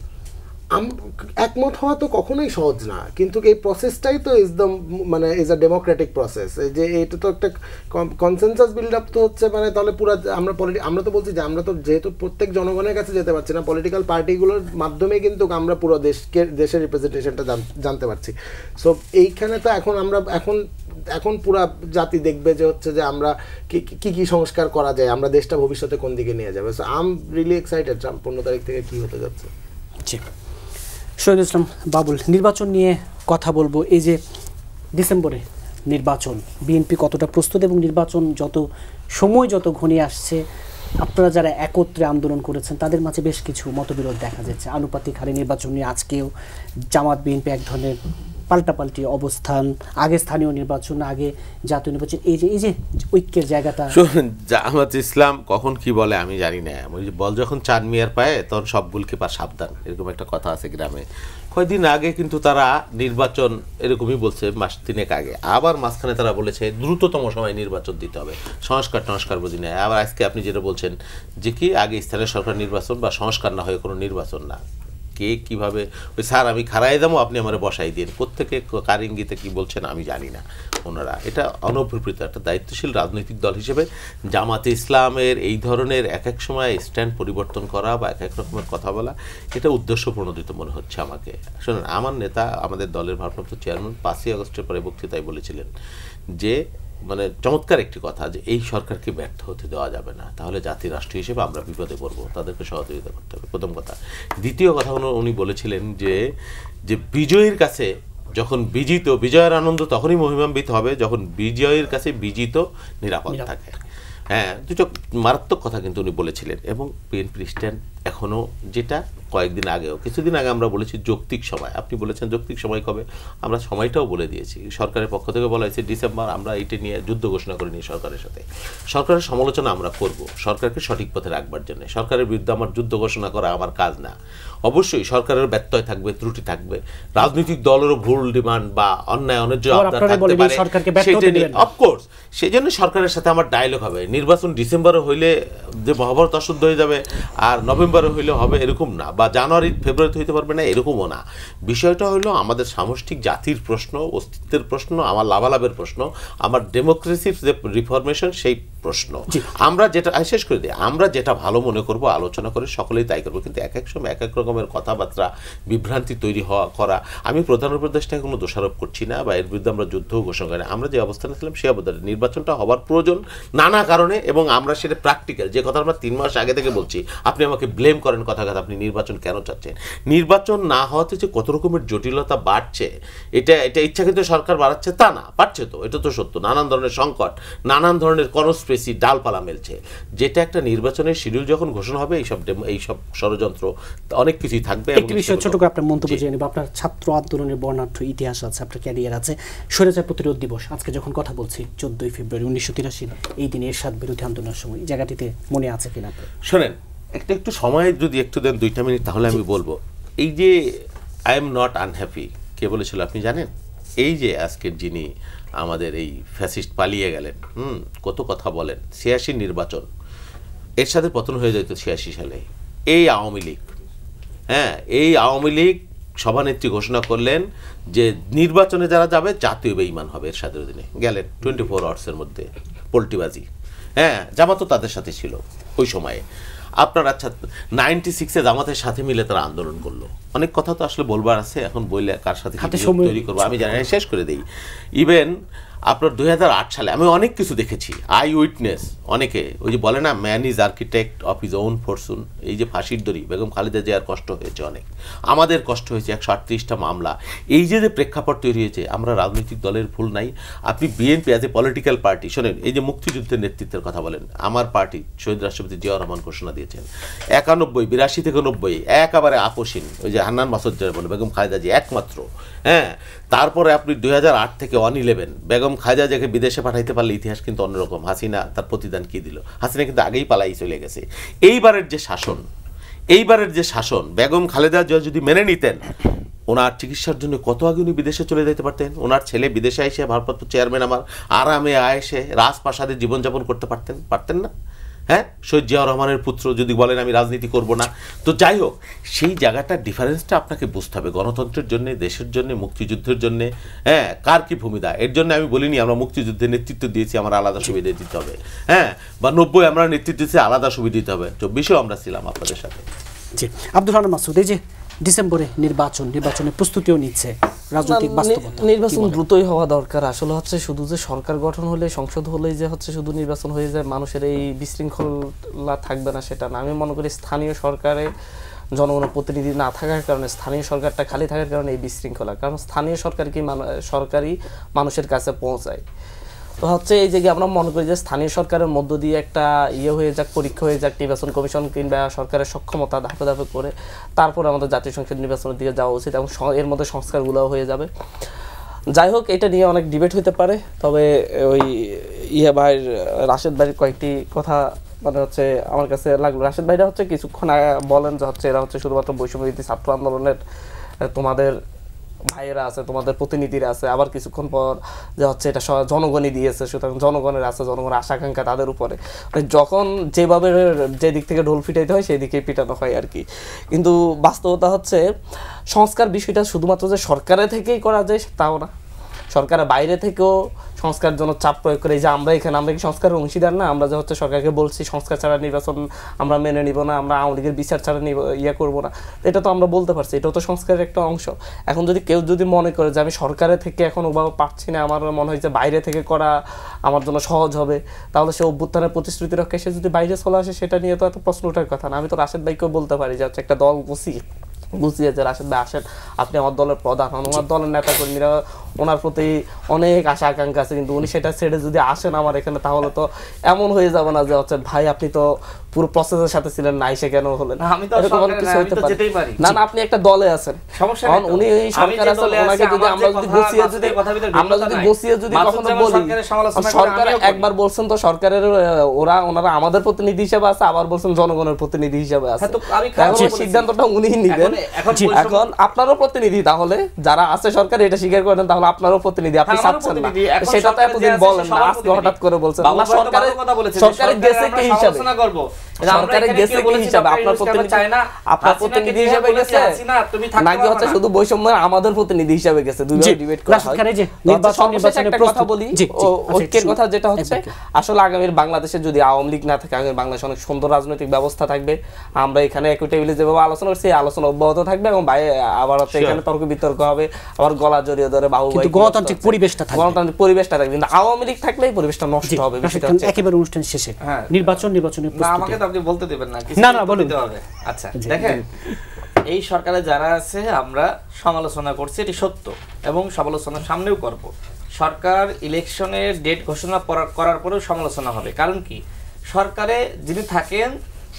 B: একমত হওয়া তো কখনোই সহজ না, কিন্তু এই প্রসেসটাই তো ইজ আ ডেমোক্রেটিক প্রসেস। যে এটা তো একটা কনসেনসাস বিল্ড আপ তো হচ্ছে, মানে তাহলে পুরো আমরা তো বলছি যে আমরা তো যেহেতু প্রত্যেক জনগণের কাছে যেতে পারছি না, পলিটিক্যাল পার্টিগুলোর মাধ্যমে কিন্তু আমরা পুরো দেশের রিপ্রেজেন্টেশনটা জানতে পারছি। সো এইখানে তো এখন পুরা জাতি দেখবে যে হচ্ছে যে আমরা কি সংস্কার করা যায়, আমরা দেশটা ভবিষ্যতে কোন দিকে নিয়ে যাবে। So I am really excited 15 তারিখ থেকে কি হতে যাচ্ছে।
A: শহীদুল ইসলাম বাবুল, নির্বাচন নিয়ে কথা বলবো। এই যে ডিসেম্বরে নির্বাচন, বিএনপি কতটা প্রস্তুত, এবং নির্বাচন যত ঘনিয়ে আসছে, আপনারা যারা একত্রে আন্দোলন করেছেন তাদের মাঝে বেশ কিছু মতবিরোধ দেখা যাচ্ছে। আনুপাতিক হারে নির্বাচন নিয়ে আজকেও জামাত বিএনপি এক ধরনের পাল্টাপাল্টি অবস্থান, আগে স্থানীয় নির্বাচন, আগে জাতীয় নির্বাচন, এই যে ঐক্যের জায়গাটা।
C: জামাত ইসলাম কখন কি বলে আমি জানি না, ওই যে বল যখন চাঁদ মিয়ার পায়ে তখন সব গোলকিপার সাবধান, এরকম একটা কথা আছে গ্রামে। কয়েকদিন আগে কিন্তু তারা নির্বাচন এরকমই বলছে, মাস 3 আগে, আবার মাঝখানে তারা বলেছে দ্রুততম সময় নির্বাচন দিতে হবে, সংস্কার বুঝি না। আবার আজকে আপনি যেটা বলছেন যে কি আগে স্থানীয় সরকার নির্বাচন বা সংস্কার না হয়ে কোনো নির্বাচন না, কে কীভাবে ওই স্যার আমি খাড়াই দামও আপনি আমার বসাই দিন, প্রত্যেকে কার ইঙ্গিতে কী বলছেন আমি জানি না। ওনারা এটা অনভিপ্রেত একটা দায়িত্বশীল রাজনৈতিক দল হিসেবে জামাতে ইসলামের এই ধরনের এক সময় স্ট্যান্ড পরিবর্তন করা বা এক রকমের কথা বলা, এটা উদ্দেশ্য প্রণোদিত মনে হচ্ছে আমাকে। শোনেন, আমার নেতা আমাদের দলের ভারপ্রাপ্ত চেয়ারম্যান 5ই আগস্টের পরে বক্তৃতায় বলেছিলেন যে চমৎকার একটি কথা, যে এই সরকারকে ব্যর্থ হতে দেওয়া যাবে না, তাহলে জাতি রাষ্ট্র হিসেবে আমরা বিপদে পড়বো, তাদেরকে সহযোগিতা করতে হবে, প্রথম কথা। দ্বিতীয় কথা উনি বলেছিলেন যে বিজয়ীর কাছে যখন বিজয়ের আনন্দ তখনই মহিমান্বিত হবে যখন বিজয়ের কাছে বিজিত নিরাপদ থাকে। হ্যাঁ, দুটো মারাত্মক কথা কিন্তু উনি বলেছিলেন। এবং বিএনপির স্ট্যান্ড এখনও, যেটা কয়েকদিন আগেও, কিছুদিন আগে আমরা বলেছি যৌক্তিক সময়, আপনি বলেছেন যৌক্তিক সময় কবে, আমরা সময়টাও বলে দিয়েছি। সরকারের পক্ষ থেকে বলা হয়েছে ডিসেম্বর, আমরা এইটা নিয়ে যুদ্ধ ঘোষণা করিনি সরকারের সাথে। সরকারের সমালোচনা আমরা করব সরকারকে সঠিক পথে রাখবার জন্য, সরকারের বিরুদ্ধে আমার যুদ্ধ ঘোষণা করা আমার কাজ না। অবশ্যই সরকারের ব্যত্যয় থাকবে, ত্রুটি থাকবে, রাজনৈতিক দলেরও ভুল ডিমান্ড বা অন্যায় অনেক অফকোর্স, সেই জন্য সরকারের সাথে আমার ডায়লগ হবে। নির্বাচন ডিসেম্বরে হইলে যে মহাভারত অশুদ্ধ হয়ে যাবে আর নভেম্বরে হইলে হবে এরকম না, বা জানুয়ারি ফেব্রুয়ারিতে হইতে পারবে না এরকমও না। বিষয়টা হলো আমাদের সামষ্টিক জাতির প্রশ্ন, অস্তিত্বের প্রশ্ন, আমার লাভালাভের প্রশ্ন, আমার ডেমোক্রেসির যে রিফরমেশন সেই প্রশ্ন। আমরা যেটা শেষ করে দিই, আমরা যেটা ভালো মনে করব আলোচনা করে সকলেই তাই করবো, কিন্তু এক এক সময় এক এক রকমের কথাবার্তা বিভ্রান্তি তৈরি করা। আমি প্রধান উপদেষ্টাকে কোনো দোষারোপ করছি না বা এর বিরুদ্ধে আমরা যুদ্ধও ঘোষণা করি না। আমরা যে অবস্থানে ছিলাম সেই অবস্থানে নির্বাচনটা হওয়ার প্রয়োজন নানা কারণে, এবং আমরা সেটা প্র্যাকটিক্যাল যে কথা আমরা 3 মাস আগে থেকে বলছি। আপনি আমাকে ব্লেম করেন কথা আপনি নির্বাচন কেন চাচ্ছেন? নির্বাচন না হওয়াতে যে কত রকমের জটিলতা বাড়ছে, এটা ইচ্ছাকৃত সরকার বাড়াচ্ছে তা না, পারছে তো, এটা তো সত্য। নানান ধরনের সংকট, নানান ধরনের কনস্পিরেসি ডালপালা মেলছে, যেটা একটা নির্বাচনের শিডিউল যখন ঘোষণা হবে এইসব ষড়যন্ত্র অনেক কিছুই থাকবে।
A: একটি বিষয় ছোট করে আপনার মন্তব্য জেনে নেব। আপনার ছাত্র আন্দোলনের বর্ণাঢ্য ইতিহাস আছে, আপনার ক্যারিয়ার আছে। স্বৈরাচার প্রতিরোধ দিবস আজকে যখন কথা বলছি 14 ফেব্রুয়ারি 1983, এই দিনে এরশাদ বিরোধী আন্দোলনের সময় এই জায়গাটিতে মনে আছে কিনা?
C: শোনেন, একটু সময় যদি একটু দেন 2টা মিনিট, তাহলে আমি বলবো। এই যে আই এম নট আনহ্যাপি কে বলেছিল আপনি জানেন? এই যে আজকের যিনি আমাদের এই ফ্যাসিস্ট পালিয়ে গেলেন, কত কথা বলেন, 86 নির্বাচন, এর সাথে পতন হয়ে যেত 86 সালে। এই আওয়ামী লীগ, এই আওয়ামী লীগ সভানেত্রী ঘোষণা করলেন যে নির্বাচনে যারা যাবে জাতীয় বেঈমান হবে। এর সাথে দিনে গেলেন 24 আওয়ার্সের মধ্যে, পোল্টিবাজি। জামাতও তাদের সাথে ছিল ওই সময়ে। আপনার 96-এ জামাতের সাথে মিলে তারা আন্দোলন করলো। অনেক কথা তো আসলে বলবার আছে, এখন বললে কার সাথে তৈরি করবো আমি জানি না, শেষ করে দিই। ইভেন আপনার 2008 সালে আমি অনেক কিছু দেখেছি, আই উইটনেস। অনেকে ওই যে বলে না, man is architect of his own fortune. এই যে ফাঁসির দড়ি, বেগম খালেদা জিয়ার কষ্ট হয়েছে অনেক, আমাদের কষ্ট হয়েছে, 138টা মামলা। এই যে প্রেক্ষাপট তৈরি হয়েছে, আমরা রাজনৈতিক দলের ভুল নাই। আপনি BNP as a political party, শোনেন, এই যে মুক্তিযুদ্ধের নেতৃত্বের কথা বলেন, আমার পার্টি শহীদ রাষ্ট্রপতি জিয়াউর রহমান ঘোষণা দিয়েছেন 82 থেকে 90 একেবারে আপোষহীন। ওই যে হান্নান মাসুদ যারা বলে, বেগম খালেদা জিয়া একমাত্র। তারপরে আপনি 2008 থেকে 111 বেগম খালেদা জিয়াকে বিদেশে পাঠাইতে পারলে ইতিহাস কিন্তু অন্যরকম। হাসিনা তার প্রতিদান কি দিল? হাসিনা কিন্তু আগেই পালাই চলে গেছে। এইবারের যে শাসন বেগম খালেদা জিয়া যদি মেনে নিতেন, ওনার চিকিৎসার জন্য কত আগে উনি বিদেশে চলে যেতে পারতেন। ওনার ছেলে বিদেশে এসে ভারপ্রাপ্ত চেয়ারম্যান আমার আরামে আয়েসে রাজপ্রাসাদে জীবনযাপন করতে পারতেন না? শহীদ জিয়াউর রহমানের পুত্র যদি বলেন আমি রাজনীতি করব না, তো যাই হোক, সেই জায়গাটার ডিফারেন্সটা আপনাকে বুঝতে হবে। গণতন্ত্রের জন্য, দেশের জন্য, মুক্তিযুদ্ধের জন্য কার কি ভূমিকা। এর জন্য আমি বলিনি আমরা মুক্তিযুদ্ধের নেতৃত্ব দিয়েছি, আমার আলাদা সুবিধা দিতে হবে, বা 90 আমরা নেতৃত্ব দিয়েছি, আলাদা সুবিধা দিতে হবে। 24-এও আমরা ছিলাম আপনাদের সাথে।
A: জি, আব্দুল হান্নান মাসুদ, এই যে ডিসেম্বরে নির্বাচনের প্রস্তুতিও নিচ্ছে, রাজনৈতিক বাস্তবতা,
D: নির্বাচন দ্রুতই হওয়া দরকার। আসলে হচ্ছে শুধু যে সরকার গঠন হলে, সংসদ হলেই যে হচ্ছে শুধু নির্বাচন হয়ে যায়, মানুষের এই বিশৃঙ্খলা থাকবে না সেটা না। আমি মনে করি স্থানীয় সরকারে জনগণের প্রতিনিধি না থাকার কারণে, স্থানীয় সরকারটা খালি থাকার কারণে এই বিশৃঙ্খলা। কারণ স্থানীয় সরকারই মানুষের কাছে পৌঁছায়। তো হচ্ছে এই যে আমরা মনে করি যে স্থানীয় সরকারের মধ্য দিয়ে একটা হয়ে যাক, পরীক্ষা হয়ে যাক, নির্বাচন কমিশন কিংবা সরকারের সক্ষমতা ধাপে ধাপে করে তারপর আমাদের জাতীয় সংসদ নির্বাচনের দিকে যাওয়া উচিত, এবং এর মধ্যে সংস্কারগুলোও হয়ে যাবে। যাই হোক, এটা নিয়ে অনেক ডিবেট হতে পারে। তবে ওই ভাইয়ের, রাশেদ ভাইয়ের কয়েকটি কথা মানে হচ্ছে আমার কাছে লাগলো। রাশেদ ভাইরা হচ্ছে কিছুক্ষণ বলেন যে হচ্ছে এরা হচ্ছে শুধুমাত্র বৈষম্যবিরোধী ছাত্র আন্দোলনের তোমাদের ভাইয়েরা আছে, তোমাদের প্রতিনিধিরা আছে, আবার কিছুক্ষণ পর যে হচ্ছে এটা জনগণই দিয়েছে, সুতরাং জনগণের আছে, জনগণের আশাকাঙ্ক্ষা তাদের উপরে। যখন যেভাবে যে দিক থেকে ঢোল পিটাইতে হয় সেই দিকেই পিটানো হয় আর কি। কিন্তু বাস্তবতা হচ্ছে সংস্কার বিষয়টা শুধুমাত্র যে সরকারের থেকেই করা যায় তাও না, সরকারের বাইরে থেকেও সংস্কার জন্য চাপ প্রয়োগ করে। যে আমরা কি সংস্কারের অংশীদার না? আমরা যে হচ্ছে সরকারকে বলছি সংস্কার ছাড়া নির্বাচন আমরা মেনে নিব না, আমরা আওয়ামী লীগের বিচার ছাড়া করবো না, এটা তো আমরা বলতে পারছি, এটাও তো সংস্কারের একটা অংশ। এখন যদি কেউ মনে করে যে আমি সরকারের থেকে এখন ওভাবে পাচ্ছি না, আমার মনে হয় যে বাইরে থেকে করা আমার জন্য সহজ হবে, তাহলে সে অভ্যুত্থানের প্রতিশ্রুতি রক্ষায় সে যদি বাইরে চলে আসে, সেটা নিয়ে তো এত প্রশ্ন ওঠার কথা না। আমি তো রাশেদ ভাইকেও বলতে পারি যে হচ্ছে একটা দল বুঝিয়ে যে রাশেদ ভাই আসেন, আপনি আমার দলের প্রধান হন, আমার দলের নেতা কর্মীরা ওনার প্রতি অনেক আশা আকাঙ্ক্ষা আছে, কিন্তু উনি সেটা ছেড়ে যদি আসেন আমার এখানে, তাহলে তো এমন হয়ে যাবে না যে হচ্ছে ভাই আপনি তো পুরো প্রসেসের সাথে ছিলেন না, এসে কেন হলেন? না, আপনি একটা দলে আছেন, উনি সরকার আছেন, ওনাকে যদি আমরা যদি বসিয়ে যদি কখনো বলি, সরকার একবার বলছেন তো সরকারের ওনারা আমাদের প্রতিনিধি হিসেবে আছে, আবার বলছেন জনগণের প্রতিনিধি হিসেবে আছে, সিদ্ধান্তটা উনিই নিবেন। এখন আপনারও প্রতিনিধি, তাহলে যারা আছে সরকার এটা স্বীকার করেন, তাহলে আপনারও প্রতিনিধি, আপনি চাচ্ছেন না, সেটা তো এতদিন বলেন না, আজকে হঠাৎ করে বলছেন। সরকারের গেছে কি হিসাবে সরকারে গেছে কি হিসাবে আপনার প্রতিনিধি হিসাবে গেছে নাকি হচ্ছে শুধু বৈষম্যের আমাদের প্রতিনিধি হিসাবে গেছে, দুইভাবে ডিবেট করা হয়। নির্বাচনের কথা বলি, ঐক্যের কথা যেটা হচ্ছে আসলে আগামীর বাংলাদেশে যদি আওয়ামী লীগ না থাকে, আগামীর বাংলাদেশে অনেক সুন্দর রাজনৈতিক ব্যবস্থা থাকবে। আমরা এখানে একই টেবিলে যেভাবে আলোচনা করছি এই আলোচনা অব্যাহত থাকবে এবং আবার হচ্ছে এখানে তর্ক বিতর্ক হবে, আবার গলা জড়িয়ে ধরে বাবু ভাই
A: গণতান্ত্রিক পরিবেশটা
D: থাকবে। কিন্তু আওয়ামী লীগ থাকলে এই পরিবেশটা নষ্ট হবে।
A: একেবারে অনুষ্ঠান শেষে নির্বাচনের
E: না, আমাকে তো আপনি বলতে দিবেন না,
A: না বলতে
E: হবে। আচ্ছা দেখেন, এই সরকারে যারা আছে আমরা সমালোচনা করছি, এটি সত্য এবং সমালোচনা সামনেও করব। সরকার ইলেকশনের ডেট ঘোষণা করার পরেও সমালোচনা হবে, কারণ কি সরকারে যিনি থাকেন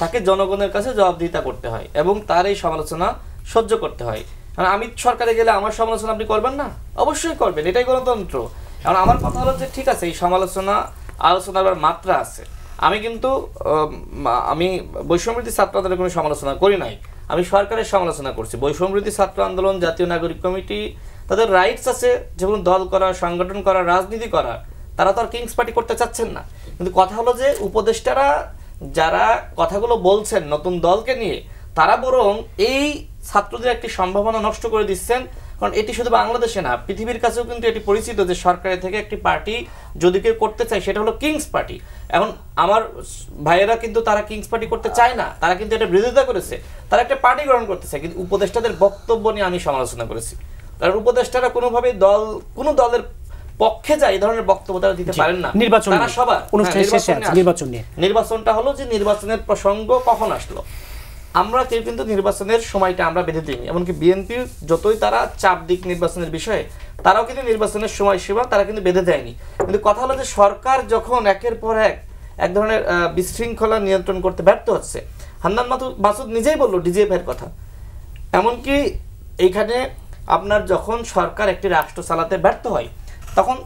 E: তাকে জনগণের কাছে জবাবদিহিতা করতে হয় এবং তার এই সমালোচনা সহ্য করতে হয়। কারণ আমি সরকারে গেলে আমার সমালোচনা আপনি করবেন না? অবশ্যই করবেন, এটাই গণতন্ত্র। কারণ আমার কথা হলো যে ঠিক আছে, এই আলোচনার মাত্রা আছে। আমি কিন্তু আমি বৈষম্যবিরোধী ছাত্র আন্দোলনের কোনো সমালোচনা করি নাই, আমি সরকারের সমালোচনা করছি। বৈষম্যবিরোধী ছাত্র আন্দোলন, জাতীয় নাগরিক কমিটি, তাদের রাইটস আছে যেমন দল করা, সংগঠন করা, রাজনীতি করা। তারা তো আর কিংস পার্টি করতে চাচ্ছেন না। কিন্তু কথা হলো যে উপদেষ্টারা যারা কথাগুলো বলছেন নতুন দলকে নিয়ে, তারা বরং এই ছাত্রদের একটি সম্ভাবনা নষ্ট করে দিচ্ছেন। কারণ এটি শুধু বাংলাদেশে না, পৃথিবীর কাছেও কিন্তু এটি পরিচিত যে সরকারের থেকে একটি পার্টি যদি কেউ করতে চায় সেটা হলো কিংস পার্টি। এখন আমার ভাইয়েরা কিন্তু তারা কিংস পার্টি করতে চায় না, তারা কিন্তু এটা বিরোধিতা করেছে, তারা একটা পার্টি গ্রহণ করতেছে। কিন্তু উপদেষ্টাদের বক্তব্য নিয়ে আমি সমালোচনা করেছি। কারণ উপদেষ্টারা কোনোভাবে কোনো দলের পক্ষে যায় এই ধরনের বক্তব্য তারা দিতে পারেন না। তারা সবার নির্বাচনটা হলো যে নির্বাচনের প্রসঙ্গ কখন আসলো, আমরা কেউ কিন্তু নির্বাচনের সময়টা আমরা বেঁধে দিইনি। এমনকি বিএনপি যতই তারা চাপ দিক নির্বাচনের বিষয়ে, তারাও কিন্তু নির্বাচনের সময়সীমা তারা কিন্তু বেঁধে দেয়নি। কিন্তু কথা হলো যে সরকার যখন একের পর এক ধরনের বিশৃঙ্খলা নিয়ন্ত্রণ করতে ব্যর্থ হচ্ছে, হান্নান মাসুদ নিজেই বললো ডিজিএফ এর কথা। এমনকি এইখানে আপনার যখন সরকার একটি রাষ্ট্র চালাতে ব্যর্থ হয় তখন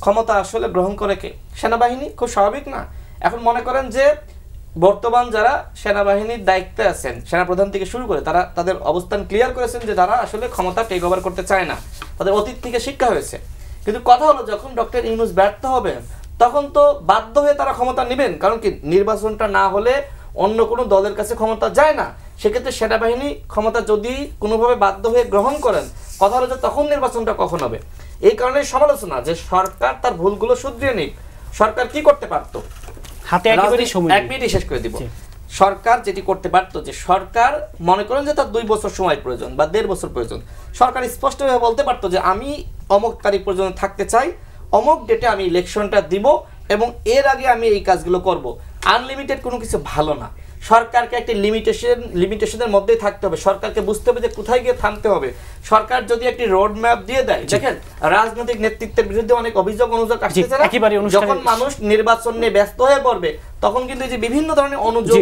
E: ক্ষমতা আসলে গ্রহণ করে কে? সেনাবাহিনী। খুব স্বাভাবিক না? এখন মনে করেন যে বর্তমান যারা সেনাবাহিনীর দায়িত্বে আছেন, সেনাপ্রধান থেকে শুরু করে, তারা তাদের অবস্থান ক্লিয়ার করেছেন যে তারা আসলে ক্ষমতা টেক ওভার করতে চায় না, তাদের অতীত থেকে শিক্ষা হয়েছে। কিন্তু কথা হলো যখন ডক্টর ইউনূস ব্যর্থ হবেন তখন তো বাধ্য হয়ে তারা ক্ষমতা নেবেন। কারণ কি নির্বাচনটা না হলে অন্য কোনো দলের কাছে ক্ষমতা যায় না। সেক্ষেত্রে সেনাবাহিনী ক্ষমতা যদি কোনোভাবে বাধ্য হয়ে গ্রহণ করেন, কথা হলো যে তখন নির্বাচনটা কখন হবে। এই কারণে সমালোচনা যে সরকার তার ভুলগুলো শুধরিয়ে নিক। সরকার কি করতে পারত? এক মিনিটে শেষ করে দিব। সরকার যেটি করতে পারত, যে সরকার মনে করেন যে তার 2 বছর সময় প্রয়োজন বা 1.5 বছর প্রয়োজন, সরকার স্পষ্টভাবে বলতে পারতো যে আমি অমুক তারিখ পর্যন্ত থাকতে চাই, অমুক ডেটে আমি ইলেকশনটা দিব এবং এর আগে আমি এই কাজগুলো করব। আনলিমিটেড কোনো কিছু ভালো না। সরকারকে একটি লিমিটেশনের মধ্যেই থাকতে হবে। সরকারকে বুঝতে হবে যে কোথায় গিয়ে থামতে হবে। সরকার যদি একটি রোড ম্যাপ দিয়ে দেয়, দেখেন রাজনৈতিক নেতৃত্বের বিরুদ্ধে অনেক অভিযোগ আসতেছে না, যখন মানুষ নির্বাচন নিয়ে ব্যস্ত হয়ে পড়বে তখন কিন্তু এই যে বিভিন্ন ধরনের অনুযোগ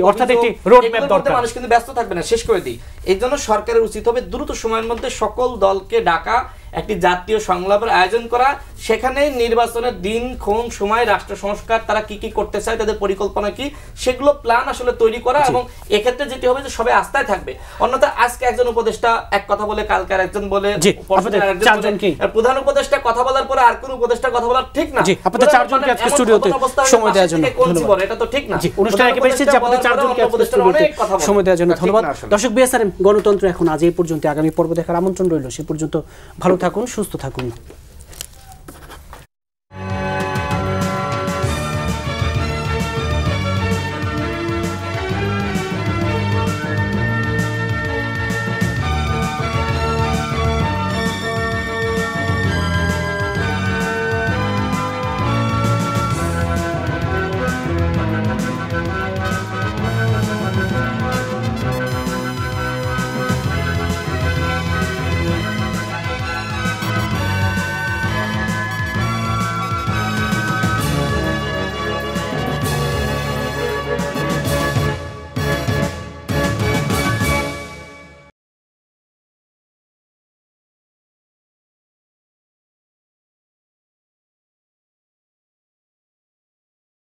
E: মানুষ কিন্তু ব্যস্ত থাকবে না। শেষ করে দিই, এই জন্য সরকারের উচিত হবে দ্রুত সময়ের মধ্যে সকল দলকে ডাকা, একটি জাতীয় সংলাপের আয়োজন করা, সেখানে নির্বাচনের দিন, ক্ষণ, সময়, রাষ্ট্র সংস্কার তারা কি কি করতে চায়, তাদের পরিকল্পনা কি, সেগুলো প্ল্যান আসলে তৈরি করা। এবং এক্ষেত্রে যেটি হবে যে সবাই আস্থায় থাকবে। অন্যথা আজকে একজন উপদেষ্টা এক কথা বলে, কালকে আরেকজন বলে, প্রধান উপদেষ্টা কথা বলার পরে আর কোন উপদেষ্টা কথা বলা ঠিক না।
A: আপনাদের চারজনকে আজকে স্টুডিওতে সময় দেওয়ার জন্য ধন্যবাদ।
E: এটা তো ঠিক না।
A: অনুষ্ঠানে একেবারে শেষ, আপনাদের চারজনকে আজকে স্টুডিওতে সময় দেওয়ার জন্য ধন্যবাদ। দর্শক, বিএসআরএম গণতন্ত্র এখন আজ এই পর্যন্ত। আগামী পর্ব দেখার আমন্ত্রণ রইল। সে পর্যন্ত ভালো থাকুন, সুস্থ থাকুন।